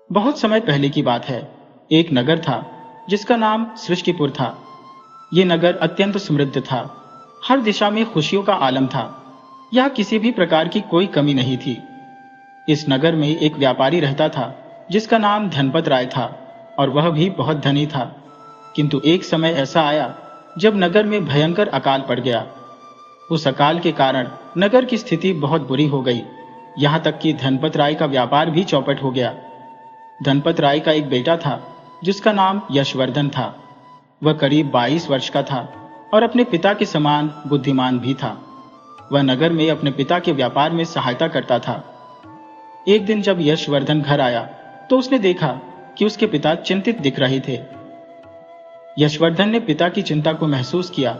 बहुत समय पहले की बात है। एक नगर था जिसका नाम सृष्टिपुर था। ये नगर अत्यंत समृद्ध था। हर दिशा में खुशियों का आलम था। यहाँ किसी भी प्रकार की कोई कमी नहीं थी। इस नगर में एक व्यापारी रहता था जिसका नाम धनपत राय था, और वह भी बहुत धनी था। किंतु एक समय ऐसा आया जब नगर में भयंकर अकाल पड़ गया। उस अकाल के कारण नगर की स्थिति बहुत बुरी हो गई। यहाँ तक कि धनपत राय का व्यापार भी चौपट हो गया। धनपत राय का एक बेटा था जिसका नाम यशवर्धन था। वह करीब 22 वर्ष का था और अपने पिता के समान बुद्धिमान भी था। वह नगर में अपने पिता के व्यापार में सहायता करता था। एक दिन जब यशवर्धन घर आया तो उसने देखा कि उसके पिता चिंतित दिख रहे थे। यशवर्धन ने पिता की चिंता को महसूस किया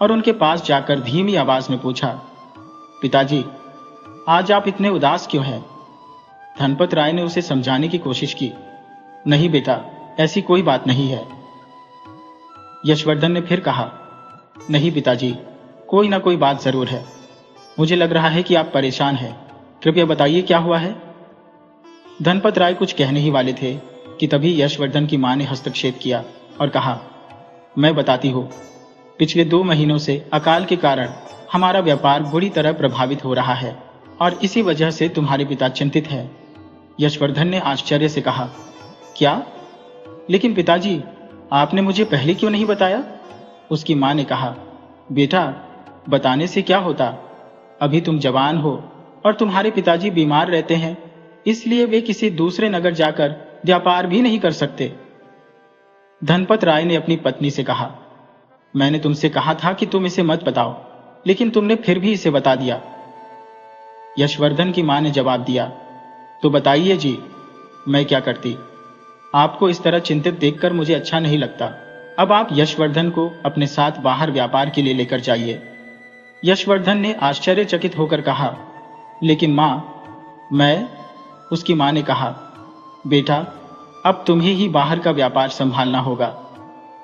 और उनके पास जाकर धीमी आवाज में पूछा, पिताजी, आज आप इतने उदास क्यों हैं? धनपत राय ने उसे समझाने की कोशिश की। नहीं बेटा, ऐसी कोई बात नहीं है। यशवर्धन ने फिर कहा, नहीं पिताजी, कोई ना कोई बात जरूर है। मुझे लग रहा है कि आप परेशान हैं। कृपया बताइए क्या हुआ है। धनपत राय कुछ कहने ही वाले थे कि तभी यशवर्धन की मां ने हस्तक्षेप किया और कहा, मैं बताती हूँ। पिछले 2 महीनों से अकाल के कारण हमारा व्यापार बुरी तरह प्रभावित हो रहा है और इसी वजह से तुम्हारे पिता चिंतित है। यशवर्धन ने आश्चर्य से कहा, क्या? लेकिन पिताजी, आपने मुझे पहले क्यों नहीं बताया? उसकी मां ने कहा, बेटा, बताने से क्या होता? अभी तुम जवान हो और तुम्हारे पिताजी बीमार रहते हैं, इसलिए वे किसी दूसरे नगर जाकर व्यापार भी नहीं कर सकते। धनपत राय ने अपनी पत्नी से कहा, मैंने तुमसे कहा था कि तुम इसे मत बताओ, लेकिन तुमने फिर भी इसे बता दिया। यशवर्धन की मां ने जवाब दिया, तो बताइए जी, मैं क्या करती? आपको इस तरह चिंतित देखकर मुझे अच्छा नहीं लगता। अब आप यशवर्धन को अपने साथ बाहर व्यापार के लिए लेकर जाइए। यशवर्धन ने आश्चर्यचकित होकर कहा, लेकिन मां, मैं? उसकी मां ने कहा, बेटा, अब तुम्हें ही बाहर का व्यापार संभालना होगा।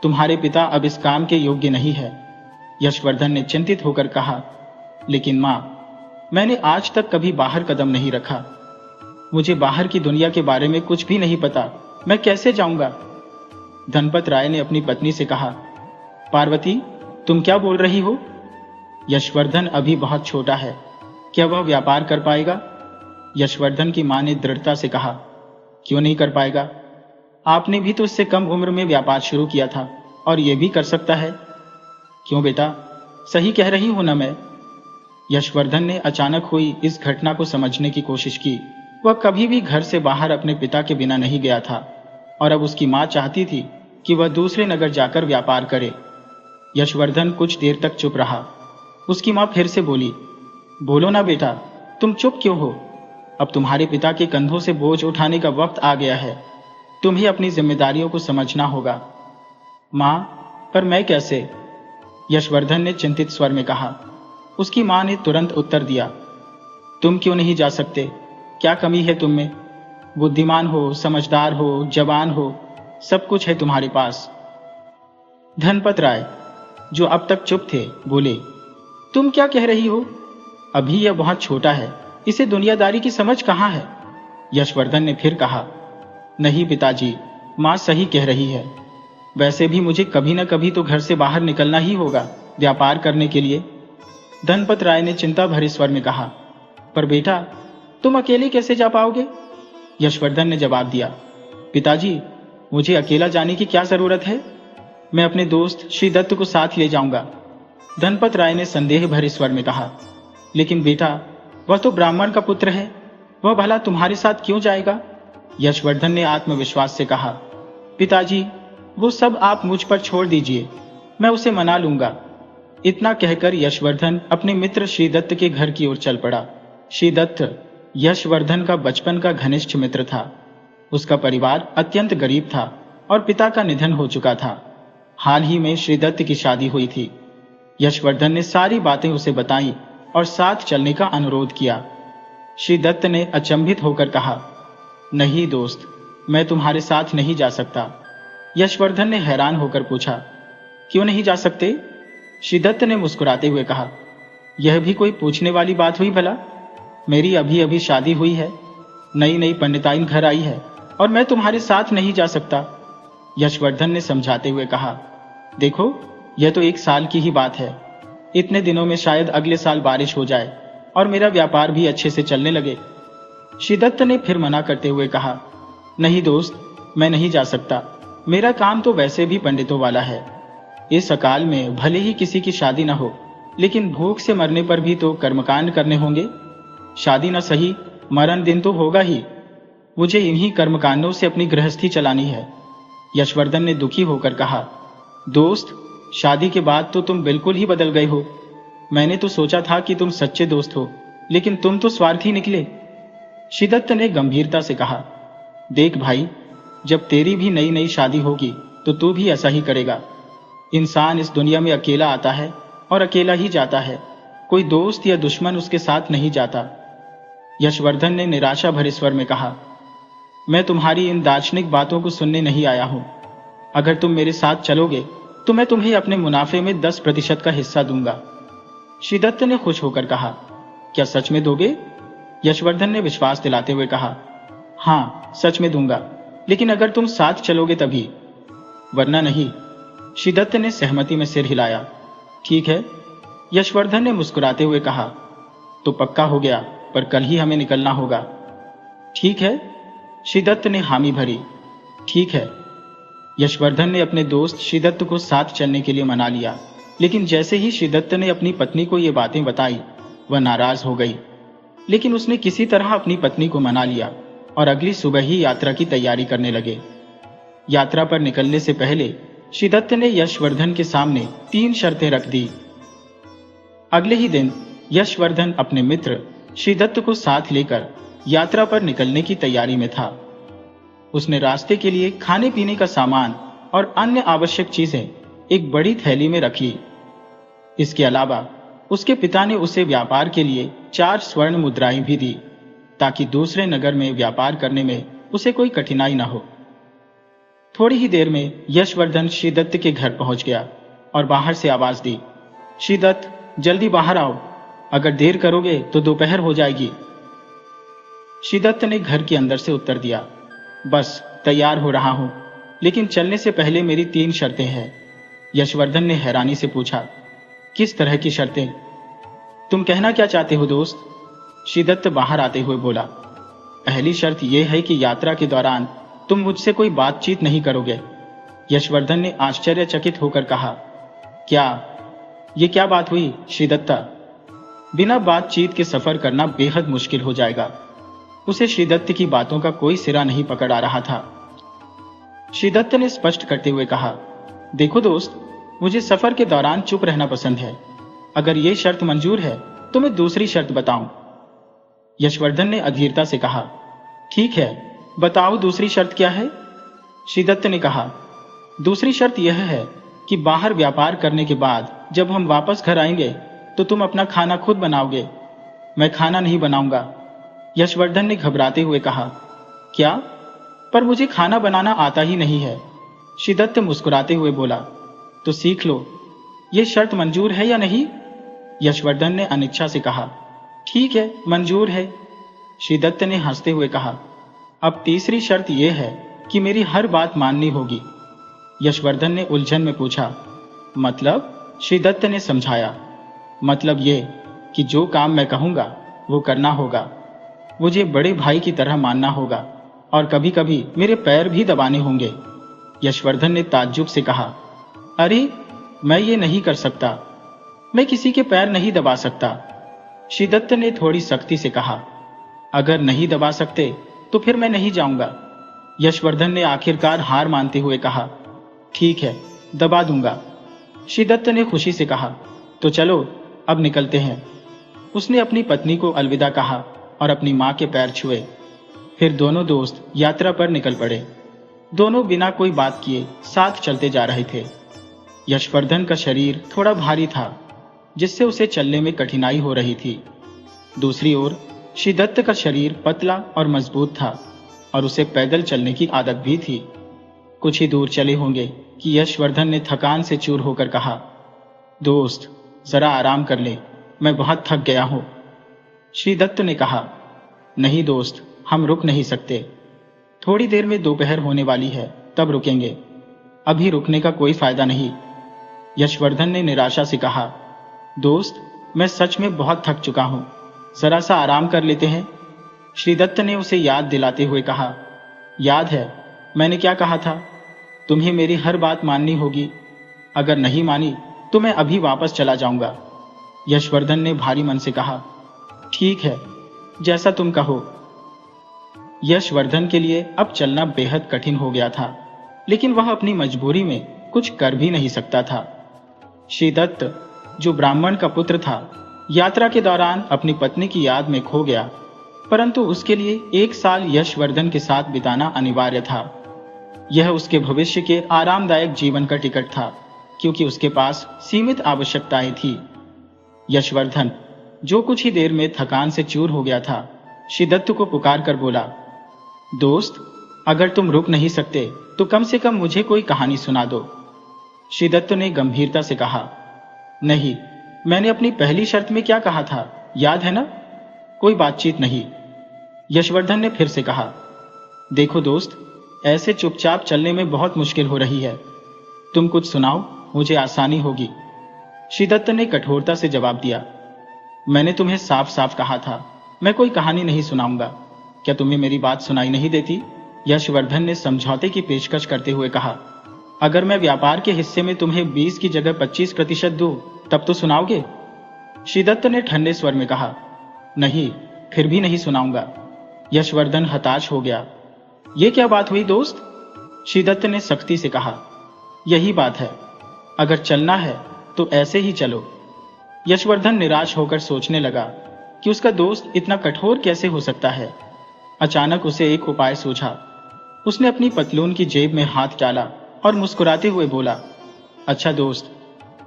तुम्हारे पिता अब इस काम के योग्य नहीं है। यशवर्धन ने चिंतित होकर कहा, लेकिन मां, मैंने आज तक कभी बाहर कदम नहीं रखा। मुझे बाहर की दुनिया के बारे में कुछ भी नहीं पता। मैं कैसे जाऊंगा? धनपत राय ने अपनी पत्नी से कहा, पार्वती, तुम क्या बोल रही हो? यशवर्धन अभी बहुत छोटा है, क्या वह व्यापार कर पाएगा? यशवर्धन की मां ने दृढ़ता से कहा, क्यों नहीं कर पाएगा? आपने भी तो इससे कम उम्र में व्यापार शुरू किया था और यह भी कर सकता है। क्यों बेटा, सही कह रही हूं ना मैं? यशवर्धन ने अचानक हुई इस घटना को समझने की कोशिश की। वह कभी भी घर से बाहर अपने पिता के बिना नहीं गया था और अब उसकी मां चाहती थी कि वह दूसरे नगर जाकर व्यापार करे। यशवर्धन कुछ देर तक चुप रहा। उसकी मां फिर से बोली, बोलो ना बेटा, तुम चुप क्यों हो? अब तुम्हारे पिता के कंधों से बोझ उठाने का वक्त आ गया है। तुम्हें अपनी जिम्मेदारियों को समझना होगा। मां, पर मैं कैसे? यशवर्धन ने चिंतित स्वर में कहा। उसकी मां ने तुरंत उत्तर दिया, तुम क्यों नहीं जा सकते? क्या कमी है तुम में? बुद्धिमान हो, समझदार हो, जवान हो, सब कुछ है तुम्हारे पास। धनपत राय, जो अब तक चुप थे, बोले, तुम क्या कह रही हो? अभी यह बहुत छोटा है, इसे दुनियादारी की समझ कहां है? यशवर्धन ने फिर कहा, नहीं पिताजी, मां सही कह रही है। वैसे भी मुझे कभी न कभी तो घर से बाहर निकलना ही होगा व्यापार करने के लिए। धनपत राय ने चिंता भरे स्वर में कहा, पर बेटा, तुम अकेले कैसे जा पाओगे? यशवर्धन ने जवाब दिया, पिताजी, मुझे अकेला जाने की क्या जरूरत है? मैं अपने दोस्त श्री दत्त को साथ ले जाऊंगा। धनपत राय ने संदेह भरे स्वर में कहा, लेकिन बेटा, वह तो ब्राह्मण का पुत्र है, वह भला तुम्हारे साथ क्यों जाएगा? यशवर्धन ने आत्मविश्वास से कहा, पिताजी, वो सब आप मुझ पर छोड़ दीजिए, मैं उसे मना लूंगा। इतना कहकर यशवर्धन अपने मित्र श्री दत्त के घर की ओर चल पड़ा। श्री दत्त यशवर्धन का बचपन का घनिष्ठ मित्र था। उसका परिवार अत्यंत गरीब था और पिता का निधन हो चुका था। हाल ही में श्री दत्त की शादी हुई थी। यशवर्धन ने सारी बातें उसे बताई और साथ चलने का अनुरोध किया। श्री दत्त ने अचंभित होकर कहा, नहीं दोस्त, मैं तुम्हारे साथ नहीं जा सकता। यशवर्धन ने हैरान होकर पूछा, क्यों नहीं जा सकते? श्री दत्त ने मुस्कुराते हुए कहा, यह भी कोई पूछने वाली बात हुई भला? मेरी अभी अभी शादी हुई है, नई नई पंडिताइन घर आई है, और मैं तुम्हारे साथ नहीं जा सकता। यशवर्धन ने समझाते हुए कहा, देखो, यह तो 1 साल की ही बात है। इतने दिनों में शायद अगले साल बारिश हो जाए और मेरा व्यापार भी अच्छे से चलने लगे। शिदत्त ने फिर मना करते हुए कहा, नहीं दोस्त, मैं नहीं जा सकता। मेरा काम तो वैसे भी पंडितों वाला है। इस अकाल में भले ही किसी की शादी न हो, लेकिन भूख से मरने पर भी तो कर्मकांड करने होंगे। शादी न सही, मरण दिन तो होगा ही। मुझे इन्हीं कर्मकांडों से अपनी गृहस्थी चलानी है। यशवर्धन ने दुखी होकर कहा, दोस्त, शादी के बाद तो तुम बिल्कुल ही बदल गए हो। मैंने तो सोचा था कि तुम सच्चे दोस्त हो, लेकिन तुम तो स्वार्थी निकले। शिदत्त ने गंभीरता से कहा, देख भाई, जब तेरी भी नई नई शादी होगी तो तू भी ऐसा ही करेगा। इंसान इस दुनिया में अकेला आता है और अकेला ही जाता है। कोई दोस्त या दुश्मन उसके साथ नहीं जाता। यशवर्धन ने निराशा भरे स्वर में कहा, मैं तुम्हारी इन दार्शनिक बातों को सुनने नहीं आया हूं। अगर तुम मेरे साथ चलोगे तो मैं तुम्हें अपने मुनाफे में 10% का हिस्सा दूंगा। शिदत्त ने खुश होकर कहा, क्या सच में दोगे? यशवर्धन ने विश्वास दिलाते हुए कहा, हाँ, सच में दूंगा, लेकिन अगर तुम साथ चलोगे तभी, वरना नहीं। शिदत्त ने सहमति में सिर हिलाया। ठीक है, यशवर्धन ने मुस्कुराते हुए कहा, तो पक्का हो गया, पर कल ही हमें निकलना होगा। ठीक है, शिदत्त ने हामी भरी। ठीक है। यशवर्धन ने अपने दोस्त शिदत्त को साथ चलने के लिए मना लिया, लेकिन जैसे ही शिदत्त ने अपनी पत्नी को ये बातें बताई, वह नाराज हो गई। लेकिन उसने किसी तरह अपनी पत्नी को मना लिया और अगली सुबह ही यात्रा की तैयारी करने लगे। यात्रा पर निकलने से पहले शिदत्त ने यशवर्धन के सामने 3 शर्तें रख दी। अगले ही दिन यशवर्धन अपने मित्र शिदत्त को साथ लेकर यात्रा पर निकलने की तैयारी में था। उसने रास्ते के लिए खाने पीने का सामान और अन्य आवश्यक चीजें एक बड़ी थैली में रख ली। इसके अलावा उसके पिता ने उसे व्यापार के लिए 4 स्वर्ण मुद्राएं भी दी, ताकि दूसरे नगर में व्यापार करने में उसे कोई कठिनाई न हो। थोड़ी ही देर में यशवर्धन शिदत्त के घर पहुंच गया और बाहर से आवाज दी, शिदत्त, जल्दी बाहर आओ, अगर देर करोगे तो दोपहर हो जाएगी। शिदत्त ने घर के अंदर से उत्तर दिया, बस तैयार हो रहा हूं, लेकिन चलने से पहले मेरी 3 शर्तें हैं। यशवर्धन ने हैरानी से पूछा, किस तरह की शर्तें? तुम कहना क्या चाहते हो दोस्त? शिदत्त बाहर आते हुए बोला, पहली शर्त यह है कि यात्रा के दौरान तुम मुझसे कोई बातचीत नहीं करोगे। यशवर्धन ने आश्चर्यचकित होकर कहा, क्या? ये क्या बात हुई शिदत्ता? बिना बातचीत के सफर करना बेहद मुश्किल हो जाएगा। उसे शिदत्त की बातों का कोई सिरा नहीं पकड़ आ रहा था। शिदत्त ने स्पष्ट करते हुए कहा, देखो दोस्त, मुझे सफर के दौरान चुप रहना पसंद है। अगर ये शर्त मंजूर है तो मैं दूसरी शर्त बताऊं। यशवर्धन ने अधीरता से कहा, ठीक है, बताओ दूसरी शर्त क्या है? शिदत्त ने कहा, दूसरी शर्त यह है कि बाहर व्यापार करने के बाद जब हम वापस घर आएंगे तो तुम अपना खाना खुद बनाओगे, मैं खाना नहीं बनाऊंगा। यशवर्धन ने घबराते हुए कहा, क्या? पर मुझे खाना बनाना आता ही नहीं है। शिदत्त मुस्कुराते हुए बोला, तो सीख लो। यह शर्त मंजूर है या नहीं? यशवर्धन ने अनिच्छा से कहा, ठीक है, मंजूर है। शिदत्त ने हंसते हुए कहा, अब तीसरी शर्त यह है कि मेरी हर बात माननी होगी। यशवर्धन ने उलझन में पूछा, मतलब? शिदत्त ने समझाया, मतलब ये कि जो काम मैं कहूंगा वो करना होगा। मुझे बड़े भाई की तरह मानना होगा और कभी कभी मेरे पैर भी दबाने होंगे। यशवर्धन ने ताज्जुब से कहा, अरे, मैं ये नहीं कर सकता, मैं किसी के पैर नहीं दबा सकता। शिदत्त ने थोड़ी सख्ती से कहा, अगर नहीं दबा सकते तो फिर मैं नहीं जाऊंगा। यशवर्धन ने आखिरकार हार मानते हुए कहा, ठीक है, दबा दूंगा। शिदत्त ने खुशी से कहा, तो चलो अब निकलते हैं। उसने अपनी पत्नी को अलविदा कहा और अपनी मां के पैर छुए। फिर दोनों दोस्त यात्रा पर निकल पड़े। दोनों बिना कोई बात किए साथ चलते जा रहे थे। यशवर्धन का शरीर थोड़ा भारी था, जिससे उसे चलने में कठिनाई हो रही थी। दूसरी ओर शिदत्त का शरीर पतला और मजबूत था और उसे पैदल चलने की आदत भी थी। कुछ ही दूर चले होंगे कि यशवर्धन ने थकान से चूर होकर कहा, दोस्त, जरा आराम कर ले, मैं बहुत थक गया हूं। शिदत्त ने कहा, नहीं दोस्त, हम रुक नहीं सकते। थोड़ी देर में दोपहर होने वाली है, तब रुकेंगे। अभी रुकने का कोई फायदा नहीं। यशवर्धन ने निराशा से कहा, दोस्त, मैं सच में बहुत थक चुका हूं, जरा सा आराम कर लेते हैं। श्रीदत्त ने उसे याद दिलाते हुए कहा, याद है मैंने क्या कहा था? तुम्हें मेरी हर बात माननी होगी। अगर नहीं मानी तो मैं अभी वापस चला जाऊंगा। यशवर्धन ने भारी मन से कहा, ठीक है, जैसा तुम कहो। यशवर्धन के लिए अब चलना बेहद कठिन हो गया था, लेकिन वह अपनी मजबूरी में कुछ कर भी नहीं सकता था। श्रीदत्त, जो ब्राह्मण का पुत्र था, यात्रा के दौरान अपनी पत्नी की याद में खो गया, परंतु उसके लिए 1 साल यशवर्धन के साथ बिताना अनिवार्य था। यह उसके भविष्य के आरामदायक जीवन का टिकट था, क्योंकि उसके पास सीमित आवश्यकताएं थी। यशवर्धन, जो कुछ ही देर में थकान से चूर हो गया था, श्रीदत्त को पुकार कर बोला, दोस्त, अगर तुम रुक नहीं सकते तो कम से कम मुझे कोई कहानी सुना दो। श्रीदत्त ने गंभीरता से कहा, नहीं, मैंने अपनी पहली शर्त में क्या कहा था, याद है ना? कोई बातचीत नहीं। यशवर्धन ने फिर से कहा, देखो दोस्त, ऐसे चुपचाप चलने में बहुत मुश्किल हो रही है। तुम कुछ सुनाओ, मुझे आसानी होगी। श्रीदत्त ने कठोरता से जवाब दिया, मैंने तुम्हें साफ साफ कहा था, मैं कोई कहानी नहीं सुनाऊंगा। क्या तुम्हें मेरी बात सुनाई नहीं देती? यशवर्धन ने समझौते की पेशकश करते हुए कहा, अगर मैं व्यापार के हिस्से में तुम्हें 20 की जगह 25% दूं, तब तो सुनाओगे? श्रीदत्त ने ठंडे स्वर में कहा, नहीं, फिर भी नहीं सुनाऊंगा। यशवर्धन हताश हो गया। यह क्या बात हुई दोस्त? श्रीदत्त ने सख्ती से कहा, यही बात है, अगर चलना है तो ऐसे ही चलो। यशवर्धन निराश होकर सोचने लगा कि उसका दोस्त इतना कठोर कैसे हो सकता है। अचानक उसे एक उपाय सूझा। उसने अपनी पतलून की जेब में हाथ डाला और मुस्कुराते हुए बोला, अच्छा दोस्त,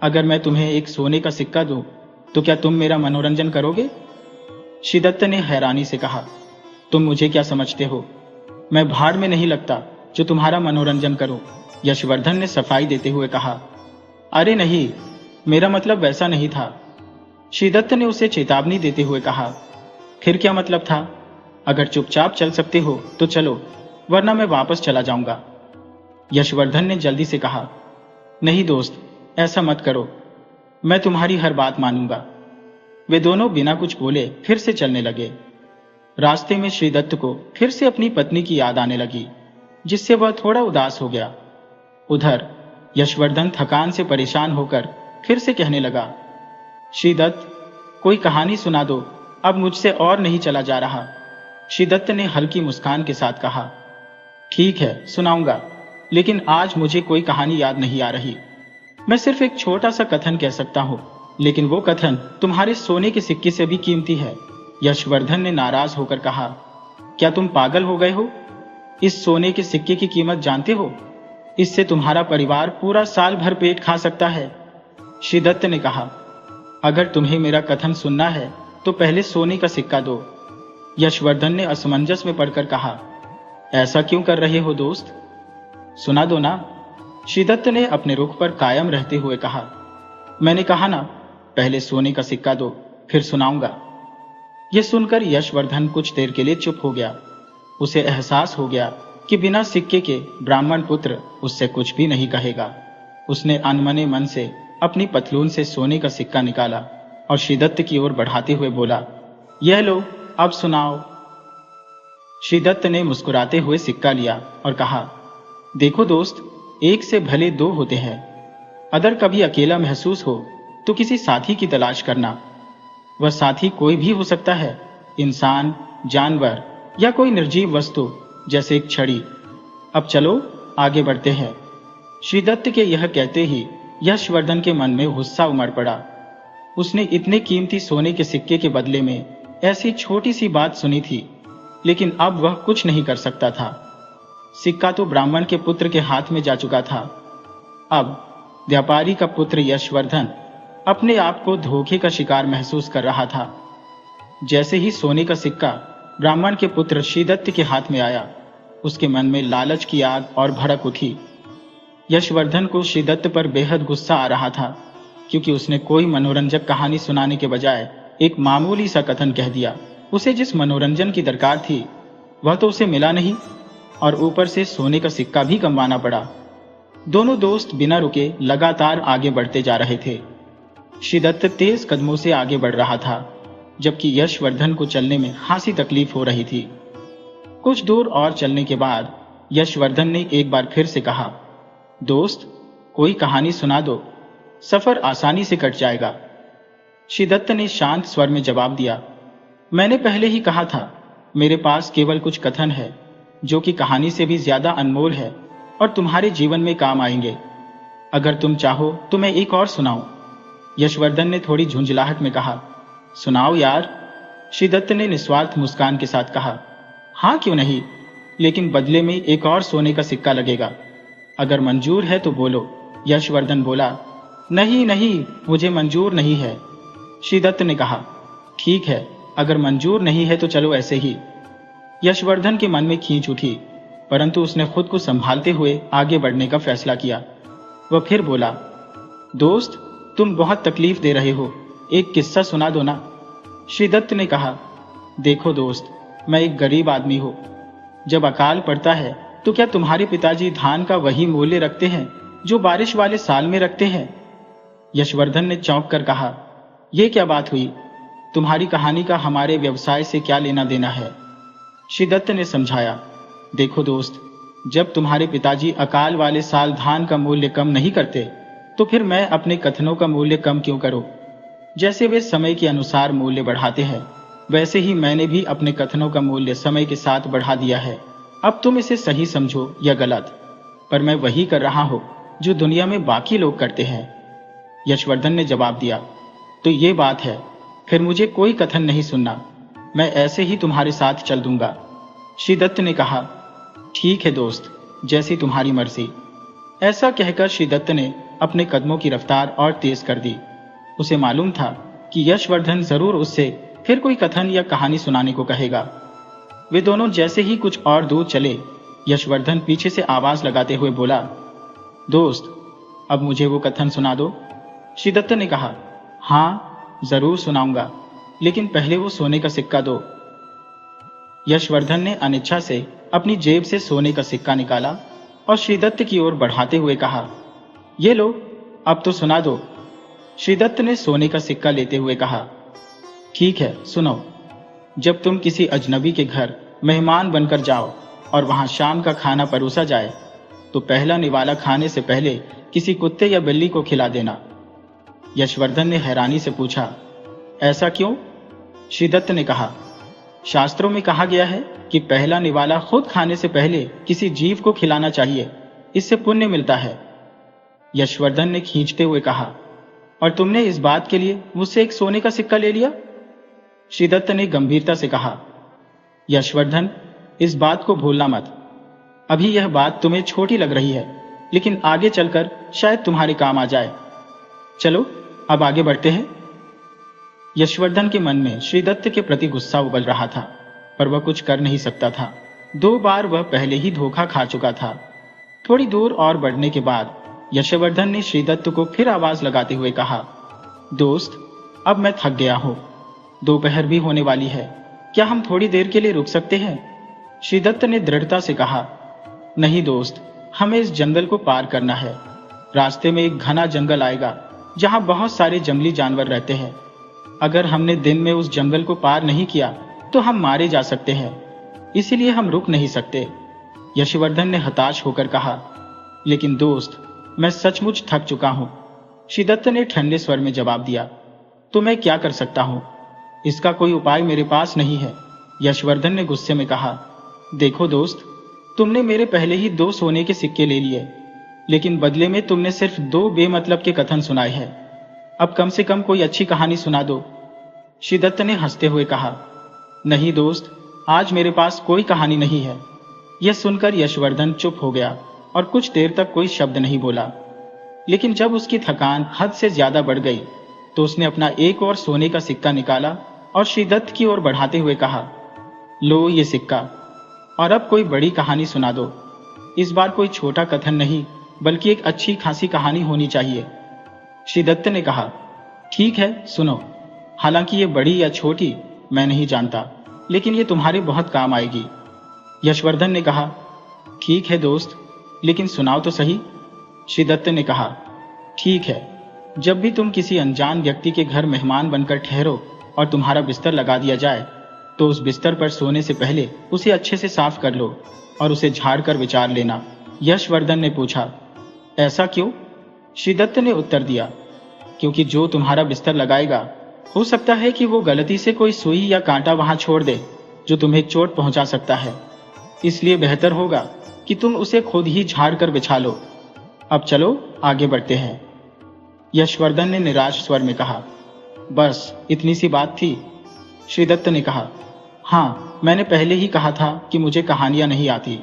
अगर मैं तुम्हें एक सोने का सिक्का दूं, तो क्या तुम मेरा मनोरंजन करोगे? श्रीदत्त ने हैरानी से कहा, तुम मुझे क्या समझते हो? मैं भाड़ में नहीं लगता जो तुम्हारा मनोरंजन करूं। यशवर्धन ने सफाई देते हुए कहा, अरे नहीं, मेरा मतलब वैसा नहीं था। श्रीदत्त ने उसे चेतावनी देते हुए कहा, फिर क्या मतलब था? अगर चुपचाप चल सकते हो तो चलो, वरना मैं वापस चला जाऊंगा। यशवर्धन ने जल्दी से कहा, नहीं दोस्त, ऐसा मत करो, मैं तुम्हारी हर बात मानूंगा। वे दोनों बिना कुछ बोले फिर से चलने लगे। रास्ते में श्रीदत्त को फिर से अपनी पत्नी की याद आने लगी, जिससे वह थोड़ा उदास हो गया। उधर यशवर्धन थकान से परेशान होकर फिर से कहने लगा, श्रीदत्त, कोई कहानी सुना दो, अब मुझसे और नहीं चला जा रहा। श्रीदत्त ने हल्की मुस्कान के साथ कहा, ठीक है, सुनाऊंगा, लेकिन आज मुझे कोई कहानी याद नहीं आ रही। मैं सिर्फ एक छोटा सा कथन कह सकता हूं, लेकिन वो कथन तुम्हारे सोने के सिक्के से भी कीमती है। यशवर्धन ने नाराज होकर कहा, क्या तुम पागल हो गए हो? इस सोने के सिक्के की कीमत जानते हो? इससे तुम्हारा परिवार पूरा साल भर पेट खा सकता है। श्रीदत्त ने कहा, अगर तुम्हें मेरा कथन सुनना है तो पहले सोने का सिक्का दो। यशवर्धन ने असमंजस में पड़कर कहा, ऐसा क्यों कर रहे हो दोस्त? सुना दो ना। श्रीदत्त ने अपने रुख पर कायम रहते हुए कहा, मैंने कहा ना, पहले सोने का सिक्का दो, फिर सुनाऊंगा। यह सुनकर यशवर्धन कुछ देर के लिए चुप हो गया। उसे एहसास हो गया कि बिना सिक्के के ब्राह्मण पुत्र उससे कुछ भी नहीं कहेगा। उसने अनमने मन से अपनी पतलून से सोने का सिक्का निकाला और श्रीदत्त की ओर बढ़ाते हुए बोला, यह लो, अब सुनाओ। श्रीदत्त ने मुस्कुराते हुए सिक्का लिया और कहा, देखो दोस्त, एक से भले 2 होते हैं। अगर कभी अकेला महसूस हो तो किसी साथी की तलाश करना। वह साथी कोई भी हो सकता है, इंसान, जानवर या कोई निर्जीव वस्तु, जैसे एक छड़ी। अब चलो, आगे बढ़ते हैं। श्रीदत्त के यह कहते ही यशवर्धन के मन में गुस्सा उमड़ पड़ा। उसने इतने कीमती सोने के सिक्के के बदले में ऐसी छोटी सी बात सुनी थी, लेकिन अब वह कुछ नहीं कर सकता था। सिक्का तो ब्राह्मण के पुत्र के हाथ में जा चुका था। अब व्यापारी का पुत्र यशवर्धन अपने आप को धोखे का शिकार महसूस कर रहा था। जैसे ही सोने का सिक्का ब्राह्मण के पुत्र श्रीदत्त के हाथ में आया, उसके मन में लालच की आग और भड़क उठी। यशवर्धन को श्रीदत्त पर बेहद गुस्सा आ रहा था, क्योंकि उसने कोई मनोरंजक कहानी सुनाने के बजाय एक मामूली सा कथन कह दिया। उसे जिस मनोरंजन की दरकार थी वह तो उसे मिला नहीं। और ऊपर से सोने का सिक्का भी कमवाना पड़ा। दोनों दोस्त बिना रुके लगातार आगे बढ़ते जा रहे थे। श्रीदत्त तेज कदमों से आगे बढ़ रहा था, जबकि यशवर्धन को चलने में खासी तकलीफ हो रही थी। कुछ दूर और चलने के बाद यशवर्धन ने एक बार फिर से कहा, दोस्त, कोई कहानी सुना दो, सफर आसानी से कट जाएगा। श्रीदत्त ने शांत स्वर में जवाब दिया, मैंने पहले ही कहा था, मेरे पास केवल कुछ कथन है जो कि कहानी से भी ज्यादा अनमोल है और तुम्हारे जीवन में काम आएंगे। अगर तुम चाहो तो मैं एक और सुनाऊं। यशवर्धन ने थोड़ी झुंझलाहट में कहा, सुनाओ यार। श्रीदत्त ने निस्वार्थ मुस्कान के साथ कहा, हाँ क्यों नहीं, लेकिन बदले में एक और सोने का सिक्का लगेगा। अगर मंजूर है तो बोलो। यशवर्धन बोला, नहीं नहीं, मुझे मंजूर नहीं है। श्रीदत्त ने कहा, ठीक है, अगर मंजूर नहीं है तो चलो ऐसे ही। यशवर्धन के मन में खींच उठी, परंतु उसने खुद को संभालते हुए आगे बढ़ने का फैसला किया। वह फिर बोला, दोस्त, तुम बहुत तकलीफ दे रहे हो, एक किस्सा सुना दो ना। श्रीदत्त ने कहा, देखो दोस्त, मैं एक गरीब आदमी हूं। जब अकाल पड़ता है तो क्या तुम्हारे पिताजी धान का वही मूल्य रखते हैं जो बारिश वाले साल में रखते हैं? यशवर्धन ने चौंक कर कहा, यह क्या बात हुई? तुम्हारी कहानी का हमारे व्यवसाय से क्या लेना देना है? श्रीदत्त ने समझाया, देखो दोस्त, जब तुम्हारे पिताजी अकाल वाले साल धान का मूल्य कम नहीं करते तो फिर मैं अपने कथनों का मूल्य कम क्यों करूं? जैसे वे समय के अनुसार मूल्य बढ़ाते हैं, वैसे ही मैंने भी अपने कथनों का मूल्य समय के साथ बढ़ा दिया है। अब तुम इसे सही समझो या गलत, पर मैं वही कर रहा हूं जो दुनिया में बाकी लोग करते हैं। यशवर्धन ने जवाब दिया, तो ये बात है, फिर मुझे कोई कथन नहीं सुनना, मैं ऐसे ही तुम्हारे साथ चल दूंगा। श्रीदत्त ने कहा, ठीक है दोस्त, जैसी तुम्हारी मर्जी। ऐसा कहकर श्रीदत्त ने अपने कदमों की रफ्तार और तेज कर दी। उसे मालूम था कि यशवर्धन जरूर उससे फिर कोई कथन या कहानी सुनाने को कहेगा। वे दोनों जैसे ही कुछ और दूर चले, यशवर्धन पीछे से आवाज लगाते हुए बोला, दोस्त, अब मुझे वो कथन सुना दो। श्रीदत्त ने कहा, हाँ जरूर सुनाऊंगा, लेकिन पहले वो सोने का सिक्का दो। यशवर्धन ने अनिच्छा से अपनी जेब से सोने का सिक्का निकाला और श्रीदत्त की ओर बढ़ाते हुए कहा, ये लो, अब तो सुना दो। श्रीदत्त ने सोने का सिक्का लेते हुए कहा, ठीक है, सुनो। जब तुम किसी अजनबी के घर मेहमान बनकर जाओ और वहां शाम का खाना परोसा जाए तो पहला निवाला खाने से पहले किसी कुत्ते या बिल्ली को खिला देना। यशवर्धन ने हैरानी से पूछा, ऐसा क्यों? श्रीदत्त ने कहा, शास्त्रों में कहा गया है कि पहला निवाला खुद खाने से पहले किसी जीव को खिलाना चाहिए, इससे पुण्य मिलता है। यशवर्धन ने खींचते हुए कहा, और तुमने इस बात के लिए मुझसे एक सोने का सिक्का ले लिया? श्रीदत्त ने गंभीरता से कहा, यशवर्धन, इस बात को भूलना मत। अभी यह बात तुम्हें छोटी लग रही है, लेकिन आगे चलकर शायद तुम्हारे काम आ जाए। चलो अब आगे बढ़ते हैं। यशवर्धन के मन में श्रीदत्त के प्रति गुस्सा उबल रहा था, पर वह कुछ कर नहीं सकता था। 2 बार वह पहले ही धोखा खा चुका था। थोड़ी दूर और बढ़ने के बाद यशवर्धन ने श्रीदत्त को फिर आवाज लगाते हुए कहा, दोस्त, अब मैं थक गया हूं, दोपहर भी होने वाली है, क्या हम थोड़ी देर के लिए रुक सकते हैं? श्रीदत्त ने दृढ़ता से कहा, नहीं दोस्त, हमें इस जंगल को पार करना है। रास्ते में एक घना जंगल आएगा जहां बहुत सारे जंगली जानवर रहते हैं। अगर हमने दिन में उस जंगल को पार नहीं किया तो हम मारे जा सकते हैं, इसीलिए हम रुक नहीं सकते। यशवर्धन ने हताश होकर कहा, लेकिन दोस्त, मैं सचमुच थक चुका हूं। श्रीदत्त ने ठंडे स्वर में जवाब दिया, तो मैं क्या कर सकता हूं? इसका कोई उपाय मेरे पास नहीं है। यशवर्धन ने गुस्से में कहा, देखो दोस्त, तुमने मेरे पहले ही 2 सोने के सिक्के ले लिए, लेकिन बदले में तुमने सिर्फ 2 बेमतलब के कथन सुनाए हैं। अब कम से कम कोई अच्छी कहानी सुना दो। श्रीदत्त ने हंसते हुए कहा, नहीं दोस्त, आज मेरे पास कोई कहानी नहीं है। यह सुनकर यशवर्धन चुप हो गया और कुछ देर तक कोई शब्द नहीं बोला। लेकिन जब उसकी थकान हद से ज्यादा बढ़ गई तो उसने अपना एक और सोने का सिक्का निकाला और श्रीदत्त की ओर बढ़ाते हुए कहा, लो ये सिक्का, और अब कोई बड़ी कहानी सुना दो। इस बार कोई छोटा कथन नहीं, बल्कि एक अच्छी खासी कहानी होनी चाहिए। श्रीदत्त ने कहा, ठीक है, सुनो। हालांकि ये बड़ी या छोटी मैं नहीं जानता, लेकिन ये तुम्हारे बहुत काम आएगी। यशवर्धन ने कहा, ठीक है दोस्त, लेकिन सुनाओ तो सही। श्रीदत्त ने कहा, ठीक है, जब भी तुम किसी अनजान व्यक्ति के घर मेहमान बनकर ठहरो और तुम्हारा बिस्तर लगा दिया जाए, तो उस बिस्तर पर सोने से पहले उसे अच्छे से साफ कर लो और उसे झाड़ कर विचार लेना। यशवर्धन ने पूछा, ऐसा क्यों? श्रीदत्त ने उत्तर दिया, क्योंकि जो तुम्हारा बिस्तर लगाएगा, हो सकता है कि वो गलती से कोई सुई या कांटा वहां छोड़ दे जो तुम्हें चोट पहुंचा सकता है। इसलिए बेहतर होगा कि तुम उसे खुद ही झाड़ कर बिछा लो। अब चलो आगे बढ़ते हैं। यशवर्धन ने निराश स्वर में कहा, बस इतनी सी बात थी? श्रीदत्त ने कहा, हाँ, मैंने पहले ही कहा था कि मुझे कहानियां नहीं आती।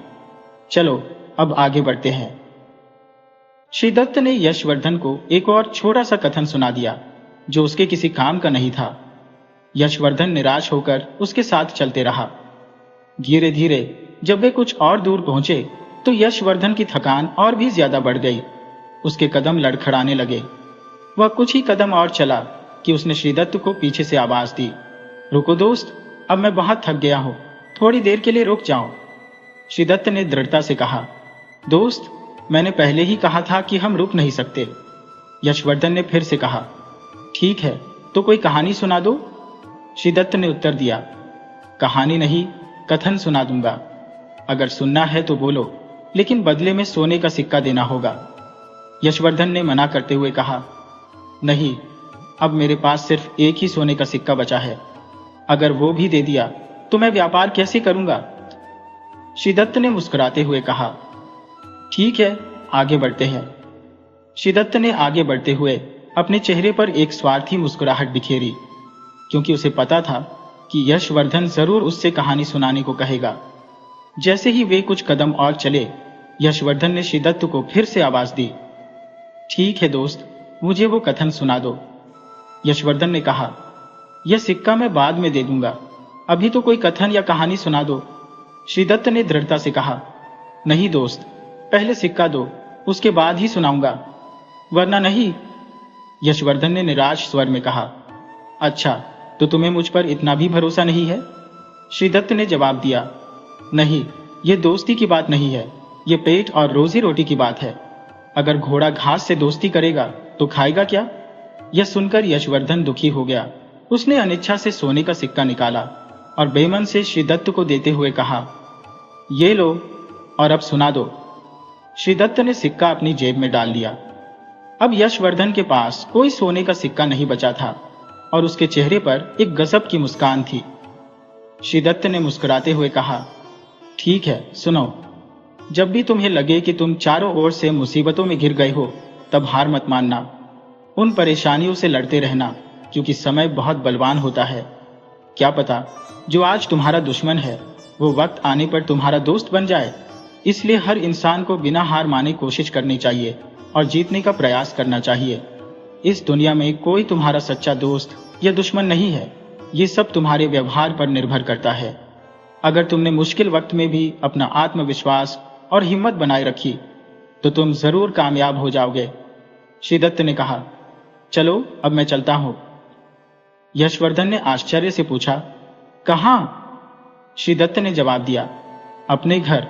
चलो अब आगे बढ़ते हैं। श्रीदत्त ने यशवर्धन को एक और छोटा सा कथन सुना दिया जो उसके किसी काम का नहीं था। यशवर्धन निराश होकर उसके साथ चलते रहा। धीरे धीरे जब वे कुछ और दूर पहुंचे तो यशवर्धन की थकान और भी ज्यादा बढ़ गई। उसके कदम लड़खड़ाने लगे। वह कुछ ही कदम और चला कि उसने श्रीदत्त को पीछे से आवाज दी, रुको दोस्त, अब मैं बहुत थक गया हूं, थोड़ी देर के लिए रुक जाओ। श्रीदत्त ने दृढ़ता से कहा, दोस्त, मैंने पहले ही कहा था कि हम रुक नहीं सकते। यशवर्धन ने फिर से कहा, ठीक है, तो कोई कहानी सुना दो। श्रीदत्त ने उत्तर दिया, कहानी नहीं, कथन सुना दूंगा। अगर सुनना है तो बोलो, लेकिन बदले में सोने का सिक्का देना होगा। यशवर्धन ने मना करते हुए कहा, नहीं, अब मेरे पास सिर्फ एक ही सोने का सिक्का बचा है। अगर वो भी दे दिया तो मैं व्यापार कैसे करूंगा? श्रीदत्त ने मुस्कुराते हुए कहा, ठीक है, आगे बढ़ते हैं। श्रीदत्त ने आगे बढ़ते हुए अपने चेहरे पर एक स्वार्थी मुस्कुराहट बिखेरी, क्योंकि उसे पता था कि यशवर्धन जरूर उससे कहानी सुनाने को कहेगा। जैसे ही वे कुछ कदम और चले, यशवर्धन ने श्रीदत्त को फिर से आवाज दी, ठीक है दोस्त, मुझे वो कथन सुना दो। यशवर्धन ने कहा, यह सिक्का मैं बाद में दे दूंगा, अभी तो कोई कथन या कहानी सुना दो। श्रीदत्त ने दृढ़ता से कहा, नहीं दोस्त, पहले सिक्का दो, उसके बाद ही सुनाऊंगा, वरना नहीं। यशवर्धन ने निराश स्वर में कहा, अच्छा, तो तुम्हें मुझ पर इतना भी भरोसा नहीं है? श्रीदत्त ने जवाब दिया, नहीं, ये दोस्ती की बात नहीं है, ये पेट और रोजी रोटी की बात है। अगर घोड़ा घास से दोस्ती करेगा तो खाएगा क्या? यह सुनकर यशवर्धन दुखी हो गया। उसने अनिच्छा से सोने का सिक्का निकाला और बेमन से श्रीदत्त को देते हुए कहा, ये लो और अब सुना दो। श्रीदत्त ने सिक्का अपनी जेब में डाल लिया। अब यशवर्धन के पास कोई सोने का सिक्का नहीं बचा था और उसके चेहरे पर एक गजब की मुस्कान थी। श्रीदत्त ने मुस्कुराते हुए कहा, ठीक है, सुनो, जब भी तुम्हें लगे कि तुम चारों ओर से मुसीबतों में घिर गए हो, तब हार मत मानना। उन परेशानियों से लड़ते रहना, क्योंकि समय बहुत बलवान होता है। क्या पता जो आज तुम्हारा दुश्मन है वो वक्त आने पर तुम्हारा दोस्त बन जाए। इसलिए हर इंसान को बिना हार माने कोशिश करनी चाहिए और जीतने का प्रयास करना चाहिए। इस दुनिया में कोई तुम्हारा सच्चा दोस्त या दुश्मन नहीं है, ये सब तुम्हारे व्यवहार पर निर्भर करता है। अगर तुमने मुश्किल वक्त में भी अपना आत्मविश्वास और हिम्मत बनाए रखी तो तुम जरूर कामयाब हो जाओगे। श्रीदत्त ने कहा, चलो अब मैं चलता हूं। यशवर्धन ने आश्चर्य से पूछा, कहां? श्रीदत्त ने जवाब दिया, अपने घर।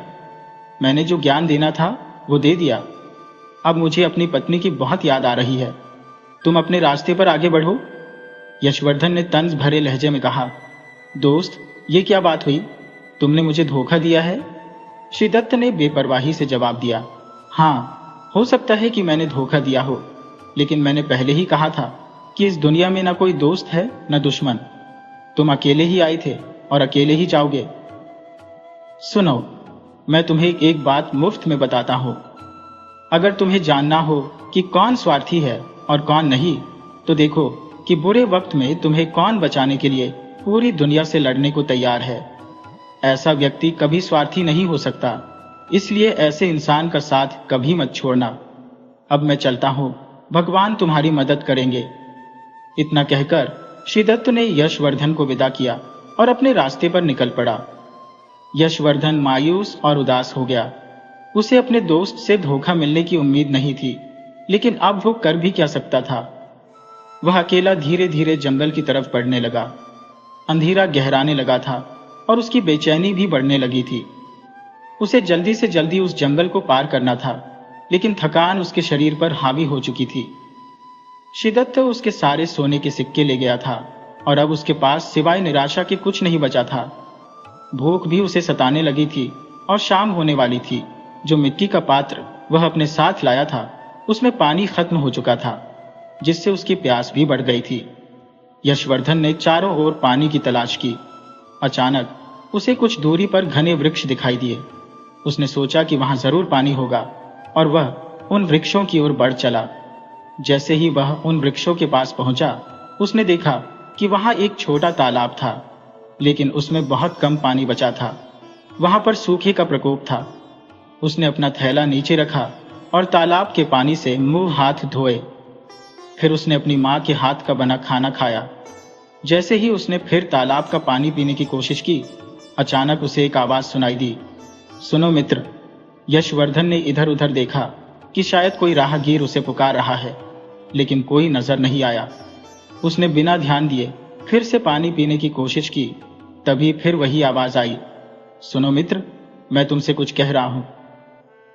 मैंने जो ज्ञान देना था वो दे दिया। अब मुझे अपनी पत्नी की बहुत याद आ रही है। तुम अपने रास्ते पर आगे बढ़ो। यशवर्धन ने तंज भरे लहजे में कहा, दोस्त, ये क्या बात हुई? तुमने मुझे धोखा दिया है? श्रीदत्त ने बेपरवाही से जवाब दिया, हाँ, हो सकता है कि मैंने धोखा दिया हो, लेकिन मैंने पहले ही कहा था कि इस दुनिया में ना कोई दोस्त है न दुश्मन। तुम अकेले ही आए थे और अकेले ही जाओगे। सुनो, मैं तुम्हें एक बात मुफ्त में बताता हूं। अगर तुम्हें जानना हो कि कौन स्वार्थी है और कौन नहीं, तो देखो कि बुरे वक्त में तुम्हें कौन बचाने के लिए पूरी दुनिया से लड़ने को तैयार है। ऐसा व्यक्ति कभी स्वार्थी नहीं हो सकता, इसलिए ऐसे इंसान का साथ कभी मत छोड़ना। अब मैं चलता हूं, भगवान तुम्हारी मदद करेंगे। इतना कहकर श्रीदत्त ने यशवर्धन को विदा किया और अपने रास्ते पर निकल पड़ा। यशवर्धन मायूस और उदास हो गया। उसे अपने दोस्त से धोखा मिलने की उम्मीद नहीं थी, लेकिन अब वो कर भी क्या सकता था। वह अकेला धीरे धीरे जंगल की तरफ बढ़ने लगा। अंधेरा गहराने लगा था और उसकी बेचैनी भी बढ़ने लगी थी। उसे जल्दी से जल्दी उस जंगल को पार करना था, लेकिन थकान उसके शरीर पर हावी हो चुकी थी। शिद्दत तो उसके सारे सोने के सिक्के ले गया था और अब उसके पास सिवाय निराशा के कुछ नहीं बचा था। भूख भी उसे सताने लगी थी और शाम होने वाली थी। जो मिट्टी का पात्र वह अपने साथ लाया था उसमें पानी खत्म हो चुका था, जिससे उसकी प्यास भी बढ़ गई थी। यशवर्धन ने चारों ओर पानी की तलाश की। अचानक उसे कुछ दूरी पर घने वृक्ष दिखाई दिए। उसने सोचा कि वहां जरूर पानी होगा और वह उन वृक्षों की ओर बढ़ चला। जैसे ही वह उन वृक्षों के पास पहुंचा, उसने देखा कि वहां एक छोटा तालाब था, लेकिन उसमें बहुत कम पानी बचा था। वहां पर सूखे का प्रकोप था। उसने अपना थैला नीचे रखा और तालाब के पानी से मुंह हाथ धोए। फिर उसने अपनी मां के हाथ का बना खाना खाया। जैसे ही उसने फिर तालाब का पानी पीने की कोशिश की, अचानक उसे एक आवाज सुनाई दी, सुनो मित्र। यशवर्धन ने इधर उधर देखा कि शायद कोई राहगीर उसे पुकार रहा है, लेकिन कोई नजर नहीं आया। उसने बिना ध्यान दिए फिर से पानी पीने की कोशिश की। तभी फिर वही आवाज आई, सुनो मित्र, मैं तुमसे कुछ कह रहा हूं।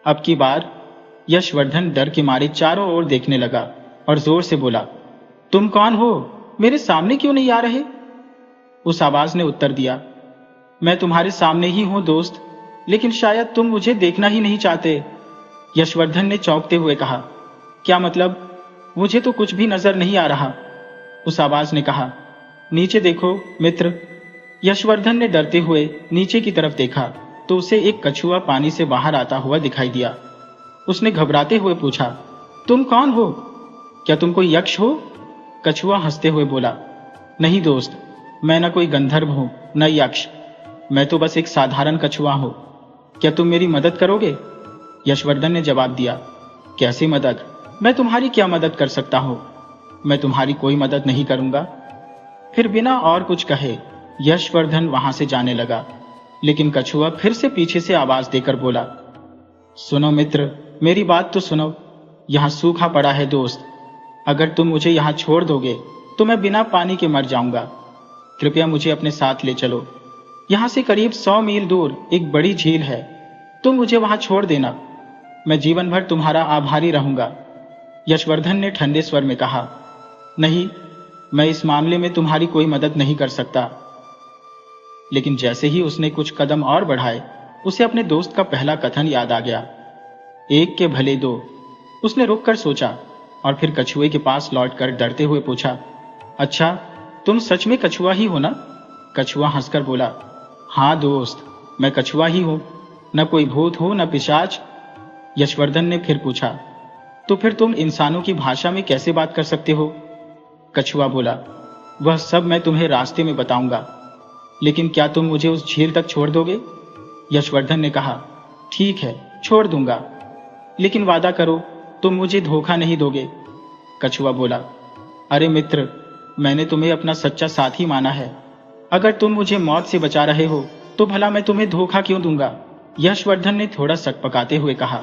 अब की बार यशवर्धन डर के मारे चारों ओर देखने लगा और जोर से बोला, तुम कौन हो? मेरे सामने क्यों नहीं आ रहे? उस आवाज ने उत्तर दिया, मैं तुम्हारे सामने ही हूं दोस्त, लेकिन शायद तुम मुझे देखना ही नहीं चाहते। यशवर्धन ने चौंकते हुए कहा, क्या मतलब? मुझे तो कुछ भी नजर नहीं आ रहा। उस आवाज ने कहा, नीचे देखो मित्र। यशवर्धन ने डरते हुए नीचे की तरफ देखा तो उसे एक कछुआ पानी से बाहर आता हुआ दिखाई दिया। उसने घबराते हुए पूछा, तुम कौन हो? क्या तुम कोई यक्ष हो? कछुआ हंसते हुए बोला, नहीं दोस्त, मैं न कोई गंधर्व हूं न यक्ष, मैं तो बस एक साधारण कछुआ हूं। क्या तुम मेरी मदद करोगे? यशवर्धन ने जवाब दिया, कैसी मदद? मैं तुम्हारी क्या मदद कर सकता हूं? मैं तुम्हारी कोई मदद नहीं करूंगा। फिर बिना और कुछ कहे यशवर्धन वहां से जाने लगा, लेकिन कछुआ फिर से पीछे से आवाज देकर बोला, सुनो मित्र, मेरी बात तो सुनो। यहां सूखा पड़ा है दोस्त, अगर तुम मुझे यहां छोड़ दोगे तो मैं बिना पानी के मर जाऊंगा। कृपया मुझे अपने साथ ले चलो। यहां से करीब 100 मील दूर एक बड़ी झील है, तुम मुझे वहां छोड़ देना, मैं जीवन भर तुम्हारा आभारी रहूंगा। यशवर्धन ने ठंडे स्वर में कहा, नहीं, मैं इस मामले में तुम्हारी कोई मदद नहीं कर सकता। लेकिन जैसे ही उसने कुछ कदम और बढ़ाए, उसे अपने दोस्त का पहला कथन याद आ गया, एक के भले दो। उसने रुककर सोचा और फिर कछुए के पास लौटकर डरते हुए पूछा, अच्छा, तुम सच में कछुआ ही हो ना? कछुआ हंसकर बोला, हाँ दोस्त, मैं कछुआ ही हूं, न कोई भूत हूं न पिशाच। यशवर्धन ने फिर पूछा, तो फिर तुम इंसानों की भाषा में कैसे बात कर सकते हो? कछुआ बोला, वह सब मैं तुम्हें रास्ते में बताऊंगा, लेकिन क्या तुम मुझे उस झील तक छोड़ दोगे? यशवर्धन ने कहा, ठीक है, छोड़ दूंगा, लेकिन वादा करो तुम मुझे धोखा नहीं दोगे। कछुआ बोला, अरे मित्र, मैंने तुम्हें अपना सच्चा साथी माना है, अगर तुम मुझे मौत से बचा रहे हो तो भला मैं तुम्हें धोखा क्यों दूंगा? यशवर्धन ने थोड़ा सकपकाते हुए कहा,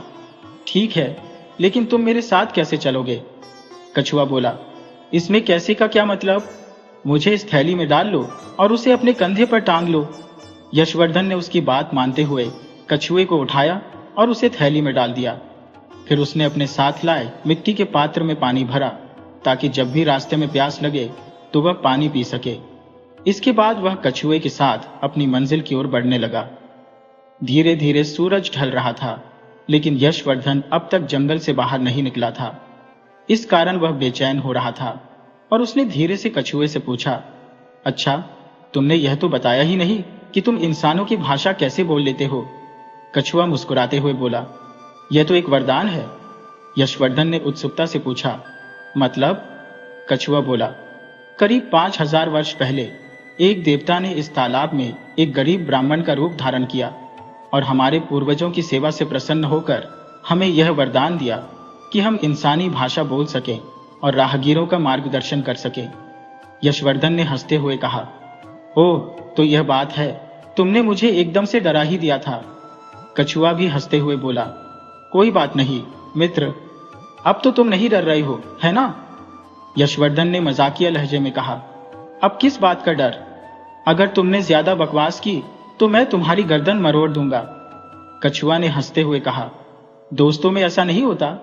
ठीक है, लेकिन तुम मेरे साथ कैसे चलोगे? कछुआ बोला, इसमें कैसे का क्या मतलब? मुझे इस थैली में डाल लो और उसे अपने कंधे पर टांग लो। यशवर्धन ने उसकी बात मानते हुए कछुए को उठाया और उसे थैली में डाल दिया। फिर उसने अपने साथ लाए मिट्टी के पात्र में पानी भरा, ताकि जब भी रास्ते में प्यास लगे तो वह पानी पी सके। इसके बाद वह कछुए के साथ अपनी मंजिल की ओर बढ़ने लगा। धीरे धीरे सूरज ढल रहा था, लेकिन यशवर्धन अब तक जंगल से बाहर नहीं निकला था। इस कारण वह बेचैन हो रहा था और उसने धीरे से कछुए से पूछा, अच्छा, तुमने यह तो बताया ही नहीं कि तुम इंसानों की भाषा कैसे बोल लेते हो? कछुआ मुस्कुराते हुए बोला, यह तो एक वरदान है। यशवर्धन ने उत्सुकता से पूछा, मतलब? कछुआ बोला, करीब 5000 वर्ष पहले एक देवता ने इस तालाब में एक गरीब ब्राह्मण का रूप धारण किया और हमारे पूर्वजों की सेवा से प्रसन्न होकर हमें यह वरदान दिया कि हम इंसानी भाषा बोल सकें और राहगीरों का मार्गदर्शन कर सकें। यशवर्धन ने हंसते हुए कहा, ओह, तो यह बात है, तुमने मुझे एकदम से डरा ही दिया था। कछुआ भी हंसते हुए बोला, कोई बात नहीं मित्र, अब तो तुम नहीं डर रहे हो, है ना? यशवर्धन ने मजाकिया लहजे में कहा, अब किस बात का डर? अगर तुमने ज्यादा बकवास की तो मैं तुम्हारी गर्दन मरोड़ दूंगा। कछुआ ने हंसते हुए कहा, दोस्तों में ऐसा नहीं होता।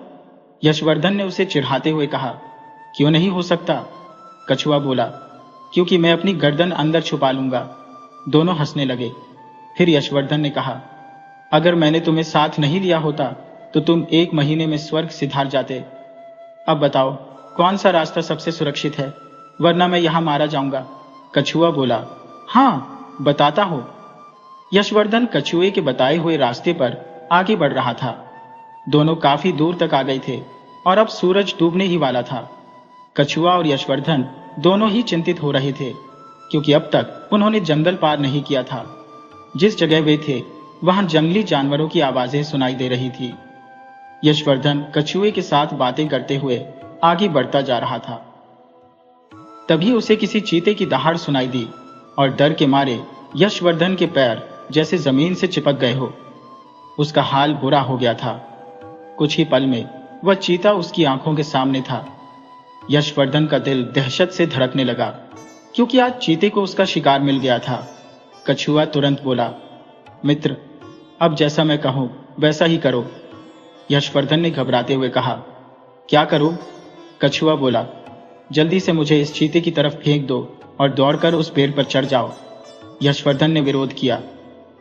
यशवर्धन ने उसे चिढ़ाते हुए कहा, क्यों नहीं हो सकता? कछुआ बोला, क्योंकि मैं अपनी गर्दन अंदर छुपा लूंगा। दोनों हंसने लगे। फिर यशवर्धन ने कहा, अगर मैंने तुम्हें साथ नहीं लिया होता तो तुम 1 महीने में स्वर्ग सिधार जाते। अब बताओ कौन सा रास्ता सबसे सुरक्षित है, वरना मैं यहां मारा जाऊंगा। कछुआ बोला, हाँ बताता हूं। यशवर्धन कछुए के बताए हुए रास्ते पर आगे बढ़ रहा था। दोनों काफी दूर तक आ गए थे और अब सूरज डूबने ही वाला था। कछुआ और यशवर्धन दोनों ही चिंतित हो रहे थे, क्योंकि अब तक उन्होंने जंगल पार नहीं किया था। जिस जगह वे थे वहां जंगली जानवरों की आवाजें सुनाई दे रही थी। यशवर्धन कछुए के साथ बातें करते हुए आगे बढ़ता जा रहा था। तभी उसे किसी चीते की दहाड़ सुनाई दी और डर के मारे यशवर्धन के पैर जैसे जमीन से चिपक गए हो। उसका हाल बुरा हो गया था। कुछ ही पल में वह चीता उसकी आंखों के सामने था। यशवर्धन का दिल दहशत से धड़कने लगा, क्योंकि आज चीते को उसका शिकार मिल गया था। कछुआ तुरंत बोला, मित्र, अब जैसा मैं कहूं वैसा ही करो। यशवर्धन ने घबराते हुए कहा, क्या करूं? कछुआ बोला, जल्दी से मुझे इस चीते की तरफ फेंक दो और दौड़कर उस पेड़ पर चढ़ जाओ। यशवर्धन ने विरोध किया,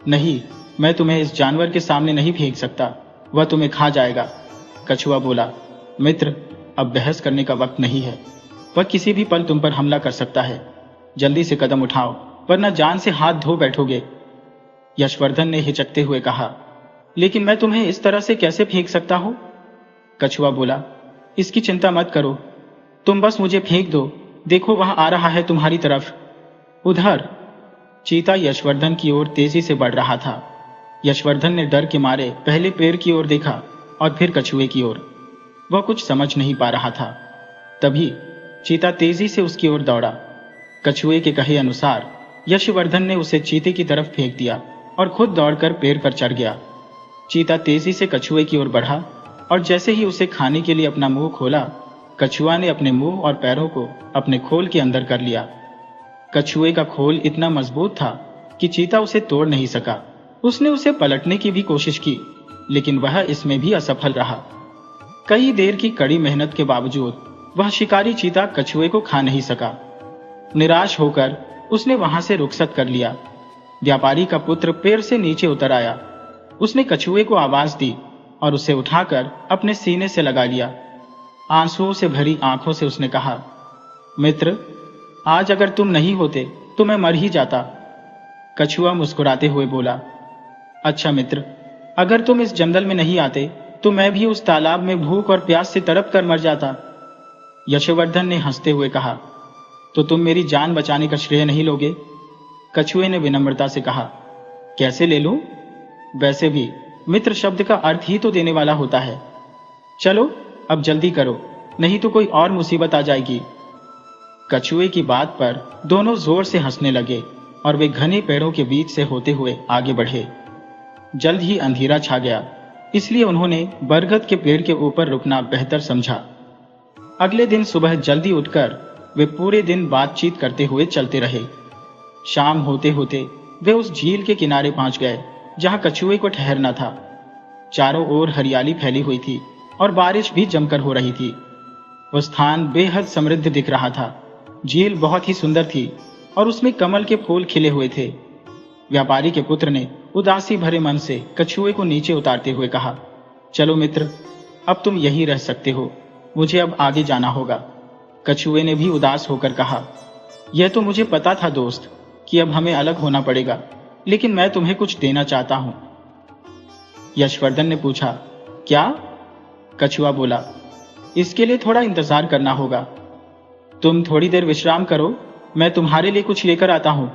नहीं, मैं तुम्हें इस जानवर के सामने नहीं फेंक सकता, वह तुम्हें खा जाएगा। कछुआ बोला, मित्र, अब बहस करने का वक्त नहीं है। वह किसी भी पल तुम पर हमला कर सकता है। जल्दी से कदम उठाओ, वरना जान से हाथ धो बैठोगे। यशवर्धन ने हिचकते हुए कहा, लेकिन मैं तुम्हें इस तरह से कैसे फेंक सकता हूं? कछुआ बोला, इसकी चिंता मत करो, तुम बस मुझे फेंक दो। देखो वहां आ रहा है तुम्हारी तरफ, उधर। चीता यशवर्धन की ओर तेजी से बढ़ रहा था। यशवर्धन ने डर के मारे पहले पेड़ की ओर देखा और फिर कछुए की ओर। वह कुछ समझ नहीं पा रहा था। तभी चीता तेजी से उसकी ओर दौड़ा। कछुए के कहे अनुसार यशवर्धन ने उसे चीते की तरफ फेंक दिया और खुद दौड़कर पेड़ पर चढ़ गया। चीता तेजी से कछुए की ओर बढ़ा और जैसे ही उसे खाने के लिए अपना मुंह खोला, कछुआ ने अपने मुंह और पैरों को अपने खोल के अंदर कर लिया। कछुए का खोल इतना मजबूत था कि चीता उसे तोड़ नहीं सका। उसने उसे पलटने की भी कोशिश की, लेकिन वह इसमें भी असफल रहा। कई देर की कड़ी मेहनत के बावजूद वह शिकारी चीता कछुए को खा नहीं सका। निराश होकर उसने वहां से रुखसत कर लिया। व्यापारी का पुत्र पेड़ से नीचे उतर आया। उसने कछुए को आवाज दी और उसे उठाकर अपने सीने से लगा लिया। आंसुओं से भरी आंखों से उसने कहा, मित्र, आज अगर तुम नहीं होते तो मैं मर ही जाता। कछुआ मुस्कुराते हुए बोला, अच्छा मित्र, अगर तुम इस जंगल में नहीं आते तो मैं भी उस तालाब में भूख और प्यास से तड़प कर मर जाता। यशवर्धन ने हंसते हुए कहा, तो तुम मेरी जान बचाने का श्रेय नहीं लोगे? कछुए ने विनम्रता से कहा, कैसे ले लूं? वैसे भी मित्र शब्द का अर्थ ही तो देने वाला होता है। चलो अब जल्दी करो, नहीं तो कोई और मुसीबत आ जाएगी। कछुए की बात पर दोनों जोर से हंसने लगे और वे घने पेड़ों के बीच से होते हुए आगे बढ़े। जल्द ही अंधेरा छा गया, इसलिए उन्होंने बरगद के पेड़ के ऊपर रुकना बेहतर समझा। अगले दिन सुबह जल्दी उठकर वे पूरे दिन बातचीत करते हुए चलते रहे। शाम होते होते वे उस झील के किनारे पहुंच गए जहां कछुए को ठहरना था। चारों ओर हरियाली फैली हुई थी और बारिश भी जमकर हो रही थी। वो स्थान बेहद समृद्ध दिख रहा था। झील बहुत ही सुंदर थी और उसमें कमल के फूल खिले हुए थे। व्यापारी के पुत्र ने उदासी भरे मन से कछुए को नीचे उतारते हुए कहा, चलो मित्र, अब तुम यहीं रह सकते हो, मुझे अब आगे जाना होगा। कछुए ने भी उदास होकर कहा, यह तो मुझे पता था दोस्त कि अब हमें अलग होना पड़ेगा, लेकिन मैं तुम्हें कुछ देना चाहता हूं। यशवर्धन ने पूछा, क्या? कछुआ बोला, इसके लिए थोड़ा इंतजार करना होगा। तुम थोड़ी देर विश्राम करो, मैं तुम्हारे लिए कुछ लेकर आता हूं।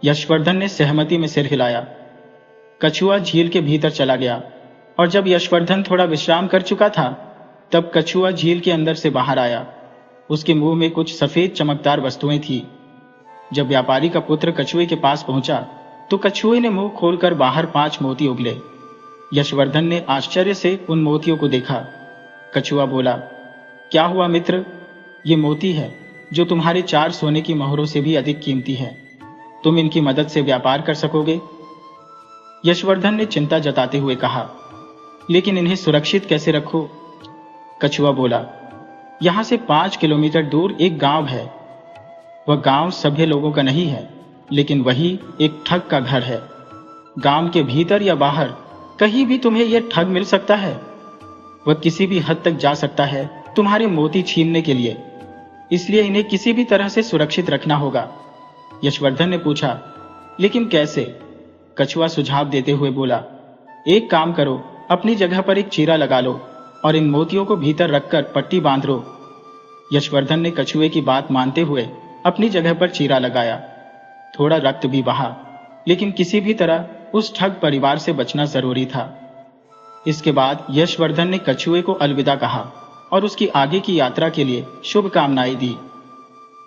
यशवर्धन ने सहमति में सिर हिलाया। कछुआ झील के भीतर चला गया और जब यशवर्धन थोड़ा विश्राम कर चुका था, तब कछुआ झील के अंदर से बाहर आया। उसके मुंह में कुछ सफेद चमकदार वस्तुएं थी। जब व्यापारी का पुत्र कछुए के पास पहुंचा तो कछुए ने मुंह खोलकर बाहर 5 मोती उगले। यशवर्धन ने आश्चर्य से उन मोतियों को देखा। कछुआ बोला, क्या हुआ मित्र? ये मोती है जो तुम्हारे 4 सोने की मोहरों से भी अधिक कीमती है। तुम इनकी मदद से व्यापार कर सकोगे? यशवर्धन ने चिंता जताते हुए कहा। लेकिन इन्हें सुरक्षित कैसे रखूं? कछुआ बोला, यहाँ से 5 किलोमीटर दूर एक गांव है। वह गांव सभ्य लोगों का नहीं है, लेकिन वही एक ठग का घर है। गांव के भीतर या बाहर कहीं भी तुम्हें यह ठग मिल सकता है। वह किसी भी हद तक जा सकता है तुम्हारे मोती छीनने के लिए, इसलिए इन्हें किसी भी तरह से सुरक्षित रखना होगा। यशवर्धन ने पूछा, लेकिन कैसे? कछुआ सुझाव देते हुए बोला, एक काम करो, अपनी जगह पर एक चीरा लगा लो और इन मोतियों को भीतर रखकर पट्टी बांध लो। यशवर्धन ने कछुए की बात मानते हुए अपनी जगह पर चीरा लगाया। थोड़ा रक्त भी बहा, लेकिन किसी भी तरह उस ठग परिवार से बचना जरूरी था। इसके बाद यशवर्धन ने कछुए को अलविदा कहा और उसकी आगे की यात्रा के लिए शुभकामनाएं दी।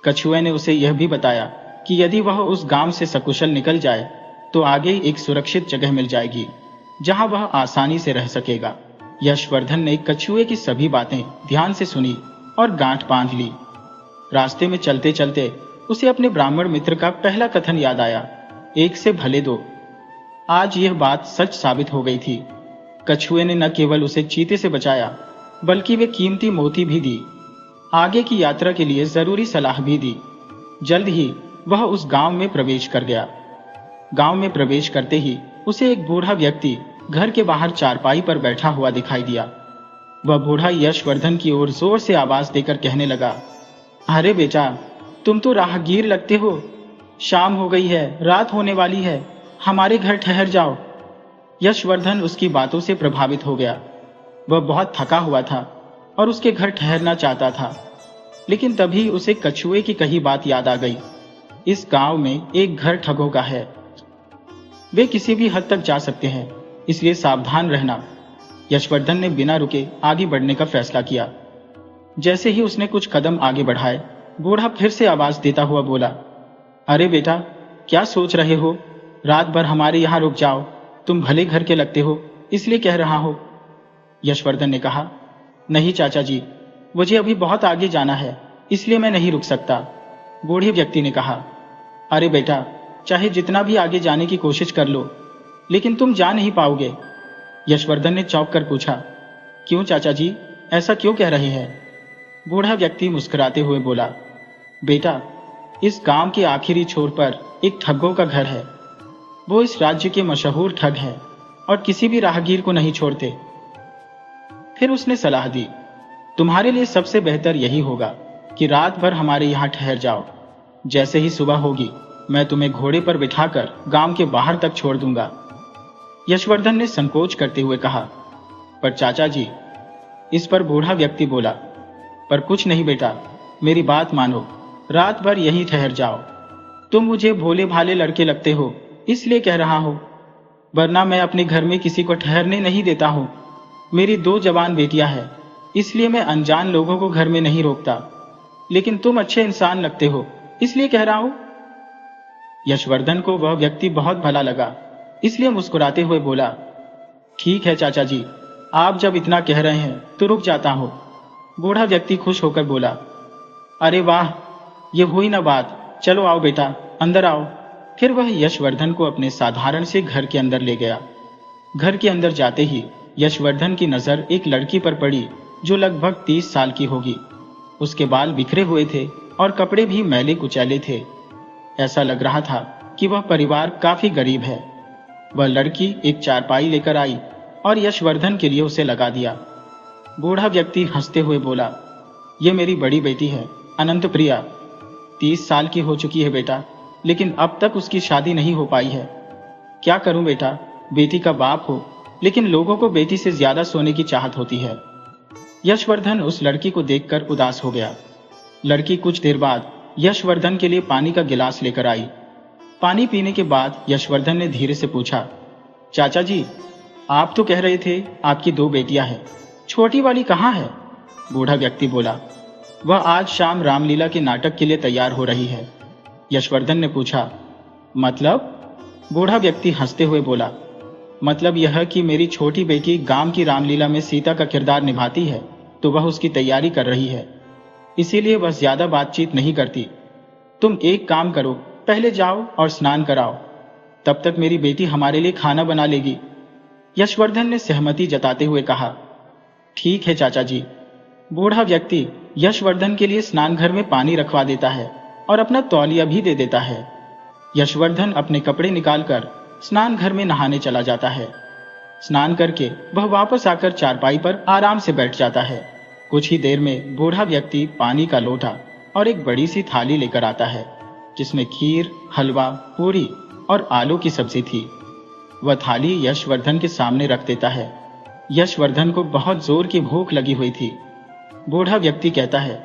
कछुए ने उसे यह भी बताया कि यदि वह उस गांव से सकुशल निकल जाए तो आगे एक सुरक्षित जगह मिल जाएगी जहां वह आसानी से रह सकेगा। यशवर्धन ने कछुए की सभी बातें ध्यान से सुनी और गांठ बांध ली। रास्ते में चलते चलते उसे अपने ब्राह्मण मित्र का पहला कथन याद आया, एक से भले दो। आज यह बात सच साबित हो गई थी। कछुए ने न केवल उसे चीते से बचाया, बल्कि वे कीमती मोती भी दी। आगे की यात्रा के लिए जरूरी सलाह भी दी। जल्द ही वह उस गांव में प्रवेश कर गया। गांव में प्रवेश करते ही उसे एक बूढ़ा व्यक्ति घर के बाहर चारपाई पर बैठा हुआ दिखाई दिया। वह बूढ़ा यशवर्धन की ओर जोर से आवाज देकर कहने लगा, अरे बेटा, तुम तो राहगीर लगते हो। शाम हो गई है, रात होने वाली है, हमारे घर ठहर जाओ। यशवर्धन उसकी बातों से प्रभावित हो गया। वह बहुत थका हुआ था और उसके घर ठहरना चाहता था, लेकिन तभी उसे कछुए की कही बात याद आ गई। इस गांव में एक घर ठगों का है, वे किसी भी हद तक जा सकते हैं, इसलिए सावधान रहना। यशवर्धन ने बिना रुके आगे बढ़ने का फैसला किया। जैसे ही उसने कुछ कदम आगे बढ़ाए, बूढ़ा फिर से आवाज देता हुआ बोला, अरे बेटा, क्या सोच रहे हो? रात भर हमारे यहाँ रुक जाओ, तुम भले घर के लगते हो, इसलिए कह रहा हो। यशवर्धन ने कहा, नहीं चाचा जी, मुझे अभी बहुत आगे जाना है, इसलिए मैं नहीं रुक सकता। बूढ़े व्यक्ति ने कहा, अरे बेटा, चाहे जितना भी आगे जाने की कोशिश कर लो, लेकिन तुम जा नहीं पाओगे। यशवर्धन ने चौंक कर पूछा, क्यों चाचा जी, ऐसा क्यों कह रहे हैं? बूढ़ा व्यक्ति मुस्कुराते हुए बोला, बेटा, इस गांव के आखिरी छोर पर एक ठगों का घर है। वो इस राज्य के मशहूर ठग हैं और किसी भी राहगीर को नहीं छोड़ते। फिर उसने सलाह दी, तुम्हारे लिए सबसे बेहतर यही होगा कि रात भर हमारे यहाँ ठहर जाओ। जैसे ही सुबह होगी, मैं तुम्हें घोड़े पर बिठाकर गांव के बाहर तक छोड़ दूंगा। यशवर्धन ने संकोच करते हुए कहा, पर चाचा जी। इस पर बूढ़ा व्यक्ति बोला, पर कुछ नहीं बेटा, मेरी बात मानो, रात भर यहीं ठहर जाओ। तुम मुझे भोले भाले लड़के लगते हो, इसलिए कह रहा हूं, वरना मैं अपने घर में किसी को ठहरने नहीं देता हूं। मेरी 2 जवान बेटियां हैं, इसलिए मैं अनजान लोगों को घर में नहीं रोकता। लेकिन तुम अच्छे इंसान लगते हो, इसलिए कह रहा हूं। यशवर्धन को वह व्यक्ति बहुत भला लगा, इसलिए मुस्कुराते हुए बोला, ठीक है चाचा जी, आप जब इतना कह रहे हैं तो रुक जाता हूं। बूढ़ा व्यक्ति खुश होकर बोला, अरे वाह, ये हुई ना बात, चलो आओ बेटा, अंदर आओ। फिर वह यशवर्धन को अपने साधारण से घर के अंदर ले गया। घर के अंदर जाते ही यशवर्धन की नजर एक लड़की पर पड़ी जो लगभग 30 साल की होगी। उसके बाल बिखरे हुए थे और कपड़े भी मैले कुचैले थे। ऐसा लग रहा था कि वह परिवार काफी गरीब है। वह लड़की एक चारपाई लेकर आई और यशवर्धन के लिए उसे लगा दिया। बूढ़ा व्यक्ति हंसते हुए बोला, ये मेरी बड़ी बेटी है, अनंत प्रिया। 30 साल की हो चुकी है बेटा, लेकिन अब तक उसकी शादी नहीं हो पाई है। क्या करूं बेटा, बेटी का बाप हो, लेकिन लोगों को बेटी से ज्यादा सोने की चाहत होती है। यशवर्धन उस लड़की को देखकर उदास हो गया। लड़की कुछ देर बाद यशवर्धन के लिए पानी का गिलास लेकर आई। पानी पीने के बाद यशवर्धन ने धीरे से पूछा, चाचा जी, आप तो कह रहे थे आपकी 2 बेटियां हैं, छोटी वाली कहाँ है? बूढ़ा व्यक्ति बोला, वह आज शाम रामलीला के नाटक के लिए तैयार हो रही है। यशवर्धन ने पूछा, मतलब? बूढ़ा व्यक्ति हंसते हुए बोला, मतलब यह कि मेरी छोटी बेटी गांव की रामलीला में सीता का किरदार निभाती है, तो वह उसकी तैयारी कर रही है, इसीलिए वह ज्यादा बातचीत नहीं करती। तुम एक काम करो, पहले जाओ और स्नान कराओ। तब तक मेरी बेटी हमारे लिए खाना बना लेगी। यशवर्धन ने सहमति जताते हुए कहा। ठीक है चाचा जी। बूढ़ा व्यक्ति यशवर्धन के लिए स्नान घर में पानी रखवा देता है और अपना तौलिया भी दे देता है। यशवर्धन अपने कपड़े निकालकर स्नान घर में नहाने चला जाता है। स्नान करके वह वापस आकर चारपाई पर आराम से बैठ जाता है। कुछ ही देर में बूढ़ा व्यक्ति पानी का लोटा और एक बड़ी सी थाली लेकर आता है, जिसमें खीर, हलवा, पूरी और आलू की सब्जी थी। वह थाली यशवर्धन के सामने रख देता है। यशवर्धन को बहुत जोर की भूख लगी हुई थी। बूढ़ा व्यक्ति कहता है,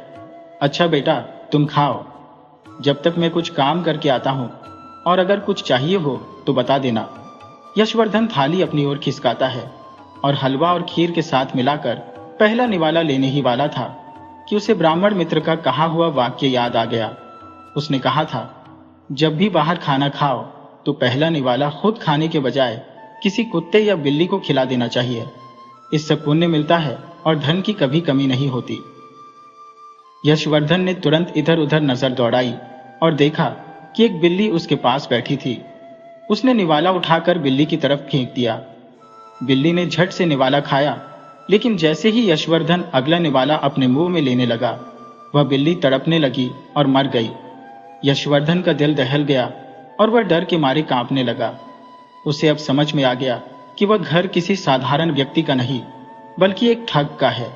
अच्छा बेटा, तुम खाओ, जब तक मैं कुछ काम करके आता हूं, और अगर कुछ चाहिए हो तो बता देना। यशवर्धन थाली अपनी ओर खिसकाता है और हलवा और खीर के साथ मिलाकर पहला निवाला लेने ही वाला था कि उसे ब्राह्मण मित्र का कहा हुआ वाक्य याद आ गया। उसने कहा था, जब भी बाहर खाना खाओ तो पहला निवाला खुद खाने के बजाय किसी कुत्ते या बिल्ली को खिला देना चाहिए। इससे पुण्य मिलता है और धन की कभी कमी नहीं होती। यशवर्धन ने तुरंत इधर उधर नजर दौड़ाई और देखा कि एक बिल्ली उसके पास बैठी थी। उसने निवाला उठाकर बिल्ली की तरफ फेंक दिया। बिल्ली ने झट से निवाला खाया, लेकिन जैसे ही यशवर्धन अगला निवाला अपने मुंह में लेने लगा, वह बिल्ली तड़पने लगी और मर गई। यशवर्धन का दिल दहल गया और वह डर के मारे कांपने लगा। उसे अब समझ में आ गया कि वह घर किसी साधारण व्यक्ति का नहीं, बल्कि एक ठग का है।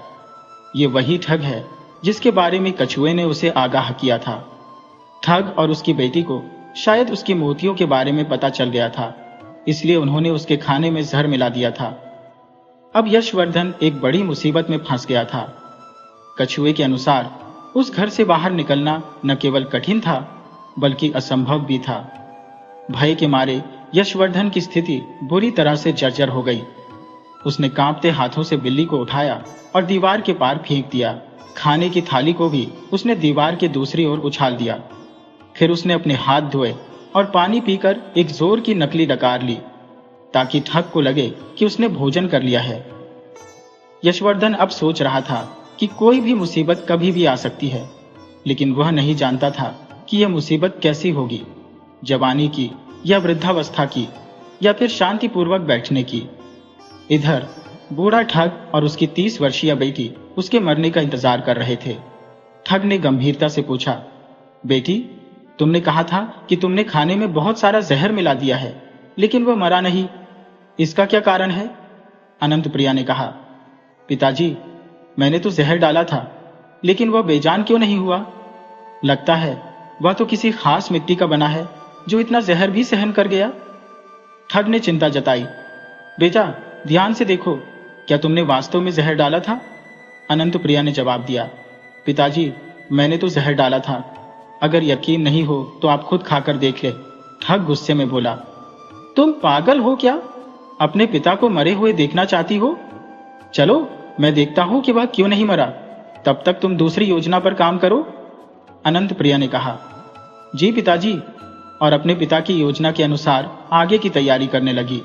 ये वही ठग है जिसके बारे में कछुए ने उसे आगाह किया था। ठग और उसकी बेटी को शायद उसकी मोतियों के बारे में पता चल गया था, इसलिए उन्होंने उसके खाने में जहर मिला दिया था। अब यशवर्धन एक बड़ी मुसीबत में फंस गया था। कछुए के अनुसार उस घर से बाहर निकलना न केवल कठिन था, बल्कि असंभव भी था। भय के मारे यशवर्धन की स्थिति बुरी तरह से जर्जर हो गई। उसने कांपते हाथों से बिल्ली को उठाया और दीवार के पार फेंक दिया। खाने की थाली को भी उसने दीवार के दूसरी ओर उछाल दिया। फिर उसने अपने हाथ धोए और पानी पीकर एक जोर की नकली डकार ली, ताकि ठग को लगे कि उसने भोजन कर लिया है। यशवर्धन अब सोच रहा था कि कोई भी मुसीबत कभी भी आ सकती है, लेकिन वह नहीं जानता था कि यह मुसीबत कैसी होगी, जवानी की या वृद्धावस्था की या फिर शांतिपूर्वक बैठने की। इधर बूढ़ा ठग और उसकी 30 वर्षीय बेटी उसके मरने का इंतजार कर रहे थे। ठग ने गंभीरता से पूछा, बेटी, तुमने कहा था कि तुमने खाने में बहुत सारा जहर मिला दिया है, लेकिन वह मरा नहीं, इसका क्या कारण है? अनंत प्रिया ने कहा, पिताजी, मैंने तो जहर डाला था, लेकिन वह बेजान क्यों नहीं हुआ? लगता है वह तो किसी खास मिट्टी का बना है जो इतना जहर भी सहन कर गया। ठग ने चिंता जताई, बेटा ध्यान से देखो, क्या तुमने वास्तव में जहर डाला था? अनंत प्रिया ने जवाब दिया, पिताजी, मैंने तो जहर डाला था, अगर यकीन नहीं हो तो आप खुद खाकर देख ले। ठग गुस्से में बोला, तुम पागल हो क्या? अपने पिता को मरे हुए देखना चाहती हो? चलो मैं देखता हूं कि वह क्यों नहीं मरा, तब तक तुम दूसरी योजना पर काम करो। अनंत प्रिया ने कहा, जी पिताजी, और अपने पिता की योजना के अनुसार आगे की तैयारी करने लगी।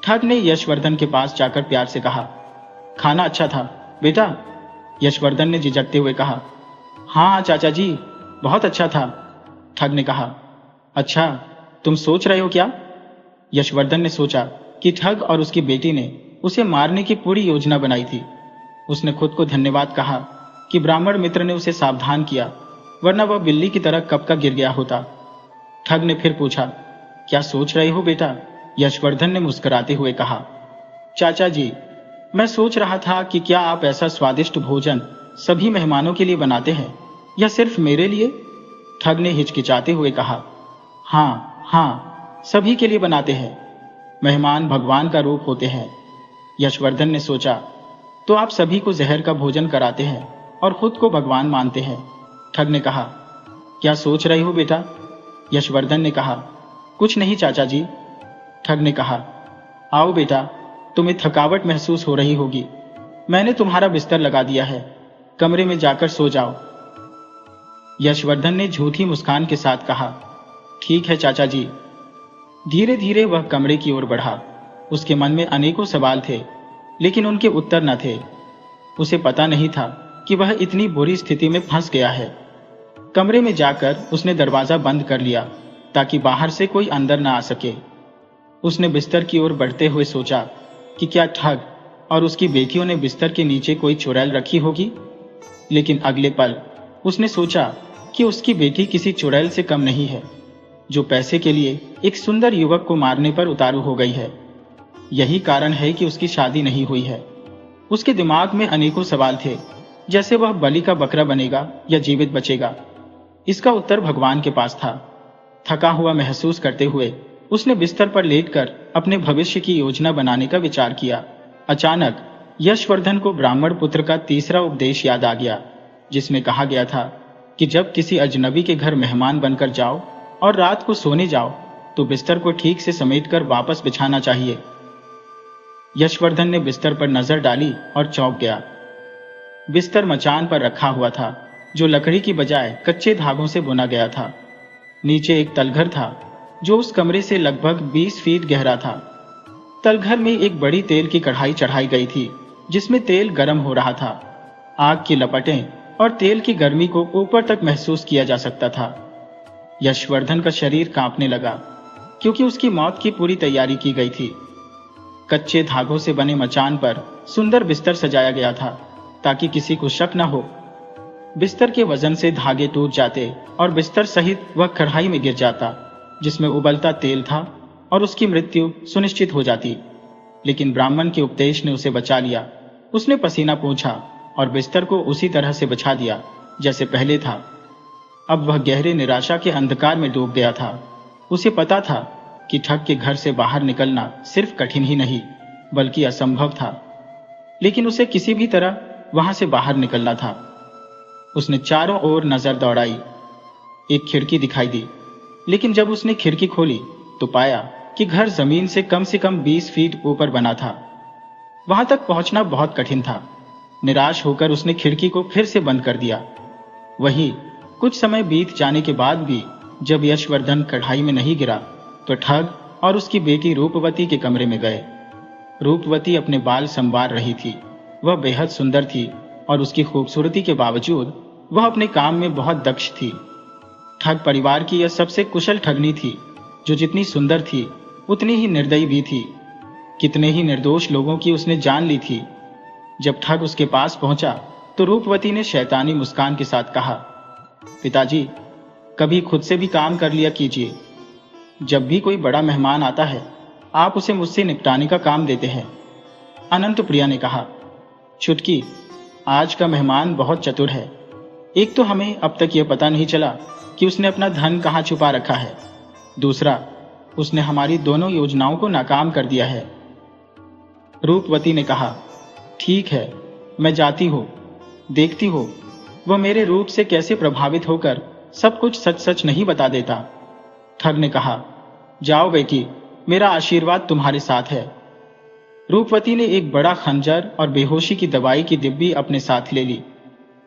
ठग ने यशवर्धन के पास जाकर प्यार से कहा, खाना अच्छा था बेटा? यशवर्धन ने झिझकते हुए कहा, हाँ चाचा जी, बहुत अच्छा था। ठग ने कहा, अच्छा, तुम सोच रहे हो क्या? यशवर्धन ने सोचा कि ठग और उसकी बेटी ने उसे मारने की पूरी योजना बनाई थी। उसने खुद को धन्यवाद कहा कि ब्राह्मण मित्र ने उसे सावधान किया, वरना वह बिल्ली की तरह कब का गिर गया होता। ठग ने फिर पूछा, क्या सोच रहे हो बेटा? यशवर्धन ने मुस्कुराते हुए कहा, चाचा जी, मैं सोच रहा था कि क्या आप ऐसा स्वादिष्ट भोजन सभी मेहमानों के लिए बनाते हैं या सिर्फ मेरे लिए? ठग ने हिचकिचाते हुए कहा, हाँ, सभी के लिए बनाते हैं। मेहमान भगवान का रूप होते हैं। यशवर्धन ने सोचा, तो आप सभी को जहर का भोजन कराते हैं और खुद को भगवान मानते हैं। ठग ने कहा, क्या सोच रहे हो बेटा? यशवर्धन ने कहा, कुछ नहीं चाचा जी। ठग ने कहा, आओ बेटा, तुम्हें थकावट महसूस हो रही होगी, मैंने तुम्हारा बिस्तर लगा दिया है, कमरे में जाकर सो जाओ। यशवर्धन ने झूठी मुस्कान के साथ कहा, ठीक है चाचा जी। धीरे धीरे वह कमरे की ओर बढ़ा। उसके मन में अनेकों सवाल थे, लेकिन उनके उत्तर न थे। उसे पता नहीं था कि वह इतनी बुरी स्थिति में फंस गया है। कमरे में जाकर उसने दरवाजा बंद कर लिया ताकि बाहर से कोई अंदर ना आ सके। उसने बिस्तर की ओर बढ़ते हुए सोचा कि क्या ठग और उसकी बेटियों ने बिस्तर के नीचे कोई चुड़ैल रखी होगी। लेकिन अगले पल उसने सोचा कि उसकी बेटी किसी चुड़ैल से कम नहीं है, जो पैसे के लिए एक सुंदर युवक को मारने पर उतारू हो गई है। यही कारण है कि उसकी शादी नहीं हुई है। उसके दिमाग में अनेकों सवाल थे, जैसे वह बलि का बकरा बनेगा या जीवित बचेगा। इसका उत्तर भगवान के पास था। थका हुआ महसूस करते हुए उसने बिस्तर पर लेटकर अपने भविष्य की योजना बनाने का विचार किया। अचानक यशवर्धन को ब्राह्मण पुत्र का तीसरा उपदेश याद आ गया, जिसमें कहा गया था कि जब किसी अजनबी के घर मेहमान बनकर जाओ और रात को सोने जाओ तो बिस्तर को ठीक से समेटकर वापस बिछाना चाहिए। यशवर्धन ने बिस्तर पर नजर डाली और चौंक गया। बिस्तर मचान पर रखा हुआ था, जो लकड़ी की बजाय कच्चे धागों से बुना गया था। नीचे एक तलघर था, जो उस कमरे से लगभग 20 फीट गहरा था। तलघर में एक बड़ी तेल की कढ़ाई चढ़ाई गई थी, जिसमें तेल गर्म हो रहा था। आग की लपटें और तेल की गर्मी को ऊपर तक महसूस किया जा सकता था। यशवर्धन का शरीर कांपने लगा, क्योंकि उसकी मौत की पूरी तैयारी की गई थी। कच्चे धागों से बने मचान पर सुंदर बिस्तर सजाया गया था, ताकि किसी को शक न हो। बिस्तर के वजन से धागे टूट जाते और बिस्तर सहित वह कढ़ाई में गिर जाता, जिसमें उबलता तेल था, और उसकी मृत्यु सुनिश्चित हो जाती। लेकिन ब्राह्मण के उपदेश ने उसे बचा लिया। उसने पसीना पोंछा और बिस्तर को उसी तरह से बिछा दिया जैसे पहले था। अब वह गहरे निराशा के अंधकार में डूब गया था। उसे पता था कि ठग के घर से बाहर निकलना सिर्फ कठिन ही नहीं, बल्कि असंभव था। लेकिन उसे किसी भी तरह वहां से बाहर निकलना था। उसने चारों ओर नजर दौड़ाई। एक खिड़की दिखाई दी, लेकिन जब उसने खिड़की खोली तो पाया कि घर जमीन से कम 20 फीट ऊपर बना था। वहां तक पहुंचना बहुत कठिन था। निराश होकर उसने खिड़की को फिर से बंद कर दिया। वहीं कुछ समय बीत जाने के बाद भी जब यशवर्धन कढ़ाई में नहीं गिरा, तो ठग और उसकी बेटी रूपवती के कमरे में गए। रूपवती अपने बाल संवार रही थी। वह बेहद सुंदर थी और उसकी खूबसूरती के बावजूद वह अपने काम में बहुत दक्ष थी। ठग परिवार की यह सबसे कुशल ठगनी थी, जो जितनी सुंदर थी उतनी ही निर्दयी भी थी। कितने ही निर्दोष लोगों की उसने जान ली थी। जब ठग उसके पास पहुंचा तो रूपवती ने शैतानी मुस्कान के साथ कहा, पिताजी, कभी खुद से भी काम कर लिया कीजिए। जब भी कोई बड़ा मेहमान आता है, आप उसे मुझसे निपटाने का काम देते हैं। अनंत प्रिया ने कहा, छुटकी, आज का मेहमान बहुत चतुर है। एक तो हमें अब तक यह पता नहीं चला कि उसने अपना धन कहाँ छुपा रखा है। दूसरा, उसने हमारी दोनों योजनाओं को नाकाम कर दिया है। रूपवती ने कहा, ठीक है, मैं जाती हूँ, देखती हो वह मेरे रूप से कैसे प्रभावित होकर सब कुछ सच सच नहीं बता देता। ठग ने कहा, जाओ बेटी, मेरा आशीर्वाद तुम्हारे साथ है। रूपवती ने एक बड़ा खंजर और बेहोशी की दवाई की डिब्बी अपने साथ ले ली।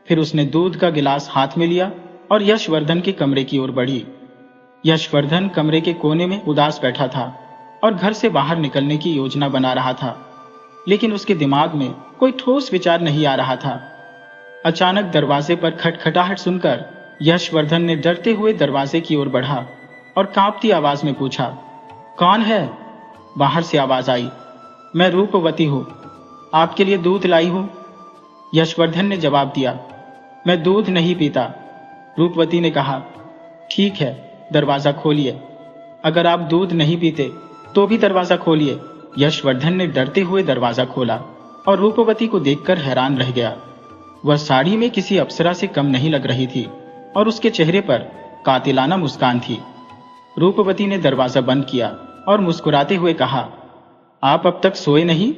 फिर उसने दूध का गिलास हाथ में लिया और यशवर्धन के कमरे की ओर बढ़ी। यशवर्धन कमरे के कोने में उदास बैठा था और घर से बाहर निकलने की योजना बना रहा था, लेकिन उसके दिमाग में कोई ठोस विचार नहीं आ रहा था। अचानक दरवाजे पर खटखटाहट सुनकर यशवर्धन ने डरते हुए दरवाजे की ओर बढ़ा और कांपती आवाज में पूछा, कौन है? बाहर से आवाज आई, मैं रूपवती हूँ, आपके लिए दूध लाई हूँ। यशवर्धन ने जवाब दिया, मैं दूध नहीं पीता। रूपवती ने कहा, ठीक है, दरवाजा खोलिए। अगर आप दूध नहीं पीते तो भी दरवाजा खोलिए। यशवर्धन ने डरते हुए दरवाजा खोला और रूपवती को देखकर हैरान रह गया। वह साड़ी में किसी अप्सरा से कम नहीं लग रही थी और उसके चेहरे पर कातिलाना मुस्कान थी। रूपवती ने दरवाजा बंद किया और मुस्कुराते हुए कहा, आप अब तक सोए नहीं?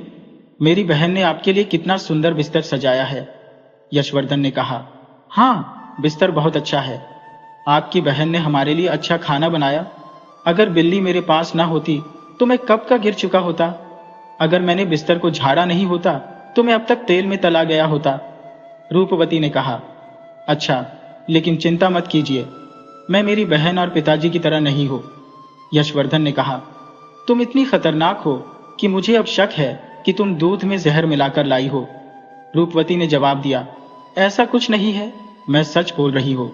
मेरी बहन ने आपके लिए कितना सुंदर बिस्तर सजाया है। यशवर्धन ने कहा, हाँ, बिस्तर बहुत अच्छा है। आपकी बहन ने हमारे लिए अच्छा खाना बनाया। अगर बिल्ली मेरे पास ना होती तो मैं कब का गिर चुका होता। अगर मैंने बिस्तर को झाड़ा नहीं होता तो मैं अब तक तेल में तला गया होता। रूपवती ने कहा, अच्छा, लेकिन चिंता मत कीजिए, मैं मेरी बहन और पिताजी की तरह नहीं हूं। यशवर्धन ने कहा, तुम इतनी खतरनाक हो कि मुझे अब शक है कि तुम दूध में जहर मिलाकर लाई हो। रूपवती ने जवाब दिया, ऐसा कुछ नहीं है, मैं सच बोल रही हूं,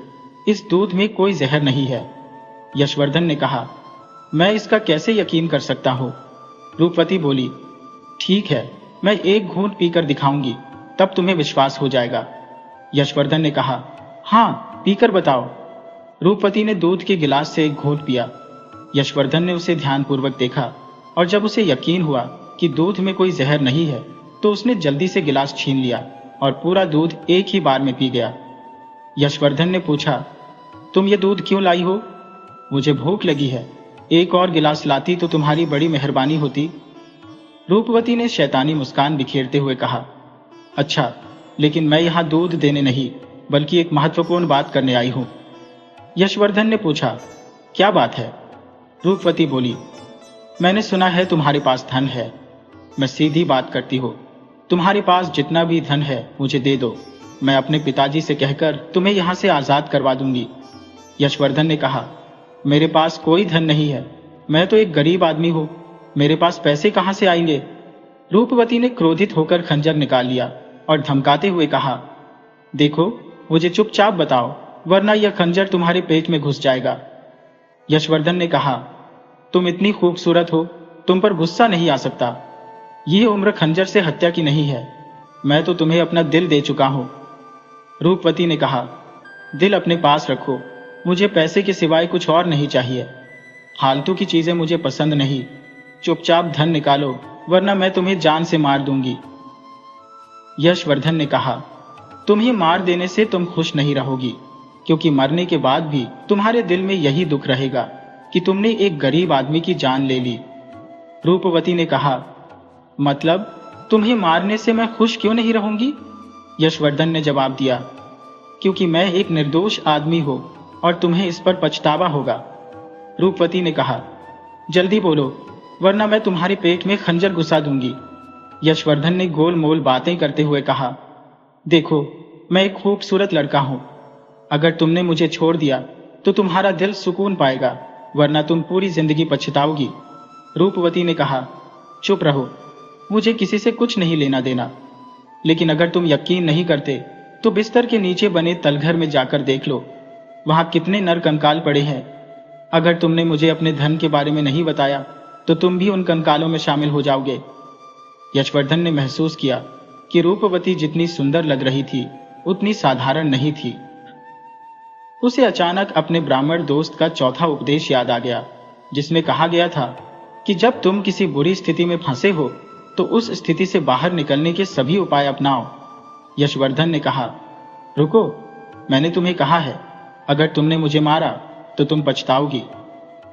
इस दूध में कोई जहर नहीं है। यशवर्धन ने कहा, मैं इसका कैसे यकीन कर सकता हूँ? रूपवती बोली, ठीक है, मैं एक घूंट पीकर दिखाऊंगी, तब तुम्हें विश्वास हो जाएगा। यशवर्धन ने कहा, हाँ, पीकर बताओ। रूपवती ने दूध के गिलास से एक घूंट पिया। यशवर्धन ने उसे ध्यानपूर्वक देखा और जब उसे यकीन हुआ कि दूध में कोई जहर नहीं है तो उसने जल्दी से गिलास छीन लिया और पूरा दूध एक ही बार में पी गया। यशवर्धन ने पूछा, तुम ये दूध क्यों लाई हो? मुझे भूख लगी है, एक और गिलास लाती तो तुम्हारी बड़ी मेहरबानी होती। रूपवती ने शैतानी मुस्कान बिखेरते हुए कहा, अच्छा, लेकिन मैं यहाँ दूध देने नहीं बल्कि एक महत्वपूर्ण बात करने आई हूँ। यशवर्धन ने पूछा, क्या बात है? रूपवती बोली, मैंने सुना है तुम्हारे पास धन है। मैं सीधी बात करती हूँ, तुम्हारे पास जितना भी धन है मुझे दे दो, मैं अपने पिताजी से कहकर तुम्हें यहाँ से आजाद करवा दूंगी। यशवर्धन ने कहा, मेरे पास कोई धन नहीं है, मैं तो एक गरीब आदमी हूँ, मेरे पास पैसे कहाँ से आएंगे? रूपवती ने क्रोधित होकर खंजर निकाल लिया और धमकाते हुए कहा, देखो, मुझे चुपचाप बताओ, वरना यह खंजर तुम्हारे पेट में घुस जाएगा। यशवर्धन ने कहा, तुम इतनी खूबसूरत हो, तुम पर गुस्सा नहीं आ सकता। यह उम्र खंजर से हत्या की नहीं है, मैं तो तुम्हें अपना दिल दे चुका हूं। रूपवती ने कहा, दिल अपने पास रखो, मुझे पैसे के सिवाय कुछ और नहीं चाहिए। फालतू की चीजें मुझे पसंद नहीं, चुपचाप धन निकालो, वरना मैं तुम्हें जान से मार दूंगी। यशवर्धन ने कहा, तुम्हें मार देने से तुम खुश नहीं रहोगी, क्योंकि मरने के बाद भी तुम्हारे दिल में यही दुख रहेगा कि तुमने एक गरीब आदमी की जान ले ली। रूपवती ने कहा, मतलब तुम्हें मारने से मैं खुश क्यों नहीं रहूंगी? यशवर्धन ने जवाब दिया, क्योंकि मैं एक निर्दोष आदमी हूं और तुम्हें इस पर पछतावा होगा। रूपवती ने कहा, जल्दी बोलो, वरना मैं तुम्हारे पेट में खंजर घुसा दूंगी। यशवर्धन ने गोल मोल बातें करते हुए कहा, देखो, मैं एक खूबसूरत लड़का हूं, अगर तुमने मुझे छोड़ दिया तो तुम्हारा दिल सुकून पाएगा, वरना तुम पूरी जिंदगी पछताओगी। रूपवती ने कहा, चुप रहो, मुझे किसी से कुछ नहीं लेना देना, लेकिन अगर तुम यकीन नहीं करते तो बिस्तर के नीचे बने तलघर में जाकर देख लो, वहां कितने नर कंकाल पड़े हैं। अगर तुमने मुझे अपने धन के बारे में नहीं बताया तो तुम भी उन कंकालों में शामिल हो जाओगे। यशवर्धन ने महसूस किया कि रूपवती जितनी सुंदर लग रही थी उतनी साधारण नहीं थी। उसे अचानक अपने ब्राह्मण दोस्त का चौथा उपदेश याद आ गया, जिसमें कहा गया था कि जब तुम किसी बुरी स्थिति में फंसे हो तो उस स्थिति से बाहर निकलने के सभी उपाय अपनाओ। यशवर्धन ने कहा, रुको, मैंने तुम्हें कहा है, अगर तुमने मुझे मारा तो तुम पछताओगी,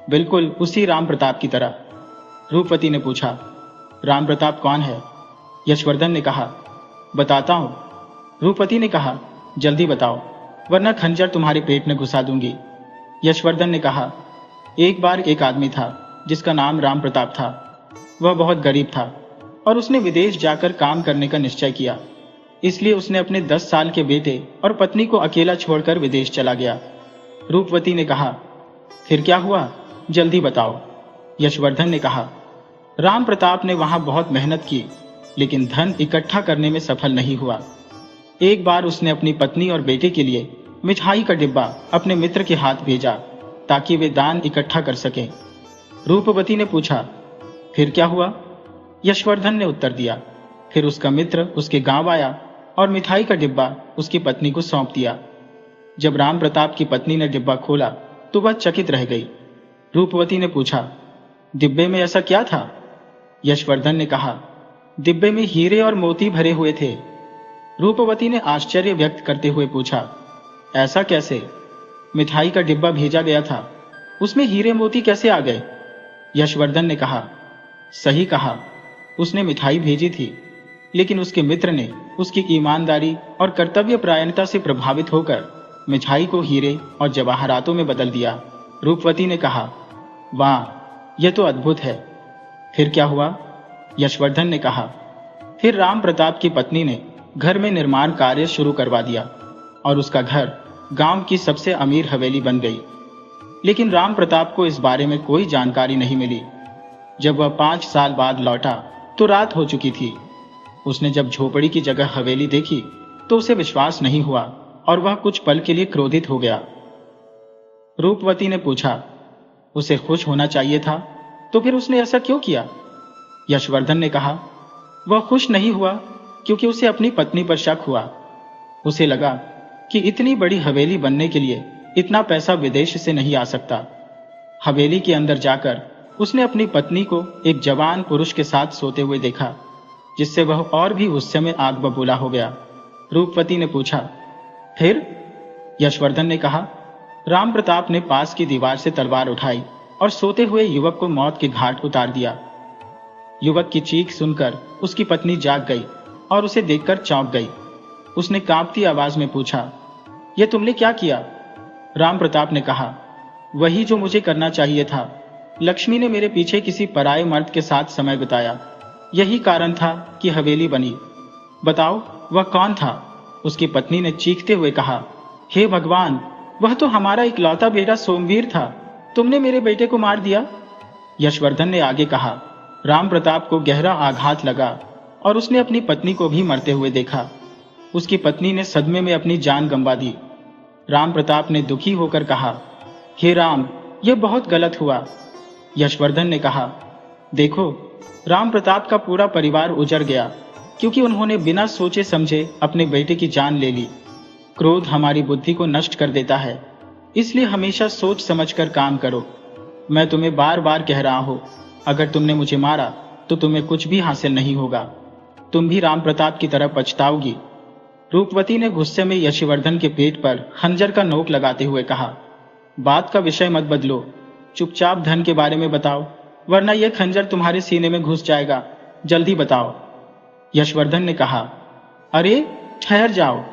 बिल्कुल उसी राम प्रताप की तरह। रूपवती ने पूछा, राम प्रताप कौन है? यशवर्धन ने कहा, बताता हूं। रूपवती ने कहा, जल्दी बताओ, वरना खंजर तुम्हारे पेट में घुसा दूंगी। यशवर्धन ने कहा, एक बार एक आदमी था जिसका नाम राम प्रताप था। वह बहुत गरीब था और उसने विदेश जाकर काम करने का निश्चय किया, इसलिए उसने अपने 10 साल के बेटे और पत्नी को अकेला छोड़कर विदेश चला गया। रूपवती ने कहा, फिर क्या हुआ, जल्दी बताओ। यशवर्धन ने कहा, राम प्रताप ने वहां बहुत मेहनत की, लेकिन धन इकट्ठा करने में सफल नहीं हुआ। एक बार उसने अपनी पत्नी और बेटे के लिए मिठाई का डिब्बा अपने मित्र के हाथ भेजा ताकि वे दान इकट्ठा कर सकें। रूपवती ने पूछा, फिर क्या हुआ? यशवर्धन ने उत्तर दिया, फिर उसका मित्र उसके गांव आया और मिठाई का डिब्बा उसकी पत्नी को सौंप दिया। जब राम प्रताप की पत्नी ने डिब्बा खोला तो वह चकित रह गई। रूपवती ने पूछा, डिब्बे में ऐसा क्या था? यशवर्धन ने कहा, डिब्बे में हीरे और मोती भरे हुए थे। रूपवती ने आश्चर्य व्यक्त करते हुए पूछा, ऐसा कैसे? मिठाई का डिब्बा भेजा गया था, उसमें हीरे मोती कैसे आ गए? यशवर्धन ने कहा, सही कहा, उसने मिठाई भेजी थी, लेकिन उसके मित्र ने उसकी ईमानदारी और कर्तव्य परायणता से प्रभावित होकर मिठाई को हीरे और जवाहरातों में बदल दिया। रूपवती ने कहा, वाह, यह तो अद्भुत है। फिर क्या हुआ? यशवर्धन ने कहा, फिर राम प्रताप की पत्नी ने घर में निर्माण कार्य शुरू करवा दिया और उसका घर गांव की सबसे अमीर हवेली बन गई। लेकिन राम प्रताप को इस बारे में कोई जानकारी नहीं मिली। जब वह 5 साल बाद लौटा तो रात हो चुकी थी। उसने जब झोपड़ी की जगह हवेली देखी तो उसे विश्वास नहीं हुआ और वह कुछ पल के लिए क्रोधित हो गया। रूपवती ने पूछा, उसे खुश होना चाहिए था, तो फिर उसने ऐसा क्यों किया? यशवर्धन ने कहा, वह खुश नहीं हुआ क्योंकि उसे अपनी पत्नी पर शक हुआ। उसे लगा कि इतनी बड़ी हवेली बनने के लिए इतना पैसा विदेश से नहीं आ सकता। हवेली के अंदर जाकर उसने अपनी पत्नी को एक जवान पुरुष के साथ सोते हुए देखा, जिससे वह और भी गुस्से में आग बबूला हो गया। रूपवती ने पूछा, फिर? यशवर्धन ने कहा, राम प्रताप ने पास की दीवार से तलवार उठाई और सोते हुए युवक को मौत के घाट उतार दिया। युवक की चीख सुनकर उसकी पत्नी जाग गई और उसे देखकर चौंक गई। उसने कांपती आवाज में पूछा, यह तुमने क्या किया? राम प्रताप ने कहा, वही जो मुझे करना चाहिए था। लक्ष्मी ने मेरे पीछे किसी पराये मर्द के साथ समय बिताया, यही कारण था कि हवेली बनी। बताओ वह कौन था? उसकी पत्नी ने चीखते हुए कहा, हे भगवान, वह तो हमारा इकलौता बेटा सोमवीर था। तुमने मेरे बेटे को मार दिया। यशवर्धन ने आगे कहा। राम प्रताप को गहरा आघात लगा और उसने अपनी पत्नी को भी मरते हुए देखा। उसकी पत्नी ने सदमे में अपनी जान गंवा दी। राम प्रताप ने दुखी होकर कहा, हे राम, यह बहुत गलत हुआ। यशवर्धन ने कहा, देखो, राम प्रताप का पूरा परिवार उजड़ गया क्योंकि उन्होंने बिना सोचे समझे अपने बेटे की जान ले ली। क्रोध हमारी बुद्धि को नष्ट कर देता है, इसलिए हमेशा सोच समझकर काम करो। मैं तुम्हें बार बार कह रहा हूं, अगर तुमने मुझे मारा तो तुम्हें कुछ भी हासिल नहीं होगा। तुम भी राम प्रताप की तरह पछताओगी। रूपवती ने गुस्से में यशवर्धन के पेट पर खंजर का नोक लगाते हुए कहा, बात का विषय मत बदलो, चुपचाप धन के बारे में बताओ, वरना यह खंजर तुम्हारे सीने में घुस जाएगा। जल्दी बताओ। यशवर्धन ने कहा, अरे ठहर जाओ,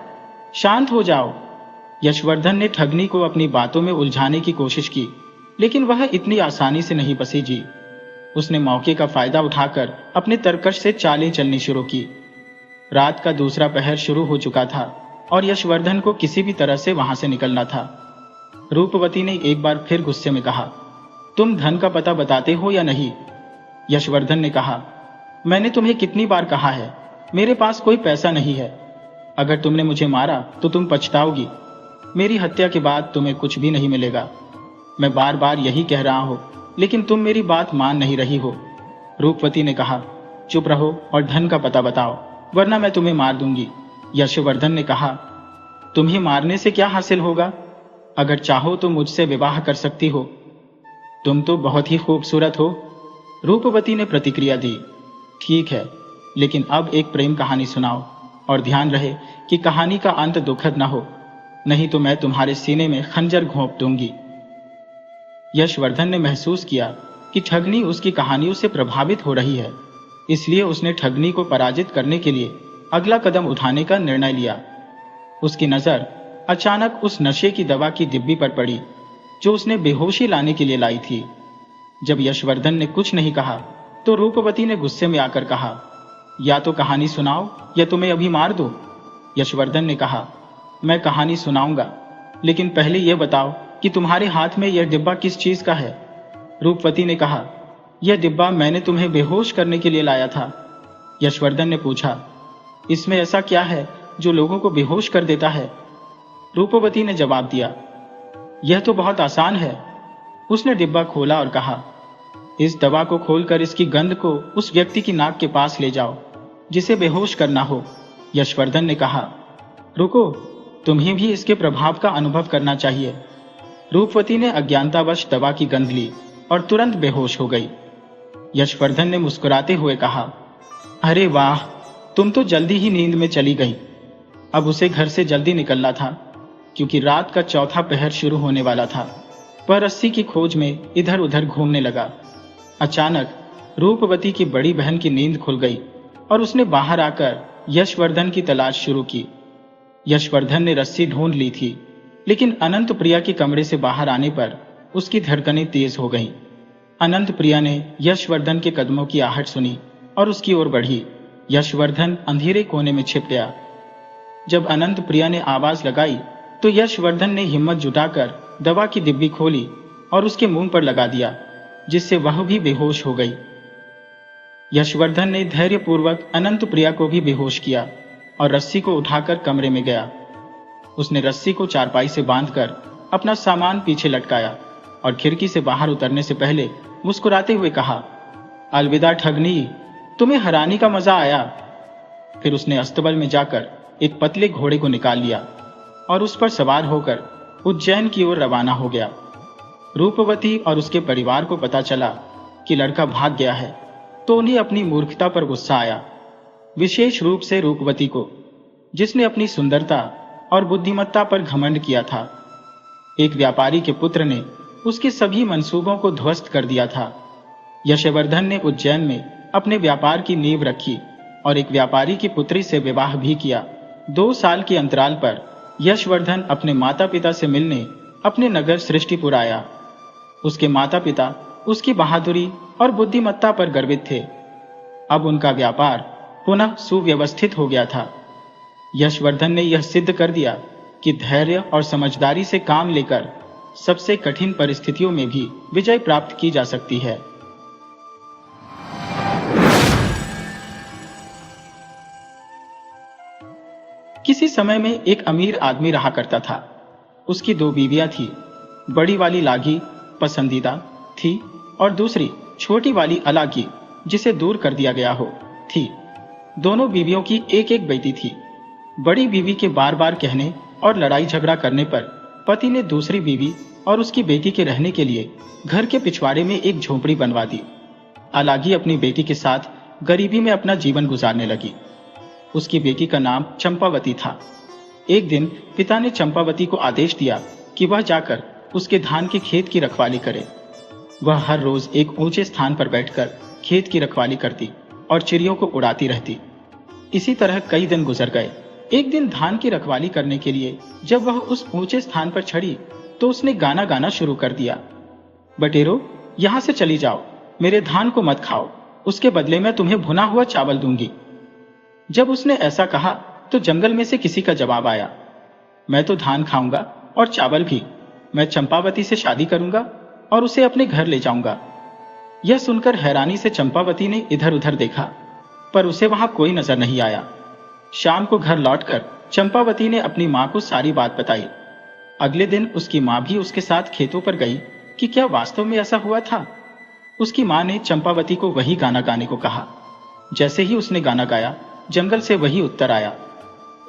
शांत हो जाओ। यशवर्धन ने ठगनी को अपनी बातों में उलझाने की कोशिश की, लेकिन वह इतनी आसानी से नहीं बसेगी। उसने मौके का फायदा उठाकर अपने तरकश से चालें चलनी शुरू की। रात का दूसरा पहर शुरू हो चुका था और यशवर्धन को किसी भी तरह से वहां से निकलना था। रूपवती ने एक बार फिर गुस्से में कहा, तुम धन का पता बताते हो या नहीं? यशवर्धन ने कहा, मैंने तुम्हें कितनी बार कहा है, मेरे पास कोई पैसा नहीं है। अगर तुमने मुझे मारा तो तुम पछताओगी। मेरी हत्या के बाद तुम्हें कुछ भी नहीं मिलेगा। मैं बार बार यही कह रहा हूं, लेकिन तुम मेरी बात मान नहीं रही हो। रूपवती ने कहा, चुप रहो और धन का पता बताओ, वरना मैं तुम्हें मार दूंगी। यशवर्धन ने कहा, तुम्हें मारने से क्या हासिल होगा? अगर चाहो तो मुझसे विवाह कर सकती हो। तुम तो बहुत ही खूबसूरत हो। रूपवती ने प्रतिक्रिया दी। ठीक है, लेकिन अब एक प्रेम कहानी सुनाओ, और ध्यान रहे कि कहानी का अंत दुखद न हो, नहीं तो मैं तुम्हारे सीने में खंजर घोंप दूंगी। यशवर्धन ने महसूस किया कि ठगनी उसकी कहानियों से प्रभावित हो रही है, इसलिए उसने ठगनी को पराजित करने के लिए अगला कदम उठाने का निर्णय लिया। उसकी नजर अचानक उस नशे की दवा की डिब्बी पर पड़ी जो उसने बेहोशी लाने के लिए लाई थी। जब यशवर्धन ने कुछ नहीं कहा तो रूपवती ने गुस्से में आकर कहा, या तो कहानी सुनाओ या तुम्हें अभी मार दो। यशवर्धन ने कहा, मैं कहानी सुनाऊंगा, लेकिन पहले यह बताओ कि तुम्हारे हाथ में यह डिब्बा किस चीज का है? रूपवती ने कहा, यह डिब्बा मैंने तुम्हें बेहोश करने के लिए लाया था। यशवर्धन ने पूछा, इसमें ऐसा क्या है जो लोगों को बेहोश कर देता है? रूपवती ने जवाब दिया, यह तो बहुत आसान है। उसने डिब्बा खोला और कहा, इस दवा को खोलकर इसकी गंध को उस व्यक्ति की नाक के पास ले जाओ जिसे बेहोश करना हो। यशवर्धन ने कहा, रुको, तुम्हें भी इसके प्रभाव का अनुभव करना चाहिए। रूपवती ने अज्ञानतावश दवा की गंध ली और तुरंत बेहोश हो गई। यशवर्धन ने मुस्कुराते हुए कहा, अरे वाह, तुम तो जल्दी ही नींद में चली गई। अब उसे घर से जल्दी निकलना था क्योंकि रात का चौथा पहर शुरू होने वाला था। वह रस्सी की खोज में इधर उधर घूमने लगा। अचानक रूपवती की बड़ी बहन की नींद खुल गई और उसने बाहर आकर यशवर्धन की तलाश शुरू की। यशवर्धन ने रस्सी ढूंढ ली थी, लेकिन अनंत प्रिया के कमरे से बाहर आने पर उसकी धड़कनें तेज हो गईं। अनंत प्रिया ने यशवर्धन के कदमों की आहट सुनी और उसकी ओर बढ़ी। यशवर्धन अंधेरे कोने में छिप गया। जब अनंत प्रिया ने आवाज लगाई तो यशवर्धन ने हिम्मत जुटाकर दवा की डिब्बी खोली और उसके मुंह पर लगा दिया, जिससे वह भी बेहोश हो गई। यशवर्धन ने धैर्यपूर्वक अनंत प्रिया को भी बेहोश किया और रस्सी को उठाकर कमरे में गया। उसने रस्सी को चारपाई से बांधकर अपना सामान पीछे लटकाया और खिड़की से बाहर उतरने से पहले मुस्कुराते हुए कहा, अलविदा ठगनी, तुम्हें हराने का मजा आया। फिर उसने अस्तबल में जाकर एक पतले घोड़े को निकाल लिया और उस पर सवार होकर उज्जैन की ओर रवाना हो गया। रूपवती और उसके परिवार को पता चला कि लड़का भाग गया है तो उन्हें अपनी मूर्खता पर गुस्सा आया, विशेष रूप से रूपवती को, जिसने अपनी सुंदरता और बुद्धिमत्ता पर घमंड किया था। एक व्यापारी के पुत्र ने उसके सभी मंसूबों को ध्वस्त कर दिया था। यशवर्धन ने उज्जैन में अपने व्यापार की नींव रखी और एक व्यापारी की पुत्री से विवाह भी किया। 2 साल के अंतराल पर यशवर्धन अपने माता पिता से मिलने अपने नगर सृष्टिपुर आया। उसके माता पिता उसकी बहादुरी और बुद्धिमत्ता पर गर्वित थे। अब उनका व्यापार पुनः सुव्यवस्थित हो गया था। यशवर्धन ने यह सिद्ध कर दिया कि धैर्य और समझदारी से काम लेकर सबसे कठिन परिस्थितियों में भी विजय प्राप्त की जा सकती है। किसी समय में एक अमीर आदमी रहा करता था। उसकी 2 बीवियां थी। बड़ी वाली लागी पसंदीदा थी और दूसरी छोटी वाली अलागी, जिसे दूर कर दिया गया हो, थी। दोनों बीवियों की एक एक बेटी थी। बड़ी बीवी के बार बार कहने और लड़ाई झगड़ा करने पर पति ने दूसरी बीवी और उसकी बेटी के रहने के लिए घर के पिछवाड़े में एक झोपड़ी बनवा दी। अलागी अपनी बेटी के साथ गरीबी में अपना जीवन गुजारने लगी। उसकी बेटी का नाम चंपावती था। एक दिन पिता ने चंपावती को आदेश दिया कि वह जाकर उसके धान के खेत की रखवाली करे। वह हर रोज एक ऊंचे स्थान पर बैठकर खेत की रखवाली करती और चिड़ियों को उड़ाती रहती। इसी तरह कई दिन गुजर गए। एक दिन धान की रखवाली करने के लिए जब वह उस ऊंचे स्थान पर चढ़ी तो उसने गाना गाना शुरू कर दिया, बटेरो, यहां से चली जाओ, मेरे धान को मत खाओ, उसके बदले में तुम्हें भुना हुआ चावल दूंगी। जब उसने ऐसा कहा तो जंगल में से किसी का जवाब आया, मैं तो धान खाऊंगा और चावल भी। मैं चंपावती से शादी करूंगा और उसे अपने घर ले जाऊंगा। यह सुनकर हैरानी से चंपावती ने इधर उधर देखा, पर उसे वहां कोई नजर नहीं आया। शाम को घर लौटकर चंपावती ने अपनी मां को सारी बात बताई। अगले दिन उसकी मां भी उसके साथ खेतों पर गई कि क्या वास्तव में ऐसा हुआ था। उसकी मां ने चंपावती को वही गाना गाने को कहा। जैसे ही उसने गाना गाया, जंगल से वही उत्तर आया।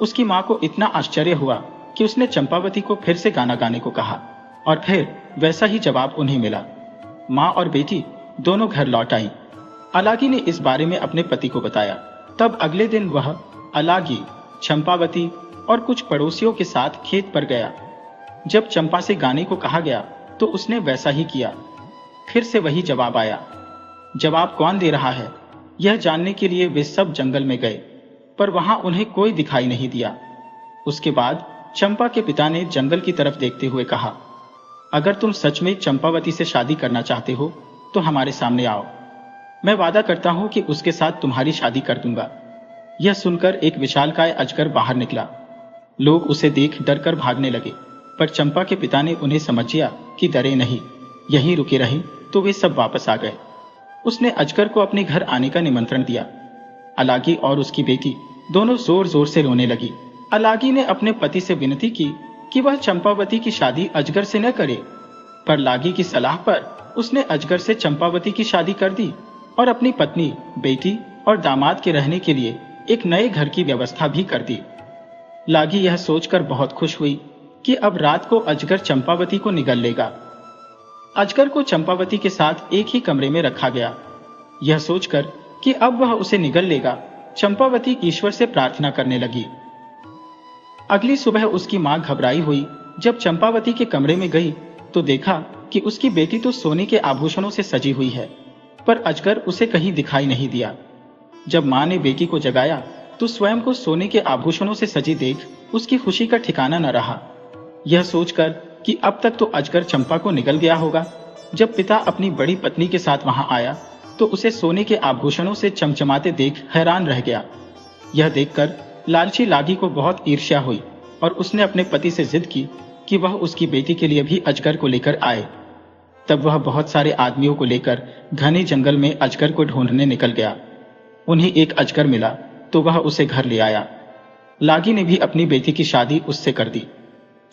उसकी मां को इतना आश्चर्य हुआ कि उसने चंपावती को फिर से गाना गाने को कहा और फिर वैसा ही जवाब उन्हें मिला। मां और बेटी दोनों घर लौट आई। अलागी ने इस बारे में अपने पति को बताया। तब अगले दिन वह अलागी, चंपावती और कुछ पड़ोसियों के साथ खेत पर गया। जब चंपा से गाने को कहा गया तो उसने वैसा ही किया। फिर से वही जवाब आया। जवाब कौन दे रहा है, यह जानने के लिए वे सब जंगल में गए, पर वहां उन्हें कोई दिखाई नहीं दिया। उसके बाद चंपा के पिता ने जंगल की तरफ देखते हुए कहा, अगर तुम सच में चंपावती से शादी करना चाहते हो तो हमारे सामने आओ। मैं वादा करता हूं कि उसके साथ तुम्हारी शादी कर दूंगा। यह सुनकर एक विशालकाय अजगर बाहर निकला। लोग उसे देख डरकर भागने लगे, पर चंपा के पिता ने उन्हें समझाया कि डरे नहीं, यहीं रुके रहे, तो वे सब वापस आ गए। उसने अजगर को अपने घर आने का निमंत्रण दिया। अलागी और उसकी बेटी दोनों जोर जोर से रोने लगी। अलागी ने अपने पति से विनती की कि वह चंपावती की शादी अजगर से न करे, पर लागी की सलाह पर उसने अजगर से चंपावती की शादी कर दी और अपनी पत्नी, बेटी और दामाद के रहने के लिए एक नए घर की व्यवस्था भी कर दी। लागी यह सोचकर बहुत खुश हुई कि अब रात को अजगर चंपावती को निगल लेगा। अजगर को चंपावती के साथ एक ही कमरे में रखा गया। यह सोचकर कि अब वह उसे निगल लेगा, चंपावती ईश्वर से प्रार्थना करने लगी। अगली सुबह उसकी मां घबराई हुई जब चंपावती के कमरे में गई तो देखा कि उसकी बेटी तो सोने के आभूषणों से सजी हुई है, पर अजगर उसे कहीं दिखाई नहीं दिया। जब मां ने बेटी को जगाया तो स्वयं को सोने के आभूषणों से सजी देख उसकी खुशी का ठिकाना न रहा। यह सोचकर कि अब तक तो अजगर चंपा को निगल गया होगा, जब पिता अपनी बड़ी पत्नी के साथ वहां आया तो उसे सोने के आभूषणों से चमचमाते देख हैरान रह गया। यह देखकर लालची लागी को बहुत ईर्ष्या हुई और उसने अपने पति से जिद की कि वह उसकी बेटी के लिए भी अजगर को लेकर आए। तब वह बहुत सारे आदमियों को लेकर घने जंगल में अजगर को ढूंढने निकल गया। उन्हें एक अजगर मिला तो वह उसे घर ले आया। लागी ने भी अपनी बेटी की शादी उससे कर दी।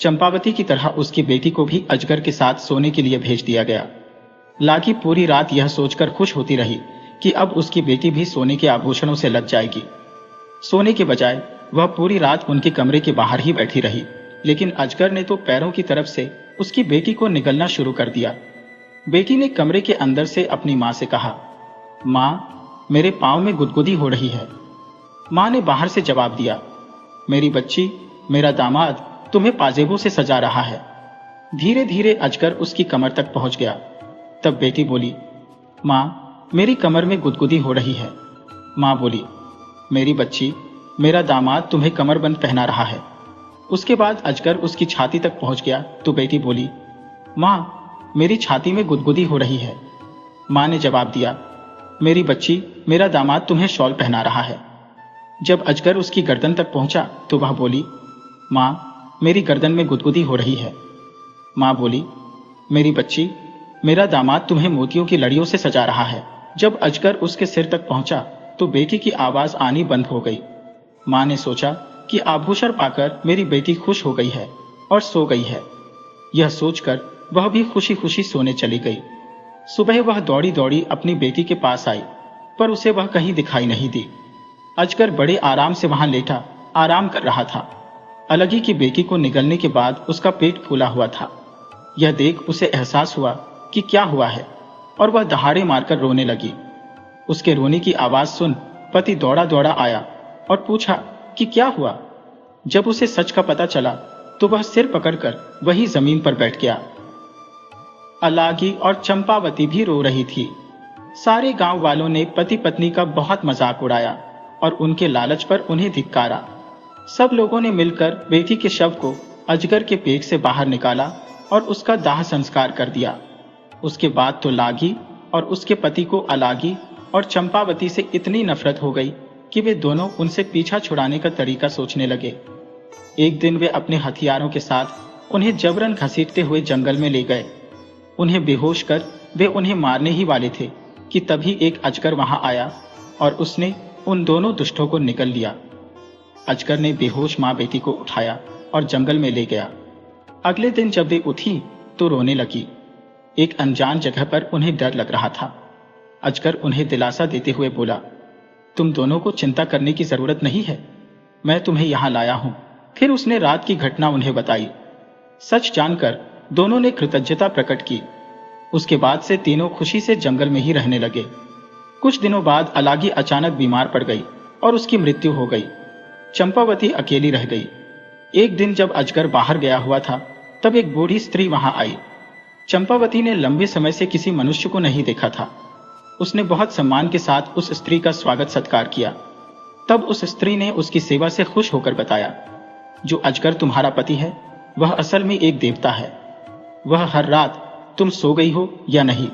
चंपावती की तरह उसकी बेटी को भी अजगर के साथ सोने के लिए भेज दिया गया। लागी पूरी रात यह सोचकर खुश होती रही कि अब उसकी बेटी भी सोने के आभूषणों से लग जाएगी। सोने के बजाय वह पूरी रात उनके कमरे के बाहर ही बैठी रही, लेकिन अजगर ने तो पैरों की तरफ से उसकी बेटी को निगलना शुरू कर दिया। बेटी ने कमरे के अंदर से अपनी माँ से कहा, माँ, मेरे पाँव में गुदगुदी हो रही है। माँ ने बाहर से जवाब दिया, मेरी बच्ची, मेरा दामाद तुम्हें पाजेबों से सजा रहा है। धीरे धीरे अजगर उसकी कमर तक पहुंच गया। तब बेटी बोली, माँ, मेरी कमर में गुदगुदी हो रही है। माँ बोली, मेरी बच्ची, मेरा दामाद तुम्हें कमरबंद पहना रहा है। उसके बाद अजगर उसकी छाती तक पहुंच गया तो बेटी बोली, माँ, मेरी छाती में गुदगुदी हो रही है। माँ ने जवाब दिया, मेरी बच्ची, मेरा दामाद तुम्हें शॉल पहना रहा है। जब अजगर उसकी गर्दन तक पहुंचा तो वह बोली, माँ, मेरी गर्दन में गुदगुदी हो रही है। माँ बोली, मेरी बच्ची, मेरा दामाद तुम्हें मोतियों की लड़ियों से सजा रहा है। जब अजगर उसके सिर तक पहुंचा तो बेटी की आवाज आनी बंद हो गई। माँ ने सोचा कि आभूषण पाकर मेरी बेटी खुश हो गई है और सो गई है। यह सोचकर वह भी खुशी खुशी सोने चली गई। सुबह वह दौड़ी दौड़ी अपनी बेटी के पास आई, पर उसे वह कहीं दिखाई नहीं दी। अजगर बड़े आराम से वहां लेटा आराम कर रहा था। अलगी की बेटी को निगलने के बाद उसका पेट फूला हुआ था। यह देख उसे एहसास हुआ कि क्या हुआ है और वह दहाड़े मारकर रोने लगी। उसके रोने की आवाज सुन पति दौड़ा दौड़ा आया और पूछा कि क्या हुआ। जब उसे सच का पता चला तो वह सिर पकड़कर वही जमीन पर बैठ गया। अलागी और चंपावती भी रो रही थी। सारे गांव वालों ने पति पत्नी का बहुत मजाक उड़ाया और उनके लालच पर उन्हें धिक्कारा। सब लोगों ने मिलकर बेटी के शव को अजगर के पेट से बाहर निकाला और उसका दाह संस्कार कर दिया। उसके बाद तो लागी और उसके पति को अलागी और चंपावती से इतनी नफरत हो गई कि वे दोनों उनसे पीछा छुड़ाने का तरीका सोचने लगे। एक दिन वे अपने हथियारों के साथ उन्हें जबरन घसीटते हुए जंगल में ले गए। उन्हें बेहोश कर वे उन्हें मारने ही वाले थे कि तभी एक अजगर वहां आया और उसने उन दोनों दुष्टों को निगल लिया। अजगर ने बेहोश मां बेटी को उठाया और जंगल में ले गया। अगले दिन जब वे उठी तो रोने लगी। एक अनजान जगह पर उन्हें डर लग रहा था। अजगर उन्हें दिलासा देते हुए बोला, तुम दोनों को चिंता करने की जरूरत नहीं है, मैं तुम्हें यहां लाया हूं। फिर उसने रात की घटना उन्हें बताई। सच जानकर दोनों ने कृतज्ञता प्रकट की। उसके बाद से तीनों खुशी से जंगल में ही रहने लगे। कुछ दिनों बाद अलागी अचानक बीमार पड़ गई और उसकी मृत्यु हो गई। चंपावती अकेली रह गई। एक दिन जब अजगर बाहर गया हुआ था तब एक बूढ़ी स्त्री वहां आई। चंपावती ने लंबे समय से किसी मनुष्य को नहीं देखा था। उसने बहुत सम्मान के साथ उस स्त्री का स्वागत सत्कार किया। तब उस स्त्री ने उसकी सेवा से खुश होकर बताया, जो अजगर तुम्हारा पति है वह असल में एक देवता है। वह हर रात तुम सो गई हो या नहीं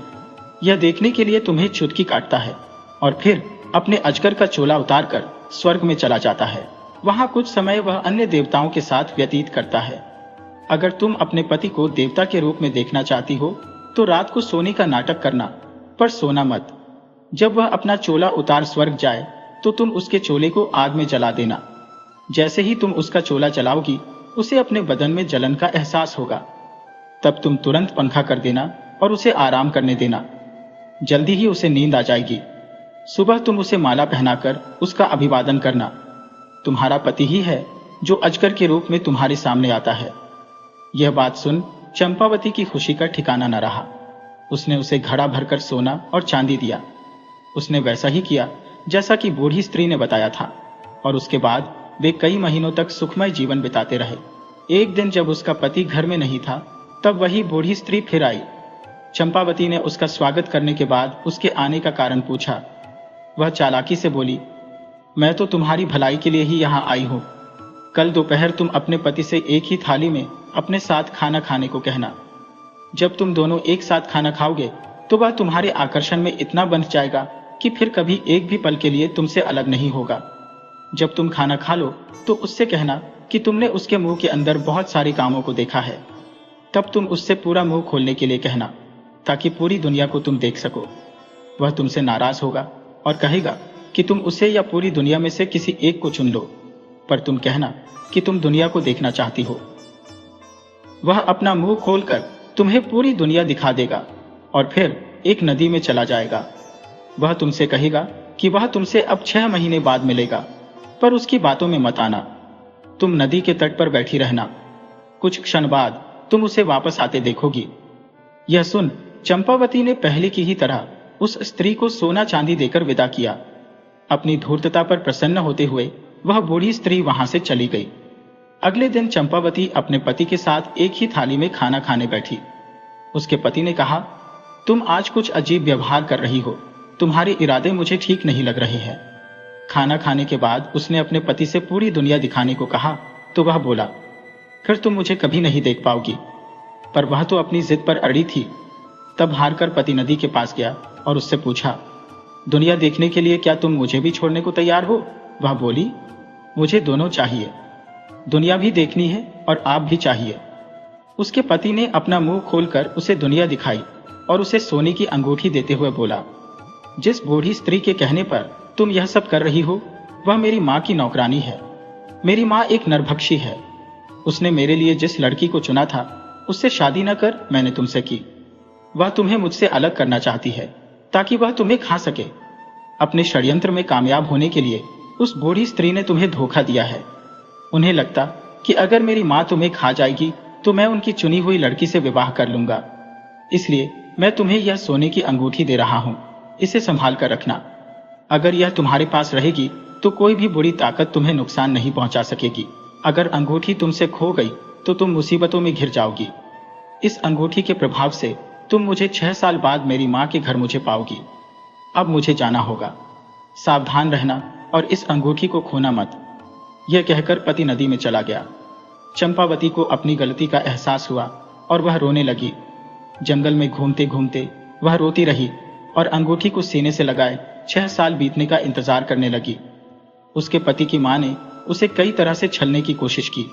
यह देखने के लिए तुम्हें चुटकी काटता है और फिर अपने अजगर का चोला उतारकर स्वर्ग में चला जाता है। वहां कुछ समय वह अन्य देवताओं के साथ व्यतीत करता है। अगर तुम अपने पति को देवता के रूप में देखना चाहती हो तो रात को सोने का नाटक करना, पर सोना मत। जब वह अपना चोला उतार स्वर्ग जाए तो तुम उसके चोले को आग में जला देना। जैसे ही तुम उसका चोला जलाओगी उसे अपने बदन में जलन का एहसास होगा। तब तुम तुरंत पंखा कर देना और उसे आराम करने देना। जल्दी ही उसे नींद आ जाएगी। सुबह तुम उसे माला पहनाकर उसका अभिवादन करना। तुम्हारा पति ही है जो अजगर के रूप में तुम्हारे सामने आता है। यह बात सुन चंपावती की खुशी का ठिकाना न रहा। उसने उसे घड़ा भरकर सोना और चांदी दिया। उसने वैसा ही किया जैसा कि बूढ़ी स्त्री ने बताया था और उसके बाद वे कई महीनों तक सुखमय जीवन बिताते रहे। एक दिन जब उसका पति घर में नहीं था तब वही बूढ़ी स्त्री फिर आई। चंपावती ने उसका स्वागत करने के बाद उसके आने का कारण पूछा। वह चालाकी से बोली, मैं तो तुम्हारी भलाई के लिए ही यहाँ आई हूँ। कल दोपहर तुम अपने पति से एक ही थाली में अपने साथ खाना खाने को कहना। जब तुम दोनों एक साथ खाना खाओगे तो वह तुम्हारे आकर्षण में इतना बंध जाएगा कि फिर कभी एक भी पल के लिए तुमसे अलग नहीं होगा। जब तुम खाना खा लो तो उससे कहना कि तुमने उसके मुंह के अंदर बहुत सारी कामों को देखा है। तब तुम उससे पूरा मुंह खोलने के लिए कहना ताकि पूरी दुनिया को तुम देख सको। वह तुमसे नाराज होगा और कहेगा कि तुम उसे या पूरी दुनिया में से किसी एक को चुन लो, पर तुम कहना कि तुम दुनिया को देखना चाहती हो। वह अपना मुंह खोलकर तुम्हें पूरी दुनिया दिखा देगा और फिर एक नदी में चला जाएगा। वह तुमसे कहेगा कि वह तुमसे अब 6 महीने बाद मिलेगा, पर उसकी बातों में मत आना। तुम नदी के तट पर बैठी रहना। कुछ क्षण बाद तुम उसे वापस आते देखोगी। यह सुन चंपावती ने पहले की ही तरह उस स्त्री को सोना चांदी देकर विदा किया। अपनी धूर्तता पर प्रसन्न होते हुए वह बूढ़ी स्त्री वहां से चली गई। अगले दिन चंपावती अपने पति के साथ एक ही थाली में खाना खाने बैठी। उसके पति ने कहा, तुम आज कुछ अजीब व्यवहार कर रही हो, तुम्हारे इरादे मुझे ठीक नहीं लग रहे हैं। खाना खाने के बाद उसने अपने पति से पूरी दुनिया दिखाने को कहा तो वह बोला, फिर तुम मुझे कभी नहीं देख पाओगी। पर वह तो अपनी जिद पर अड़ी थी। तब हारकर पति नदी के पास गया और उससे पूछा, दुनिया देखने के लिए क्या तुम मुझे भी छोड़ने को तैयार हो? वह बोली, मुझे दोनों चाहिए, दुनिया भी देखनी है और आप भी चाहिए। उसके पति ने अपना मुंह खोलकर उसे दुनिया दिखाई और उसे सोने की अंगूठी देते हुए बोला, जिस बूढ़ी स्त्री के कहने पर तुम यह सब कर रही हो वह मेरी माँ की नौकरानी है। मेरी माँ एक नरभक्षी है। उसने मेरे लिए जिस लड़की को चुना था उससे शादी न कर मैंने तुमसे की। वह तुम्हें मुझसे अलग करना चाहती है ताकि वह तुम्हें खा सके। अपने षड्यंत्र में कामयाब होने के लिए उस बूढ़ी स्त्री ने तुम्हें धोखा दिया है। उन्हें लगता कि अगर मेरी माँ तुम्हें खा जाएगी तो मैं उनकी चुनी हुई लड़की से विवाह कर लूंगा। इसलिए मैं तुम्हें यह सोने की अंगूठी दे रहा हूं, इसे संभाल कर रखना। अगर यह तुम्हारे पास रहेगी तो कोई भी बुरी ताकत तुम्हें नुकसान नहीं पहुंचा सकेगी। अगर अंगूठी तुमसे खो गई तो तुम मुसीबतों में घिर जाओगी। इस अंगूठी के प्रभाव से तुम मुझे 6 साल बाद मेरी माँ के घर मुझे पाओगी। अब मुझे जाना होगा, सावधान रहना और इस अंगूठी को खोना मत। यह कहकर पति नदी में चला गया। चंपावती को अपनी गलती का एहसास हुआ और वह रोने लगी। जंगल में घूमते घूमते वह रोती रही और अंगूठी को सीने से लगाए 6 साल बीतने का इंतजार करने लगी। उसके पति की मां ने उसे कई तरह से छलने की कोशिश की,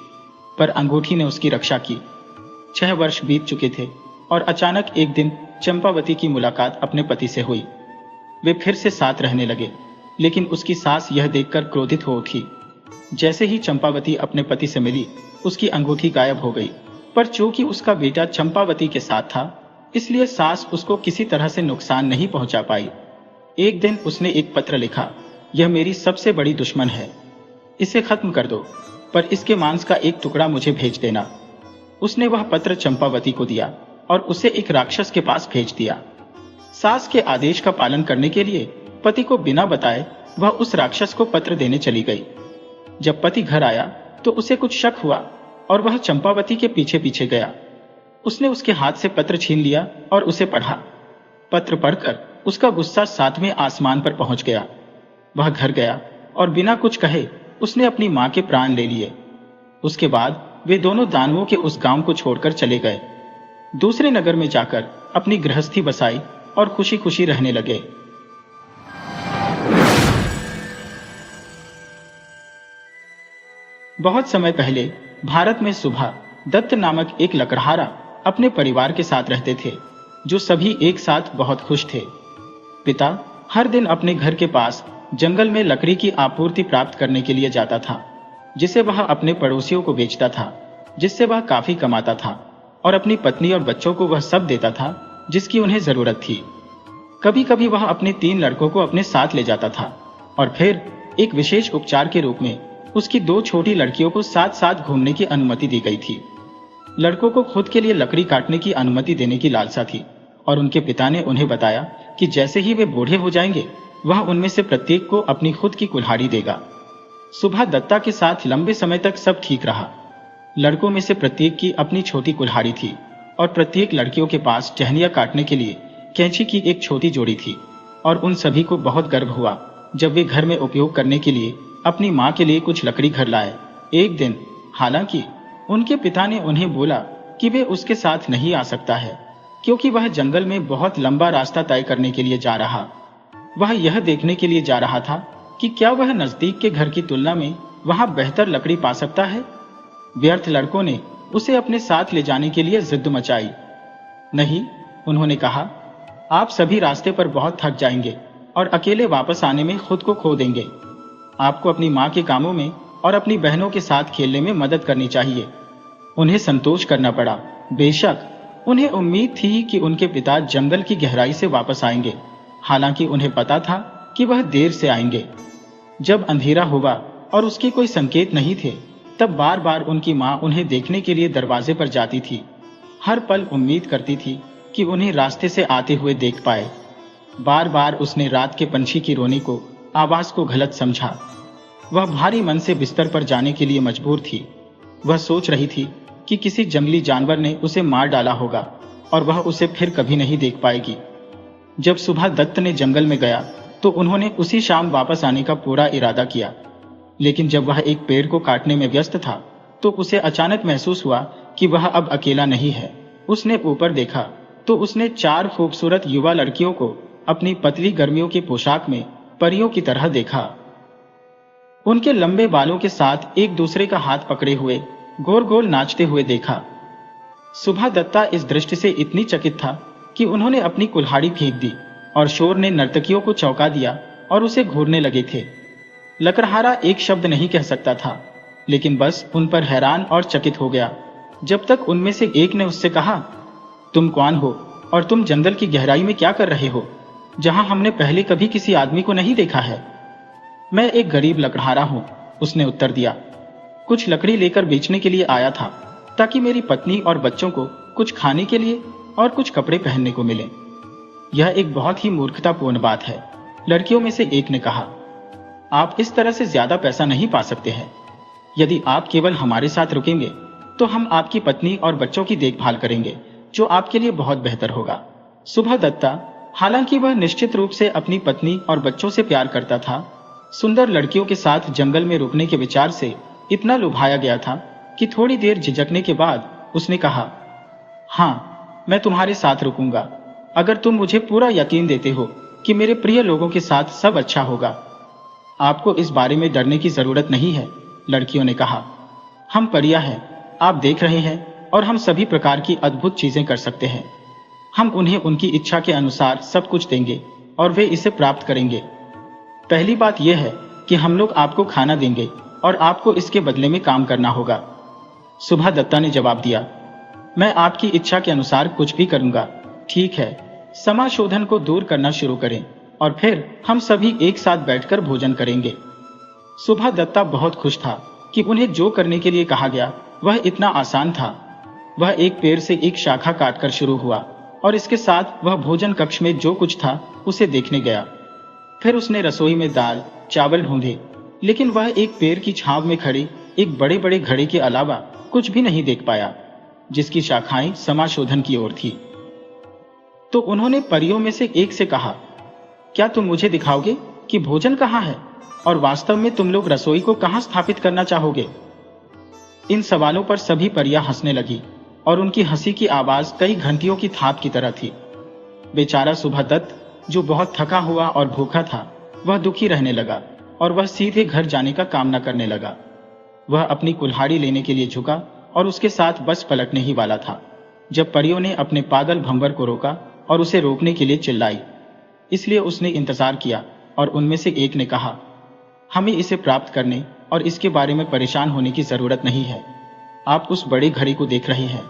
पर अंगूठी ने उसकी रक्षा की। 6 वर्ष बीत चुके थे और अचानक एक दिन चंपावती की मुलाकात अपने पति से हुई। वे फिर से साथ रहने लगे, लेकिन उसकी सास यह देखकर क्रोधित हो उठी। जैसे ही चंपावती अपने पति से मिली, उसकी अंगूठी गायब हो गई। पर चूंकि उसका बेटा चंपावती के साथ था, इसलिए सास उसको किसी तरह से नुकसान नहीं पहुंचा पाई। एक दिन उसने एक पत्र लिखा, यह मेरी सबसे बड़ी दुश्मन है, इसे खत्म कर दो, पर इसके मांस का एक टुकड़ा मुझे भेज देना। उसने वह पत्र चंपावती को दिया और उसे एक राक्षस के पास भेज दिया। सास के आदेश का पालन करने के लिए पति को बिना बताए वह उस राक्षस को पत्र देने चली गई। जब पति घर आया तो उसे कुछ शक हुआ और वह चंपावती के पीछे पीछे गया। उसने उसके हाथ से पत्र छीन लिया और उसे पढ़ा। पत्र पढ़कर उसका गुस्सा 7वें आसमान पर पहुंच गया। वह घर गया और बिना कुछ कहे उसने अपनी मां के प्राण ले लिए। उसके बाद वे दोनों दानवों के उस गांव को छोड़कर चले गए। दूसरे नगर में जाकर अपनी गृहस्थी बसाई और खुशी खुशी रहने लगे। बहुत समय पहले भारत में सुभा दत्त नामक एक लकड़हारा अपने परिवार के साथ रहते थे, जो सभी एक साथ बहुत खुश थे। पिता हर दिन अपने घर के पास जंगल में लकड़ी की आपूर्ति प्राप्त करने के लिए जाता था, जिसे वह अपने पड़ोसियों को बेचता था, जिससे वह काफी कमाता था और अपनी पत्नी और बच्चों को वह सब देता था जिसकी उन्हें जरूरत थी। कभी कभी वह अपने 3 लड़कों को अपने साथ ले जाता था और फिर एक विशेष उपचार के रूप में उसकी 2 छोटी लड़कियों को साथ साथ घूमने की अनुमति दी गई थी। लड़कों को खुद के लिए लकड़ी काटने की अनुमति देने की लालसा थी और उनके पिता ने उन्हें बताया कि जैसे ही वे बूढ़े हो जाएंगे वह उनमें से प्रत्येक को अपनी खुद की कुल्हाड़ी देगा। सुभा दत्ता के साथ लंबे समय तक सब ठीक रहा। लड़कों में से प्रत्येक की अपनी छोटी कुल्हाड़ी थी और प्रत्येक लड़कियों के पास टहनियां काटने के लिए कैंची की एक छोटी जोड़ी थी। और उन सभी को बहुत गर्व हुआ जब वे घर में उपयोग करने के लिए अपनी मां के लिए कुछ लकड़ी घर लाए। एक दिन हालांकि उनके पिता ने उन्हें बोला कि वे उसके साथ नहीं आ सकता है, क्योंकि वह जंगल में बहुत लंबा रास्ता तय करने के लिए जा रहा। वह यह देखने के लिए जा रहा था कि क्या वह नजदीक के घर की तुलना में वहां बेहतर लकड़ी पा सकता है। व्यर्थ लड़कों ने उसे अपने साथ ले जाने के लिए जिद मचाई। नहीं, उन्होंने कहा, आप सभी रास्ते पर बहुत थक जाएंगे और अकेले वापस आने में खुद को खो देंगे। आपको अपनी मां के कामों में और अपनी बहनों के साथ खेलने में मदद करनी चाहिए। उन्हें संतोष करना पड़ा। बेशक उन्हें उम्मीद थी कि उनके पिता जंगल की गहराई से वापस आएंगे, हालांकि उन्हें पता था कि वह देर से आएंगे। जब अंधेरा हुआ और उसके कोई संकेत नहीं थे, तब बार बार उनकी मां उन्हें देखने के लिए दरवाजे पर जाती थी। हर पल उम्मीद करती थी कि उन्हें रास्ते से आते हुए देख पाए। बार बार उसने रात के पंछी की रोने को, आवाज को गलत समझा। वह भारी मन से बिस्तर पर जाने के लिए मजबूर थी। वह सोच रही थी कि किसी जंगली जानवर ने उसे मार डाला होगा और वह उसे फिर कभी नहीं देख पाएगी। जब सुबह दत्त ने जंगल में गया तो उन्होंने उसी शाम वापस आने का पूरा इरादा किया, लेकिन जब वह एक पेड़ को काटने में व्यस्त था तो उसे अचानक महसूस हुआ कि वह अब अकेला नहीं है। उसने ऊपर देखा तो उसने 4 खूबसूरत युवा लड़कियों को अपनी पतली गर्मियों की पोशाक में परियों की तरह देखा। उनके लंबे बालों के साथ एक दूसरे का हाथ पकड़े हुए गोल गोल नाचते हुए देखा। सुबह दत्ता इस दृश्य से इतनी चकित था कि उन्होंने अपनी कुल्हाड़ी फेंक दी और शोर ने नर्तकियों को चौंका दिया और उसे घूरने लगे थे। लकड़हारा एक शब्द नहीं कह सकता था, लेकिन बस उन पर हैरान और चकित हो गया, जब तक उनमें से एक ने उससे कहा, तुम कौन हो और तुम जंगल की गहराई में क्या कर रहे हो, जहां हमने पहले कभी किसी आदमी को नहीं देखा है। मैं एक गरीब लकड़हारा हूं, उसने उत्तर दिया। कुछ लकड़ी लेकर बेचने के लिए आया था, ताकि मेरी पत्नी और बच्चों को कुछ खाने के लिए और कुछ कपड़े पहनने को मिले। यह एक बहुत ही मूर्खतापूर्ण बात है, लड़कियों में से एक ने कहा। आप इस तरह से ज्यादा पैसा नहीं पा सकते हैं। यदि आप केवल हमारे साथ रुकेंगे तो हम आपकी पत्नी और बच्चों की देखभाल करेंगे, जो आपके लिए बहुत बेहतर होगा। सुबह दत्ता, हालांकि वह निश्चित रूप से अपनी पत्नी और बच्चों से प्यार करता था, सुंदर लड़कियों के साथ जंगल में रुकने के विचार से इतना लुभाया गया था कि थोड़ी देर झिझकने के बाद उसने कहा, हाँ, मैं तुम्हारे साथ रुकूंगा, अगर तुम मुझे पूरा यकीन देते हो कि मेरे प्रिय लोगों के साथ सब अच्छा होगा। आपको इस बारे में डरने की जरूरत नहीं है, लड़कियों ने कहा। हम परियां हैं, आप देख रहे हैं, और हम सभी प्रकार की अद्भुत चीजें कर सकते हैं। हम उन्हें उनकी इच्छा के अनुसार सब कुछ देंगे और वे इसे प्राप्त करेंगे। पहली बात यह है कि हम लोग आपको खाना देंगे और आपको इसके बदले में काम करना होगा। सुबह दत्ता ने जवाब दिया, मैं आपकी इच्छा के अनुसार कुछ भी करूंगा। ठीक है, समाशोधन को दूर करना शुरू करें और फिर हम सभी एक साथ बैठकर भोजन करेंगे। सुबह दत्ता बहुत खुश था कि उन्हें जो करने के लिए कहा गया वह इतना आसान था। वह एक पेड़ से एक शाखा काटकर शुरू हुआ और इसके साथ वह भोजन कक्ष में जो कुछ था उसे देखने गया। फिर उसने रसोई में दाल चावल ढूंढे, लेकिन वह एक पेड़ की छांव में खड़े एक बड़े बड़े घड़े के अलावा कुछ भी नहीं देख पाया, जिसकी शाखाएं समाशोधन की ओर थी। तो उन्होंने परियों में से एक से कहा, क्या तुम मुझे दिखाओगे कि भोजन कहाँ है और वास्तव में तुम लोग रसोई को कहाँ स्थापित करना चाहोगे? इन सवालों पर सभी परियां हंसने लगी और उनकी हंसी की आवाज कई घंटियों की थाप की तरह थी। बेचारा सुबह दत्त, जो बहुत थका हुआ और भूखा था, वह दुखी रहने लगा और वह सीधे घर जाने का कामना करने लगा। वह अपनी कुल्हाड़ी लेने के लिए झुका और उसके साथ बस पलटने ही वाला था, जब परियों ने अपने पागल भंवर को रोका और उसे रोकने के लिए चिल्लाई। इसलिए उसने इंतजार किया और उनमें से एक ने कहा, हमें इसे प्राप्त करने और इसके बारे में परेशान होने की जरूरत नहीं है। आप उस बड़े घड़ी को देख रहे हैं।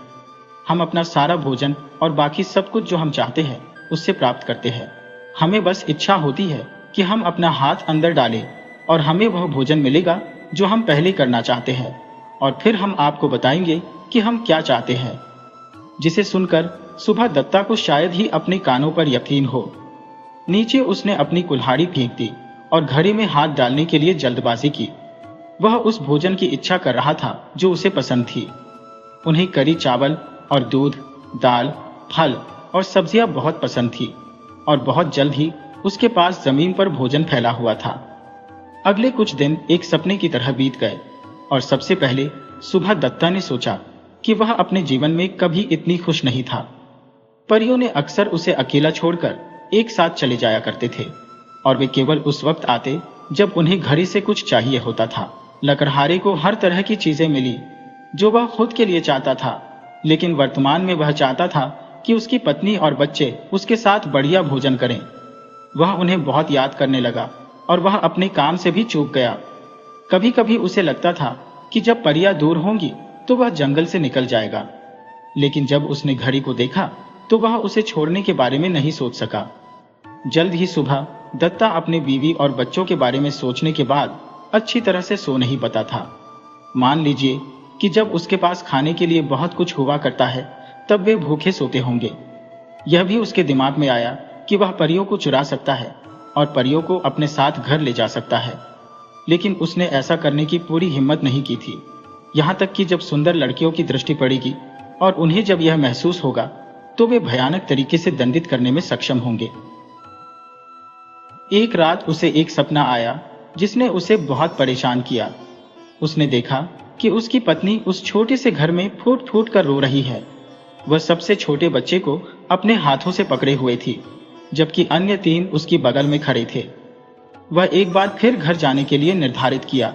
हम अपना सारा भोजन और बाकी सब कुछ जो हम चाहते हैं उससे प्राप्त करते हैं। हमें बस इच्छा होती है कि हम अपना हाथ अंदर डालें और हमें वह भोजन मिलेगा जो हम पहले करना चाहते हैं, और फिर हम आपको बताएंगे कि हम क्या चाहते हैं। जिसे सुनकर सुबह दत्ता को शायद ही अपने कानों पर यकीन हो। नीचे उसने अपनी कुल्हाड़ी फेंक दी और घड़े में हाथ डालने के लिए जल्दबाजी की। वह उस भोजन की इच्छा कर रहा था जो उसे पसंद थी। उन्हें करी चावल और दूध, दाल, फल और सब्जियां बहुत पसंद थी और बहुत जल्द ही उसके पास जमीन पर भोजन फैला हुआ था। अगले कुछ दिन एक सपने की तरह बीत गए और सबसे पहले सुबह दत्ता ने सोचा कि वह अपने जीवन में कभी इतनी खुश नहीं था। परियों ने अक्सर उसे अकेला छोड़कर एक साथ चले जाया करते थे और वे केवल उस वक्त आते जब उन्हें घड़ी से कुछ चाहिए होता था। लकड़हारे को हर तरह की चीजें मिली जो वह खुद के लिए चाहता था, लेकिन वर्तमान में वह चाहता था कि उसकी पत्नी और बच्चे उसके साथ बढ़िया भोजन करें। वह उन्हें बहुत याद करने लगा और वह अपने काम से भी चूक गया। कभी कभी उसे लगता था कि जब परियां दूर होंगी तो वह जंगल से निकल जाएगा। लेकिन जब उसने घड़ी को देखा तो वह उसे छोड़ने के बारे में नहीं सोच सका। जल्द ही सुबह दत्ता अपने बीवी और बच्चों के बारे में सोचने के बाद अच्छी तरह से सो नहीं पाता था। मान लीजिए कि जब उसके पास खाने के लिए बहुत कुछ हुआ करता है तब वे भूखे सोते होंगे। यह भी उसके दिमाग में आया कि वह परियों को चुरा सकता है और परियों को अपने साथ घर ले जा सकता है, लेकिन उसने ऐसा करने की पूरी हिम्मत नहीं की थी। यहाँ तक कि जब सुंदर लड़कियों की दृष्टि पड़ेगी और उन्हें जब यह महसूस होगा तो वे भयानक तरीके से दंडित करने में सक्षम होंगे। एक रात उसे एक सपना आया जिसने उसे बहुत परेशान किया। उसने देखा कि उसकी पत्नी उस छोटे से घर में फूट फूट कर रो रही है। वह सबसे छोटे बच्चे को अपने हाथों से पकड़े हुए थी, जबकि अन्य 3 उसकी बगल में खड़े थे। वह एक बार फिर घर जाने के लिए निर्धारित किया,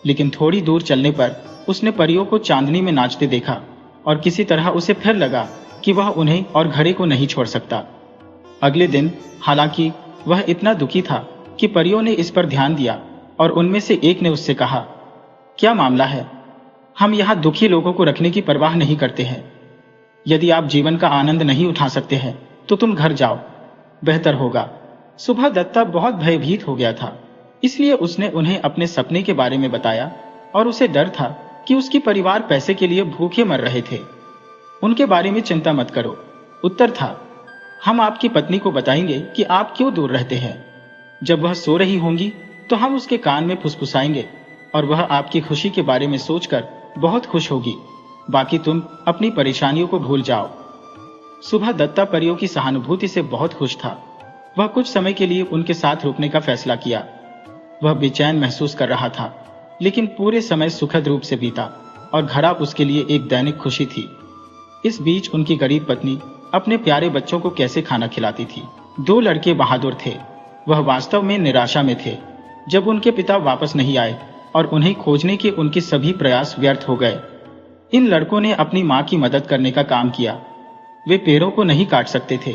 लेकिन थोड़ी दूर चलने पर उसने परियों को चांदनी में नाचते देखा और किसी तरह उसे फिर लगा कि वह उन्हें और घड़े को नहीं छोड़ सकता। अगले दिन हालांकि वह इतना दुखी था कि परियों ने इस पर ध्यान दिया और उनमें से एक ने उससे कहा, क्या मामला है? हम यहाँ दुखी लोगों को रखने की परवाह नहीं करते हैं। यदि आप जीवन का आनंद नहीं उठा सकते हैं तो तुम घर जाओ, बेहतर होगा। सुबह दत्ता बहुत भयभीत हो गया था, इसलिए उसने उन्हें अपने सपने के बारे में बताया और उसे डर था कि उसकी परिवार पैसे के लिए भूखे मर रहे थे। उनके बारे में चिंता मत करो, उत्तर था। हम आपकी पत्नी को बताएंगे कि आप क्यों दूर रहते हैं। जब वह सो रही होंगी तो हम उसके कान में फुसफुसाएंगे और वह आपकी खुशी के बारे में सोचकर बहुत खुश होगी। बाकी तुम अपनी परेशानियों को भूल जाओ। सुबह दत्ता परियों की सहानुभूति से बहुत खुश था। वह कुछ समय के लिए उनके साथ रुकने का फैसला किया। वह बेचैन महसूस कर रहा था, लेकिन पूरे समय सुखद रूप से बीता और घर अब उसके लिए एक दैनिक खुशी थी। इस बीच उनकी गरीब पत्नी अपने प्यारे बच्चों को कैसे खाना खिलाती थी। 2 लड़के बहादुर थे। वह वास्तव में निराशा में थे जब उनके पिता वापस नहीं आए और उन्हें खोजने के उनके सभी प्रयास व्यर्थ हो गए। इन लड़कों ने अपनी मां की मदद करने का काम किया। वे पेड़ों को नहीं काट सकते थे,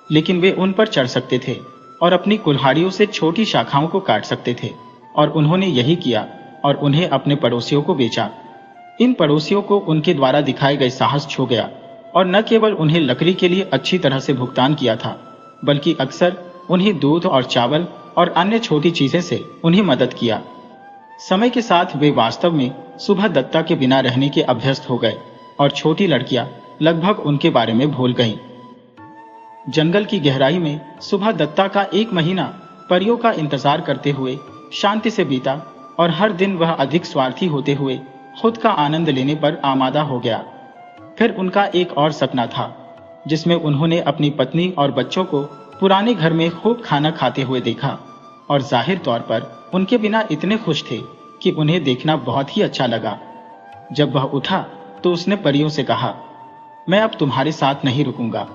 लेकिन वे उन पर चढ़ सकते थे और अपनी कुल्हाड़ियों से छोटी शाखाओं को काट सकते थे, और उन्होंने यही किया और उन्हें अपने पड़ोसियों को बेचा। इन पड़ोसियों को उनके द्वारा दिखाए गए साहस छू गया और न केवल उन्हें लकड़ी के लिए अच्छी तरह से भुगतान किया था, बल्कि अक्सर उन्हें दूध और चावल और अन्य छोटी चीजें से उन्हें मदद किया। समय के साथ वे वास्तव में सुबह दत्ता के बिना रहने के अभ्यस्त हो गए और छोटी लड़कियां लगभग उनके बारे में भूल गईं। जंगल की गहराई में सुबह दत्ता का 1 महीना परियों का इंतजार करते हुए शांति से बीता और हर दिन वह अधिक स्वार्थी होते हुए खुद का आनंद लेने पर आमादा हो गया। फिर उनका एक और सपना था जिसमें उन्होंने अपनी पत्नी और बच्चों को पुराने घर में खूब खाना खाते हुए देखा और जाहिर तौर पर उनके बिना इतने खुश थे कि उन्हें देखना बहुत ही अच्छा लगा। जब वह उठा तो उसने परियों से कहा, मैं अब तुम्हारे साथ नहीं रुकूंगा।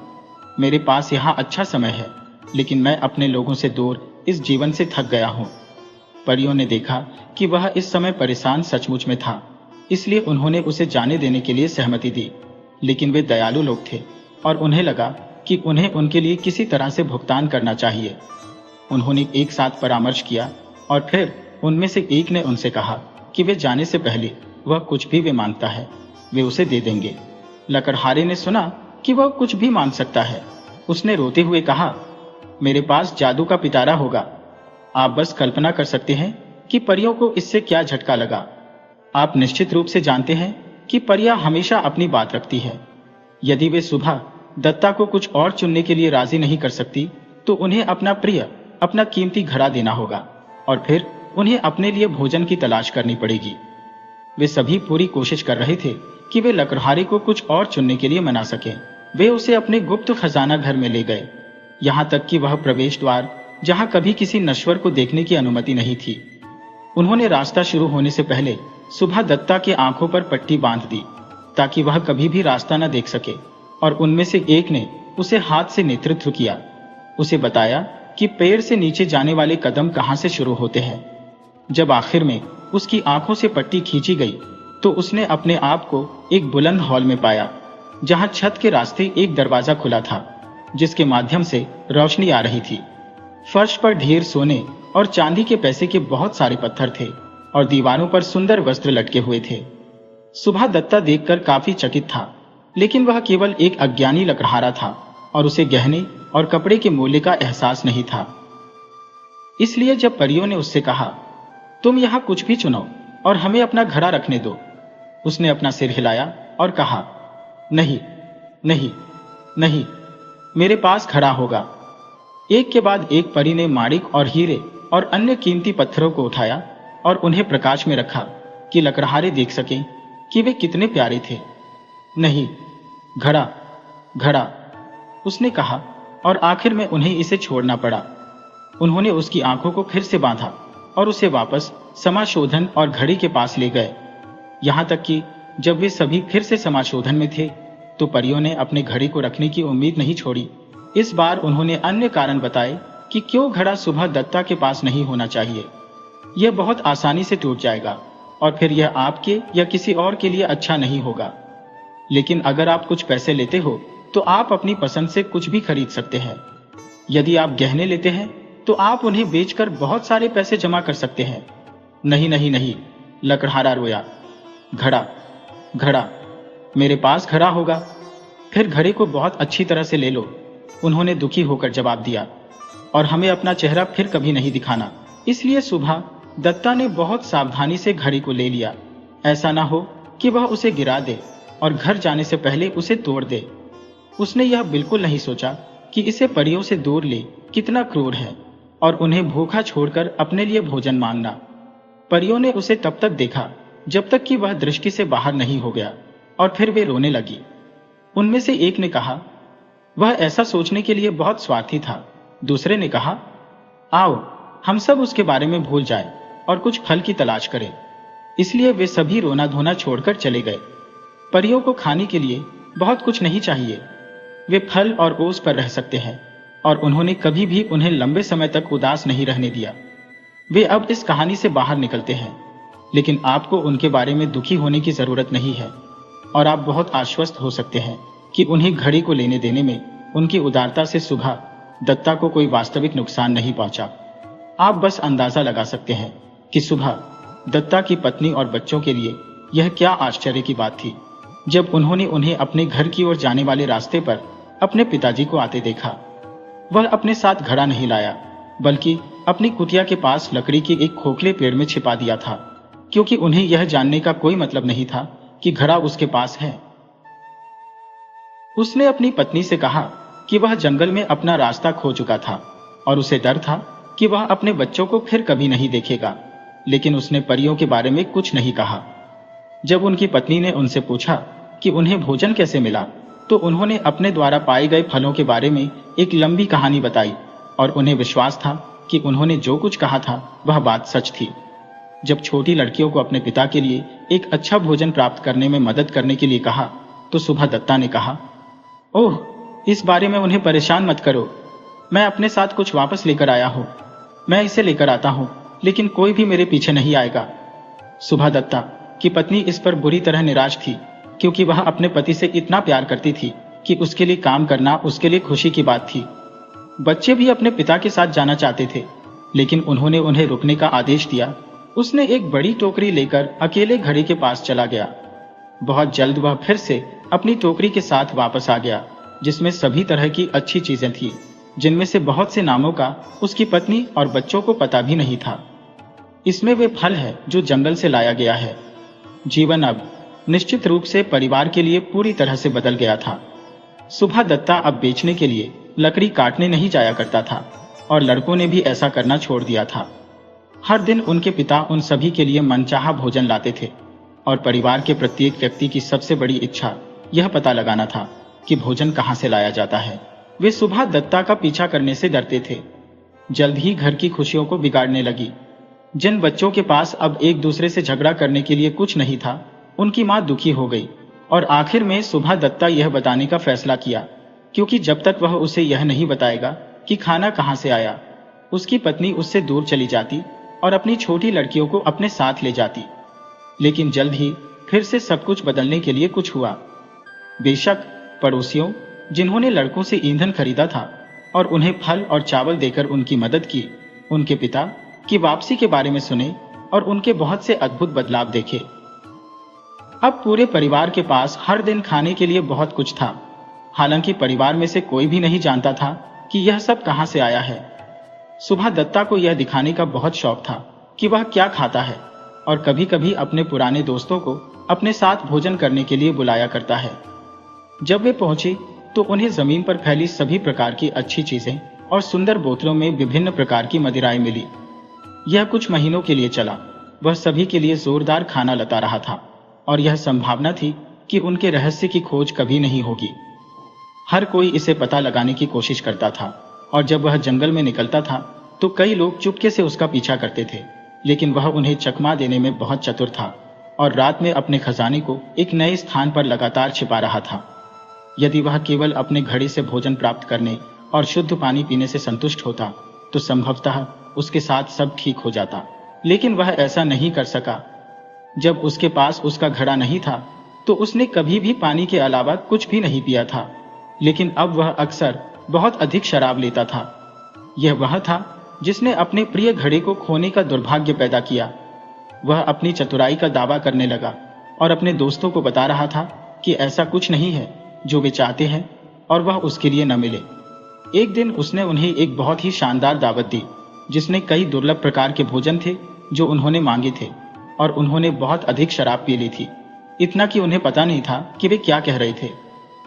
मेरे पास यहाँ अच्छा समय है, लेकिन मैं अपने लोगों से दूर इस जीवन से थक गया हूँ। परियों ने देखा कि वह इस समय परेशान सचमुच में था, इसलिए उन्होंने उसे जाने देने के लिए सहमति दी। लेकिन वे दयालु लोग थे और उन्हें लगा कि उन्हें उनके लिए किसी तरह से भुगतान करना चाहिए। उन्होंने एक साथ परामर्श किया और फिर उनमें से एक ने उनसे कहा कि वे जाने से पहले वह कुछ भी वे मांगता है वे उसे दे देंगे। लकड़हारे ने सुना कि वह कुछ भी मांग सकता है। उसने रोते हुए कहा, मेरे पास जादू का पिटारा होगा। आप बस कल्पना कर सकते हैं कि परियों को इससे क्या झटका लगा। आप निश्चित रूप से जानते हैं कि परियां हमेशा अपनी बात रखती है। यदि वे सुबह दत्ता को कुछ और चुनने के लिए राजी नहीं कर सकती तो उन्हें अपना प्रिय, अपना कीमती घड़ा देना होगा और फिर उन्हें अपने लिए भोजन की तलाश करनी पड़ेगी। वे सभी पूरी कोशिश कर रहे थे कि वे लकड़हारे को कुछ और चुनने के लिए मना सकें। वे उसे अपने गुप्त खजाना घर में ले गए, यहाँ तक कि वह प्रवेश द्वार जहाँ कभी किसी नश्वर को देखने की अनुमति नहीं थी। उन्होंने रास्ता शुरू होने से पहले सुबह दत्ता के आंखों पर पट्टी बांध दी ताकि वह कभी भी रास्ता न देख सके, और उनमें से एक ने उसे हाथ से नेतृत्व किया। उसे बताया कि पेड़ से नीचे जाने वाले कदम कहां से शुरू होते हैं। जब आखिर में उसकी आंखों से पट्टी खींची गई तो उसने अपने आप को एक बुलंद हॉल में पाया जहां छत के रास्ते एक दरवाजा खुला था जिसके माध्यम से रोशनी आ रही थी। फर्श पर ढेर सोने और चांदी के पैसे के बहुत सारे पत्थर थे और दीवारों पर सुंदर वस्त्र लटके हुए थे। सुभा दत्ता देखकर काफी चकित था, लेकिन वह केवल एक अज्ञानी लकड़हारा था और उसे गहने और कपड़े के मूल्य का एहसास नहीं था। इसलिए जब परियों ने उससे कहा, तुम यहाँ कुछ भी चुनो और हमें अपना घड़ा रखने दो, उसने अपना सिर हिलाया और कहा, नहीं नहीं नहीं, मेरे पास घड़ा होगा। एक के बाद एक परी ने माणिक और हीरे और अन्य कीमती पत्थरों को उठाया और उन्हें प्रकाश में रखा कि लकड़हारे देख सकें कि वे कितने प्यारे थे। नहीं, घड़ा घड़ा, उसने कहा और आखिर में उन्हें इसे छोड़ना पड़ा। उन्होंने उसकी आंखों को फिर से बांधा और उसे वापस समाशोधन और घड़ी के पास ले गए। यहां तक कि जब वे सभी फिर से समाशोधन में थे तो परियों ने अपने घड़ी को रखने की उम्मीद नहीं छोड़ी। इस बार उन्होंने अन्य कारण बताए कि क्यों घड़ा सुभा दत्ता के पास नहीं होना चाहिए। यह बहुत आसानी से टूट जाएगा और फिर यह आपके या किसी और के लिए अच्छा नहीं होगा। लेकिन अगर आप कुछ पैसे लेते हो तो आप अपनी पसंद से कुछ भी खरीद सकते हैं। यदि आप गहने लेते हैं तो आप उन्हें बेचकर बहुत सारे पैसे जमा कर सकते हैं। नहीं नहीं नहीं, लकड़हारा रोया, घड़ा घड़ा, मेरे पास घड़ा होगा। फिर घड़े को बहुत अच्छी तरह से ले लो, उन्होंने दुखी होकर जवाब दिया, और हमें अपना चेहरा फिर कभी नहीं दिखाना। इसलिए सुभा दत्ता ने बहुत सावधानी से घड़ी को ले लिया, ऐसा ना हो कि वह उसे गिरा दे और घर जाने से पहले उसे तोड़ दे। उसने यह बिल्कुल नहीं सोचा कि इसे परियों से दूर ले कितना क्रूर है और उन्हें भूखा छोड़कर अपने लिए भोजन मांगना। परियों ने उसे तब तक देखा जब तक कि वह दृष्टि से बाहर नहीं हो गया और फिर वे रोने लगी। उनमें से एक ने कहा, वह ऐसा सोचने के लिए बहुत स्वार्थी था। दूसरे ने कहा, आओ हम सब उसके बारे में भूल जाएं और कुछ फल की तलाश करें। इसलिए वे सभी रोना धोना छोड़कर चले गए। परियों को खाने के लिए बहुत कुछ नहीं चाहिए, वे फल और ओस पर रह सकते हैं और उन्होंने कभी भी उन्हें लंबे समय तक उदास नहीं रहने दिया। वे अब इस कहानी से बाहर निकलते हैं, लेकिन आपको उनके बारे में दुखी होने की जरूरत नहीं है और आप बहुत आश्वस्त हो सकते हैं कि उन्हें घड़ी को लेने देने में उनकी उदारता से सुभा दत्ता को कोई वास्तविक नुकसान नहीं पहुंचा। आप बस अंदाजा लगा सकते हैं कि सुभा दत्ता की पत्नी और बच्चों के लिए यह क्या आश्चर्य की बात थी जब उन्होंने उन्हें अपने घर की ओर जाने वाले रास्ते पर अपने पिताजी को आते देखा। वह अपने साथ घड़ा नहीं लाया, बल्कि अपनी कुटिया के पास लकड़ी के एक खोखले पेड़ में छिपा दिया था, क्योंकि उन्हें यह जानने का कोई मतलब नहीं था कि घड़ा उसके पास है। उसने अपनी पत्नी से कहा कि वह जंगल में अपना रास्ता खो चुका था और उसे डर था कि वह अपने बच्चों को फिर कभी नहीं देखेगा, लेकिन उसने परियों के बारे में कुछ नहीं कहा। जब उनकी पत्नी ने उनसे पूछा कि उन्हें भोजन कैसे मिला, तो उन्होंने अपने द्वारा पाए गए फलों के बारे में एक लंबी कहानी बताई और उन्हें विश्वास था कि उन्होंने जो कुछ कहा था वह बात सच थी। जब छोटी लड़कियों को अपने पिता के लिए एक अच्छा भोजन प्राप्त करने में मदद करने के लिए कहा, तो सुभा दत्ता ने कहा, ओह, इस बारे में उन्हें परेशान मत करो, मैं अपने साथ कुछ वापस लेकर आया हूं। मैं इसे लेकर आता हूं, लेकिन कोई भी मेरे पीछे नहीं आएगा। सुभा दत्ता की पत्नी इस पर बुरी तरह निराश थी, क्योंकि वह अपने पति से इतना प्यार करती थी कि उसके लिए काम करना उसके लिए खुशी की बात थी। बच्चे भी अपने पिता के साथ जाना चाहते थे, लेकिन उन्होंने उन्हें रुकने का आदेश दिया। उसने एक बड़ी टोकरी लेकर अकेले घड़ी के पास चला गया। बहुत जल्द वह फिर से अपनी टोकरी के साथ वापस आ गया, जिसमें सभी तरह की अच्छी चीजें थी, जिनमें से बहुत से नामों का उसकी पत्नी और बच्चों को पता भी नहीं था। इसमें वे फल है जो जंगल से लाया गया है। जीवन अब निश्चित रूप से परिवार के लिए पूरी तरह से बदल गया था। सुभा दत्ता अब बेचने के लिए लकड़ी काटने नहीं जाया करता था और लड़कों ने भी ऐसा करना छोड़ दिया था। हर दिन उनके पिता उन सभी के लिए मनचाहा भोजन लाते थे और परिवार के प्रत्येक व्यक्ति की सबसे बड़ी इच्छा यह पता लगाना था कि भोजन कहां से लाया जाता है। वे सुभा दत्ता का पीछा करने से डरते थे। जल्द ही घर की खुशियों को बिगाड़ने लगी। जिन बच्चों के पास अब एक दूसरे से झगड़ा करने के लिए कुछ नहीं था, उनकी मां दुखी हो गई और आखिर में सुभा दत्ता यह बताने का फैसला किया, क्योंकि जब तक वह उसे यह नहीं बताएगा कि खाना कहां से आया, उसकी पत्नी उससे दूर चली जाती और अपनी छोटी लड़कियों को अपने साथ ले जाती। लेकिन जल्द ही फिर से सब कुछ बदलने के लिए कुछ हुआ। बेशक पड़ोसियों, जिन्होंने लड़कों से ईंधन खरीदा था और उन्हें फल और चावल देकर उनकी मदद की, उनके पिता की वापसी के बारे में सुने और उनके बहुत से अद्भुत बदलाव देखे। अब पूरे परिवार के पास हर दिन खाने के लिए बहुत कुछ था। हालांकि परिवार में से कोई भी नहीं जानता था कि यह सब कहां से आया है। सुबह दत्ता को यह दिखाने का बहुत शौक था कि वह क्या खाता है और कभी कभी अपने पुराने दोस्तों को अपने साथ भोजन करने के लिए बुलाया करता है। जब वे पहुंचे तो उन्हें जमीन पर फैली सभी प्रकार की अच्छी चीजें और सुंदर बोतलों में विभिन्न प्रकार की मदिराएं मिली। यह कुछ महीनों के लिए चला। वह सभी के लिए जोरदार खाना लता रहा था और यह संभावना थी कि उनके रहस्य की खोज कभी नहीं होगी। हर कोई इसे पता लगाने की कोशिश करता था और जब वह जंगल में निकलता था तो कई लोग चुपके से उसका पीछा करते थे, लेकिन वह उन्हें चकमा देने में बहुत चतुर था और रात में अपने खजाने को एक नए स्थान पर लगातार छिपा रहा था। यदि वह केवल अपने घड़े से भोजन प्राप्त करने और शुद्ध पानी पीने से संतुष्ट होता तो संभवतः उसके साथ सब ठीक हो जाता, लेकिन वह ऐसा नहीं कर सका। जब उसके पास उसका घड़ा नहीं था तो उसने कभी भी पानी के अलावा कुछ भी नहीं पिया था, लेकिन अब वह अक्सर बहुत अधिक शराब लेता था। यह वह था जिसने अपने प्रिय घड़े को खोने का दुर्भाग्य पैदा किया। वह अपनी चतुराई का दावा करने लगा और अपने दोस्तों को बता रहा था कि ऐसा कुछ नहीं है जो वे चाहते हैं और वह उसके लिए न मिले। एक दिन उसने उन्हें एक बहुत ही शानदार दावत दी जिसमें कई दुर्लभ प्रकार के भोजन थे जो उन्होंने मांगे थे और उन्होंने बहुत अधिक शराब पी ली थी, इतना कि उन्हें पता नहीं था कि वे क्या कह रहे थे।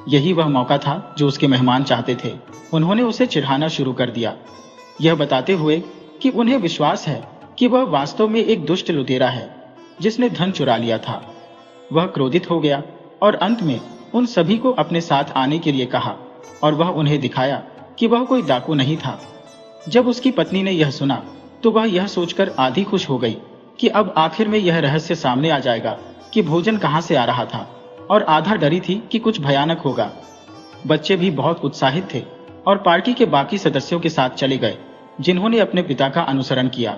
यही वह मौका था जो उसके मेहमान चाहते थे। उन्होंने उसे चिढ़ाना शुरू कर दिया, यह बताते हुए कि उन्हें विश्वास है कि वह वास्तव में एक दुष्ट लुटेरा है जिसने धन चुरा लिया था। वह क्रोधित हो गया और अंत में उन सभी को अपने साथ आने के लिए कहा और वह उन्हें दिखाया कि वह कोई डाकू नहीं था। जब उसकी पत्नी ने यह सुना तो वह यह सोचकर आधी खुश हो गई कि अब आखिर में यह रहस्य सामने आ जाएगा कि भोजन कहां से आ रहा था, और आधा डरी थी कि कुछ भयानक होगा। बच्चे भी बहुत उत्साहित थे और पार्टी के बाकी सदस्यों के साथ चले गए जिन्होंने अपने पिता का अनुसरण किया।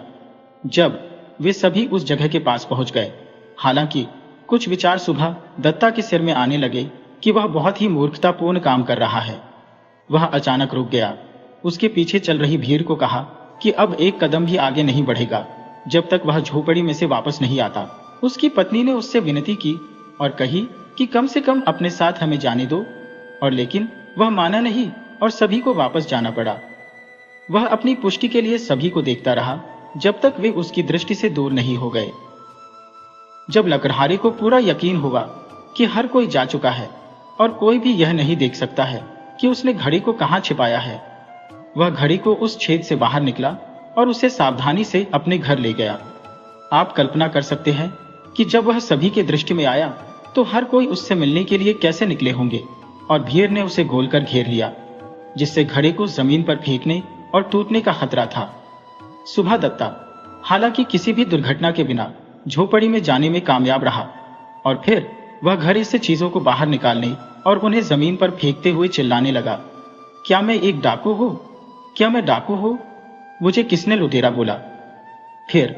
जब वे सभी उस जगह के पास पहुंच गए, हालांकि कुछ विचार सुबह दत्ता के सिर में आने लगे कि वह बहुत ही मूर्खतापूर्ण काम कर रहा है। वह अचानक रुक गया। उसके पीछे चल रही भीड़ को कहा कि अब एक कदम भी आगे नहीं बढ़ेगा जब तक वह झोपड़ी में से वापस नहीं आता। उसकी पत्नी ने उससे विनती की और कही कि कम से कम अपने साथ हमें जाने दो, और लेकिन वह माना नहीं और सभी को वापस जाना पड़ा। वह अपनी पुष्टि के लिए सभी को देखता रहा जब तक वे उसकी दृष्टि से दूर नहीं हो गए। जब लकड़हारे को पूरा यकीन हुआ कि हर कोई जा चुका है और कोई भी यह नहीं देख सकता है कि उसने घड़ी को कहां छिपाया है, वह घड़ी को उस छेद से बाहर निकला और उसे सावधानी से अपने घर ले गया। आप कल्पना कर सकते हैं कि जब वह सभी के दृष्टि में आया तो हर कोई उससे मिलने के लिए कैसे निकले होंगे, और भीड़ ने उसे गोलकर घेर लिया जिससे घड़े को जमीन पर फेंकने और टूटने का खतरा था। सुबह दत्ता हालांकि किसी भी दुर्घटना के बिना झोपड़ी में जाने में कामयाब रहा और फिर वह घड़े से चीजों को बाहर निकालने और उन्हें जमीन पर फेंकते हुए चिल्लाने लगा, क्या मैं एक डाकू हूं? क्या मैं डाकू हूं? मुझे किसने लुटेरा बोला? फिर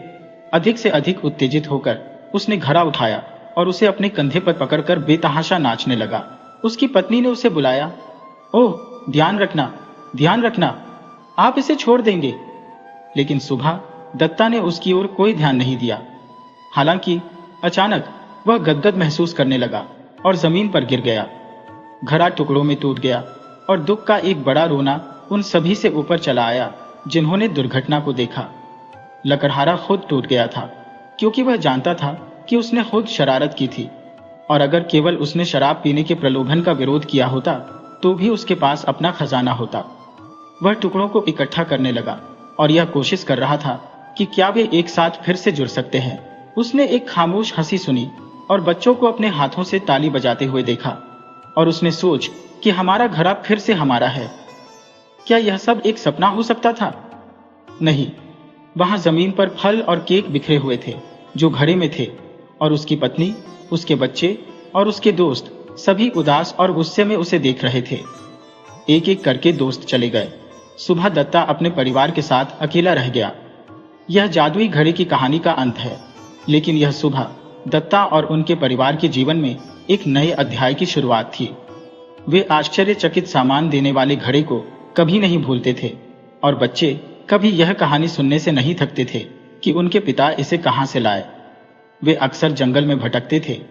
अधिक से अधिक उत्तेजित होकर उसने घड़ा उठाया और उसे अपने कंधे पर पकड़कर बेतहाशा नाचने लगा। उसकी पत्नी ने उसे बुलाया, ओह ध्यान रखना, ध्यान रखना, आप इसे छोड़ देंगे। लेकिन सुबह दत्ता ने उसकी ओर कोई ध्यान नहीं दिया। हालांकि अचानक वह गदगद महसूस करने लगा और जमीन पर गिर गया। घड़ा टुकड़ों में टूट गया और दुख का एक बड़ा रोना उन सभी से ऊपर चला आया जिन्होंने दुर्घटना को देखा। लकड़हारा खुद टूट गया था क्योंकि वह जानता था कि उसने खुद शरारत की थी, और अगर केवल उसने शराब पीने के प्रलोभन का विरोध किया होता तो भी उसके पास अपना खजाना होता। वह टुकड़ों को इकट्ठा करने लगा और यह कोशिश कर रहा था कि क्या वे एक साथ फिर से जुड़ सकते हैं। उसने एक खामोश हंसी सुनी और बच्चों को अपने हाथों से ताली बजाते हुए देखा, और उसने सोच कि हमारा घड़ा फिर से हमारा है। क्या यह सब एक सपना हो सकता था? नहीं, वहां जमीन पर फल और केक बिखरे हुए थे जो घड़े में थे, और उसकी पत्नी, उसके बच्चे और उसके दोस्त सभी उदास और गुस्से में उसे देख रहे थे। एक एक करके दोस्त चले गए। सुबह दत्ता अपने परिवार के साथ अकेला रह गया। यह जादुई घड़े की कहानी का अंत है, लेकिन यह सुबह दत्ता और उनके परिवार के जीवन में एक नए अध्याय की शुरुआत थी। वे आश्चर्यचकित सामान देने वाले घड़े को कभी नहीं भूलते थे, और बच्चे कभी यह कहानी सुनने से नहीं थकते थे कि उनके पिता इसे कहां से लाए। वे अक्सर जंगल में भटकते थे,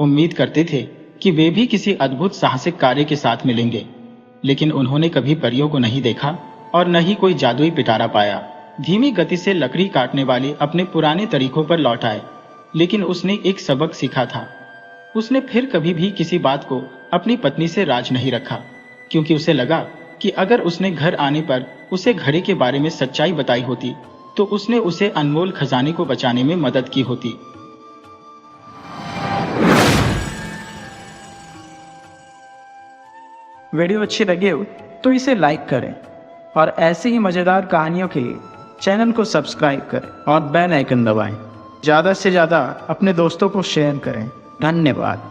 उम्मीद करते थे कि वे भी किसी अद्भुत साहसिक कार्य के साथ मिलेंगे, लेकिन उन्होंने कभी परियों को नहीं देखा और न ही कोई जादुई पिटारा पाया। धीमी गति से लकड़ी काटने वाले अपने पुराने तरीकों पर लौट आए, लेकिन उसने एक सबक सीखा था। उसने फिर कभी भी किसी बात को अपनी पत्नी से राज नहीं रखा, क्योंकि उसे लगा कि अगर उसने घर आने पर उसे घड़े के बारे में सच्चाई बताई होती तो उसने उसे अनमोल खजाने को बचाने में मदद की होती। वीडियो अच्छी लगे हो तो इसे लाइक करें और ऐसे ही मज़ेदार कहानियों के लिए चैनल को सब्सक्राइब करें और बेल आइकन दबाएं। ज़्यादा से ज़्यादा अपने दोस्तों को शेयर करें। धन्यवाद।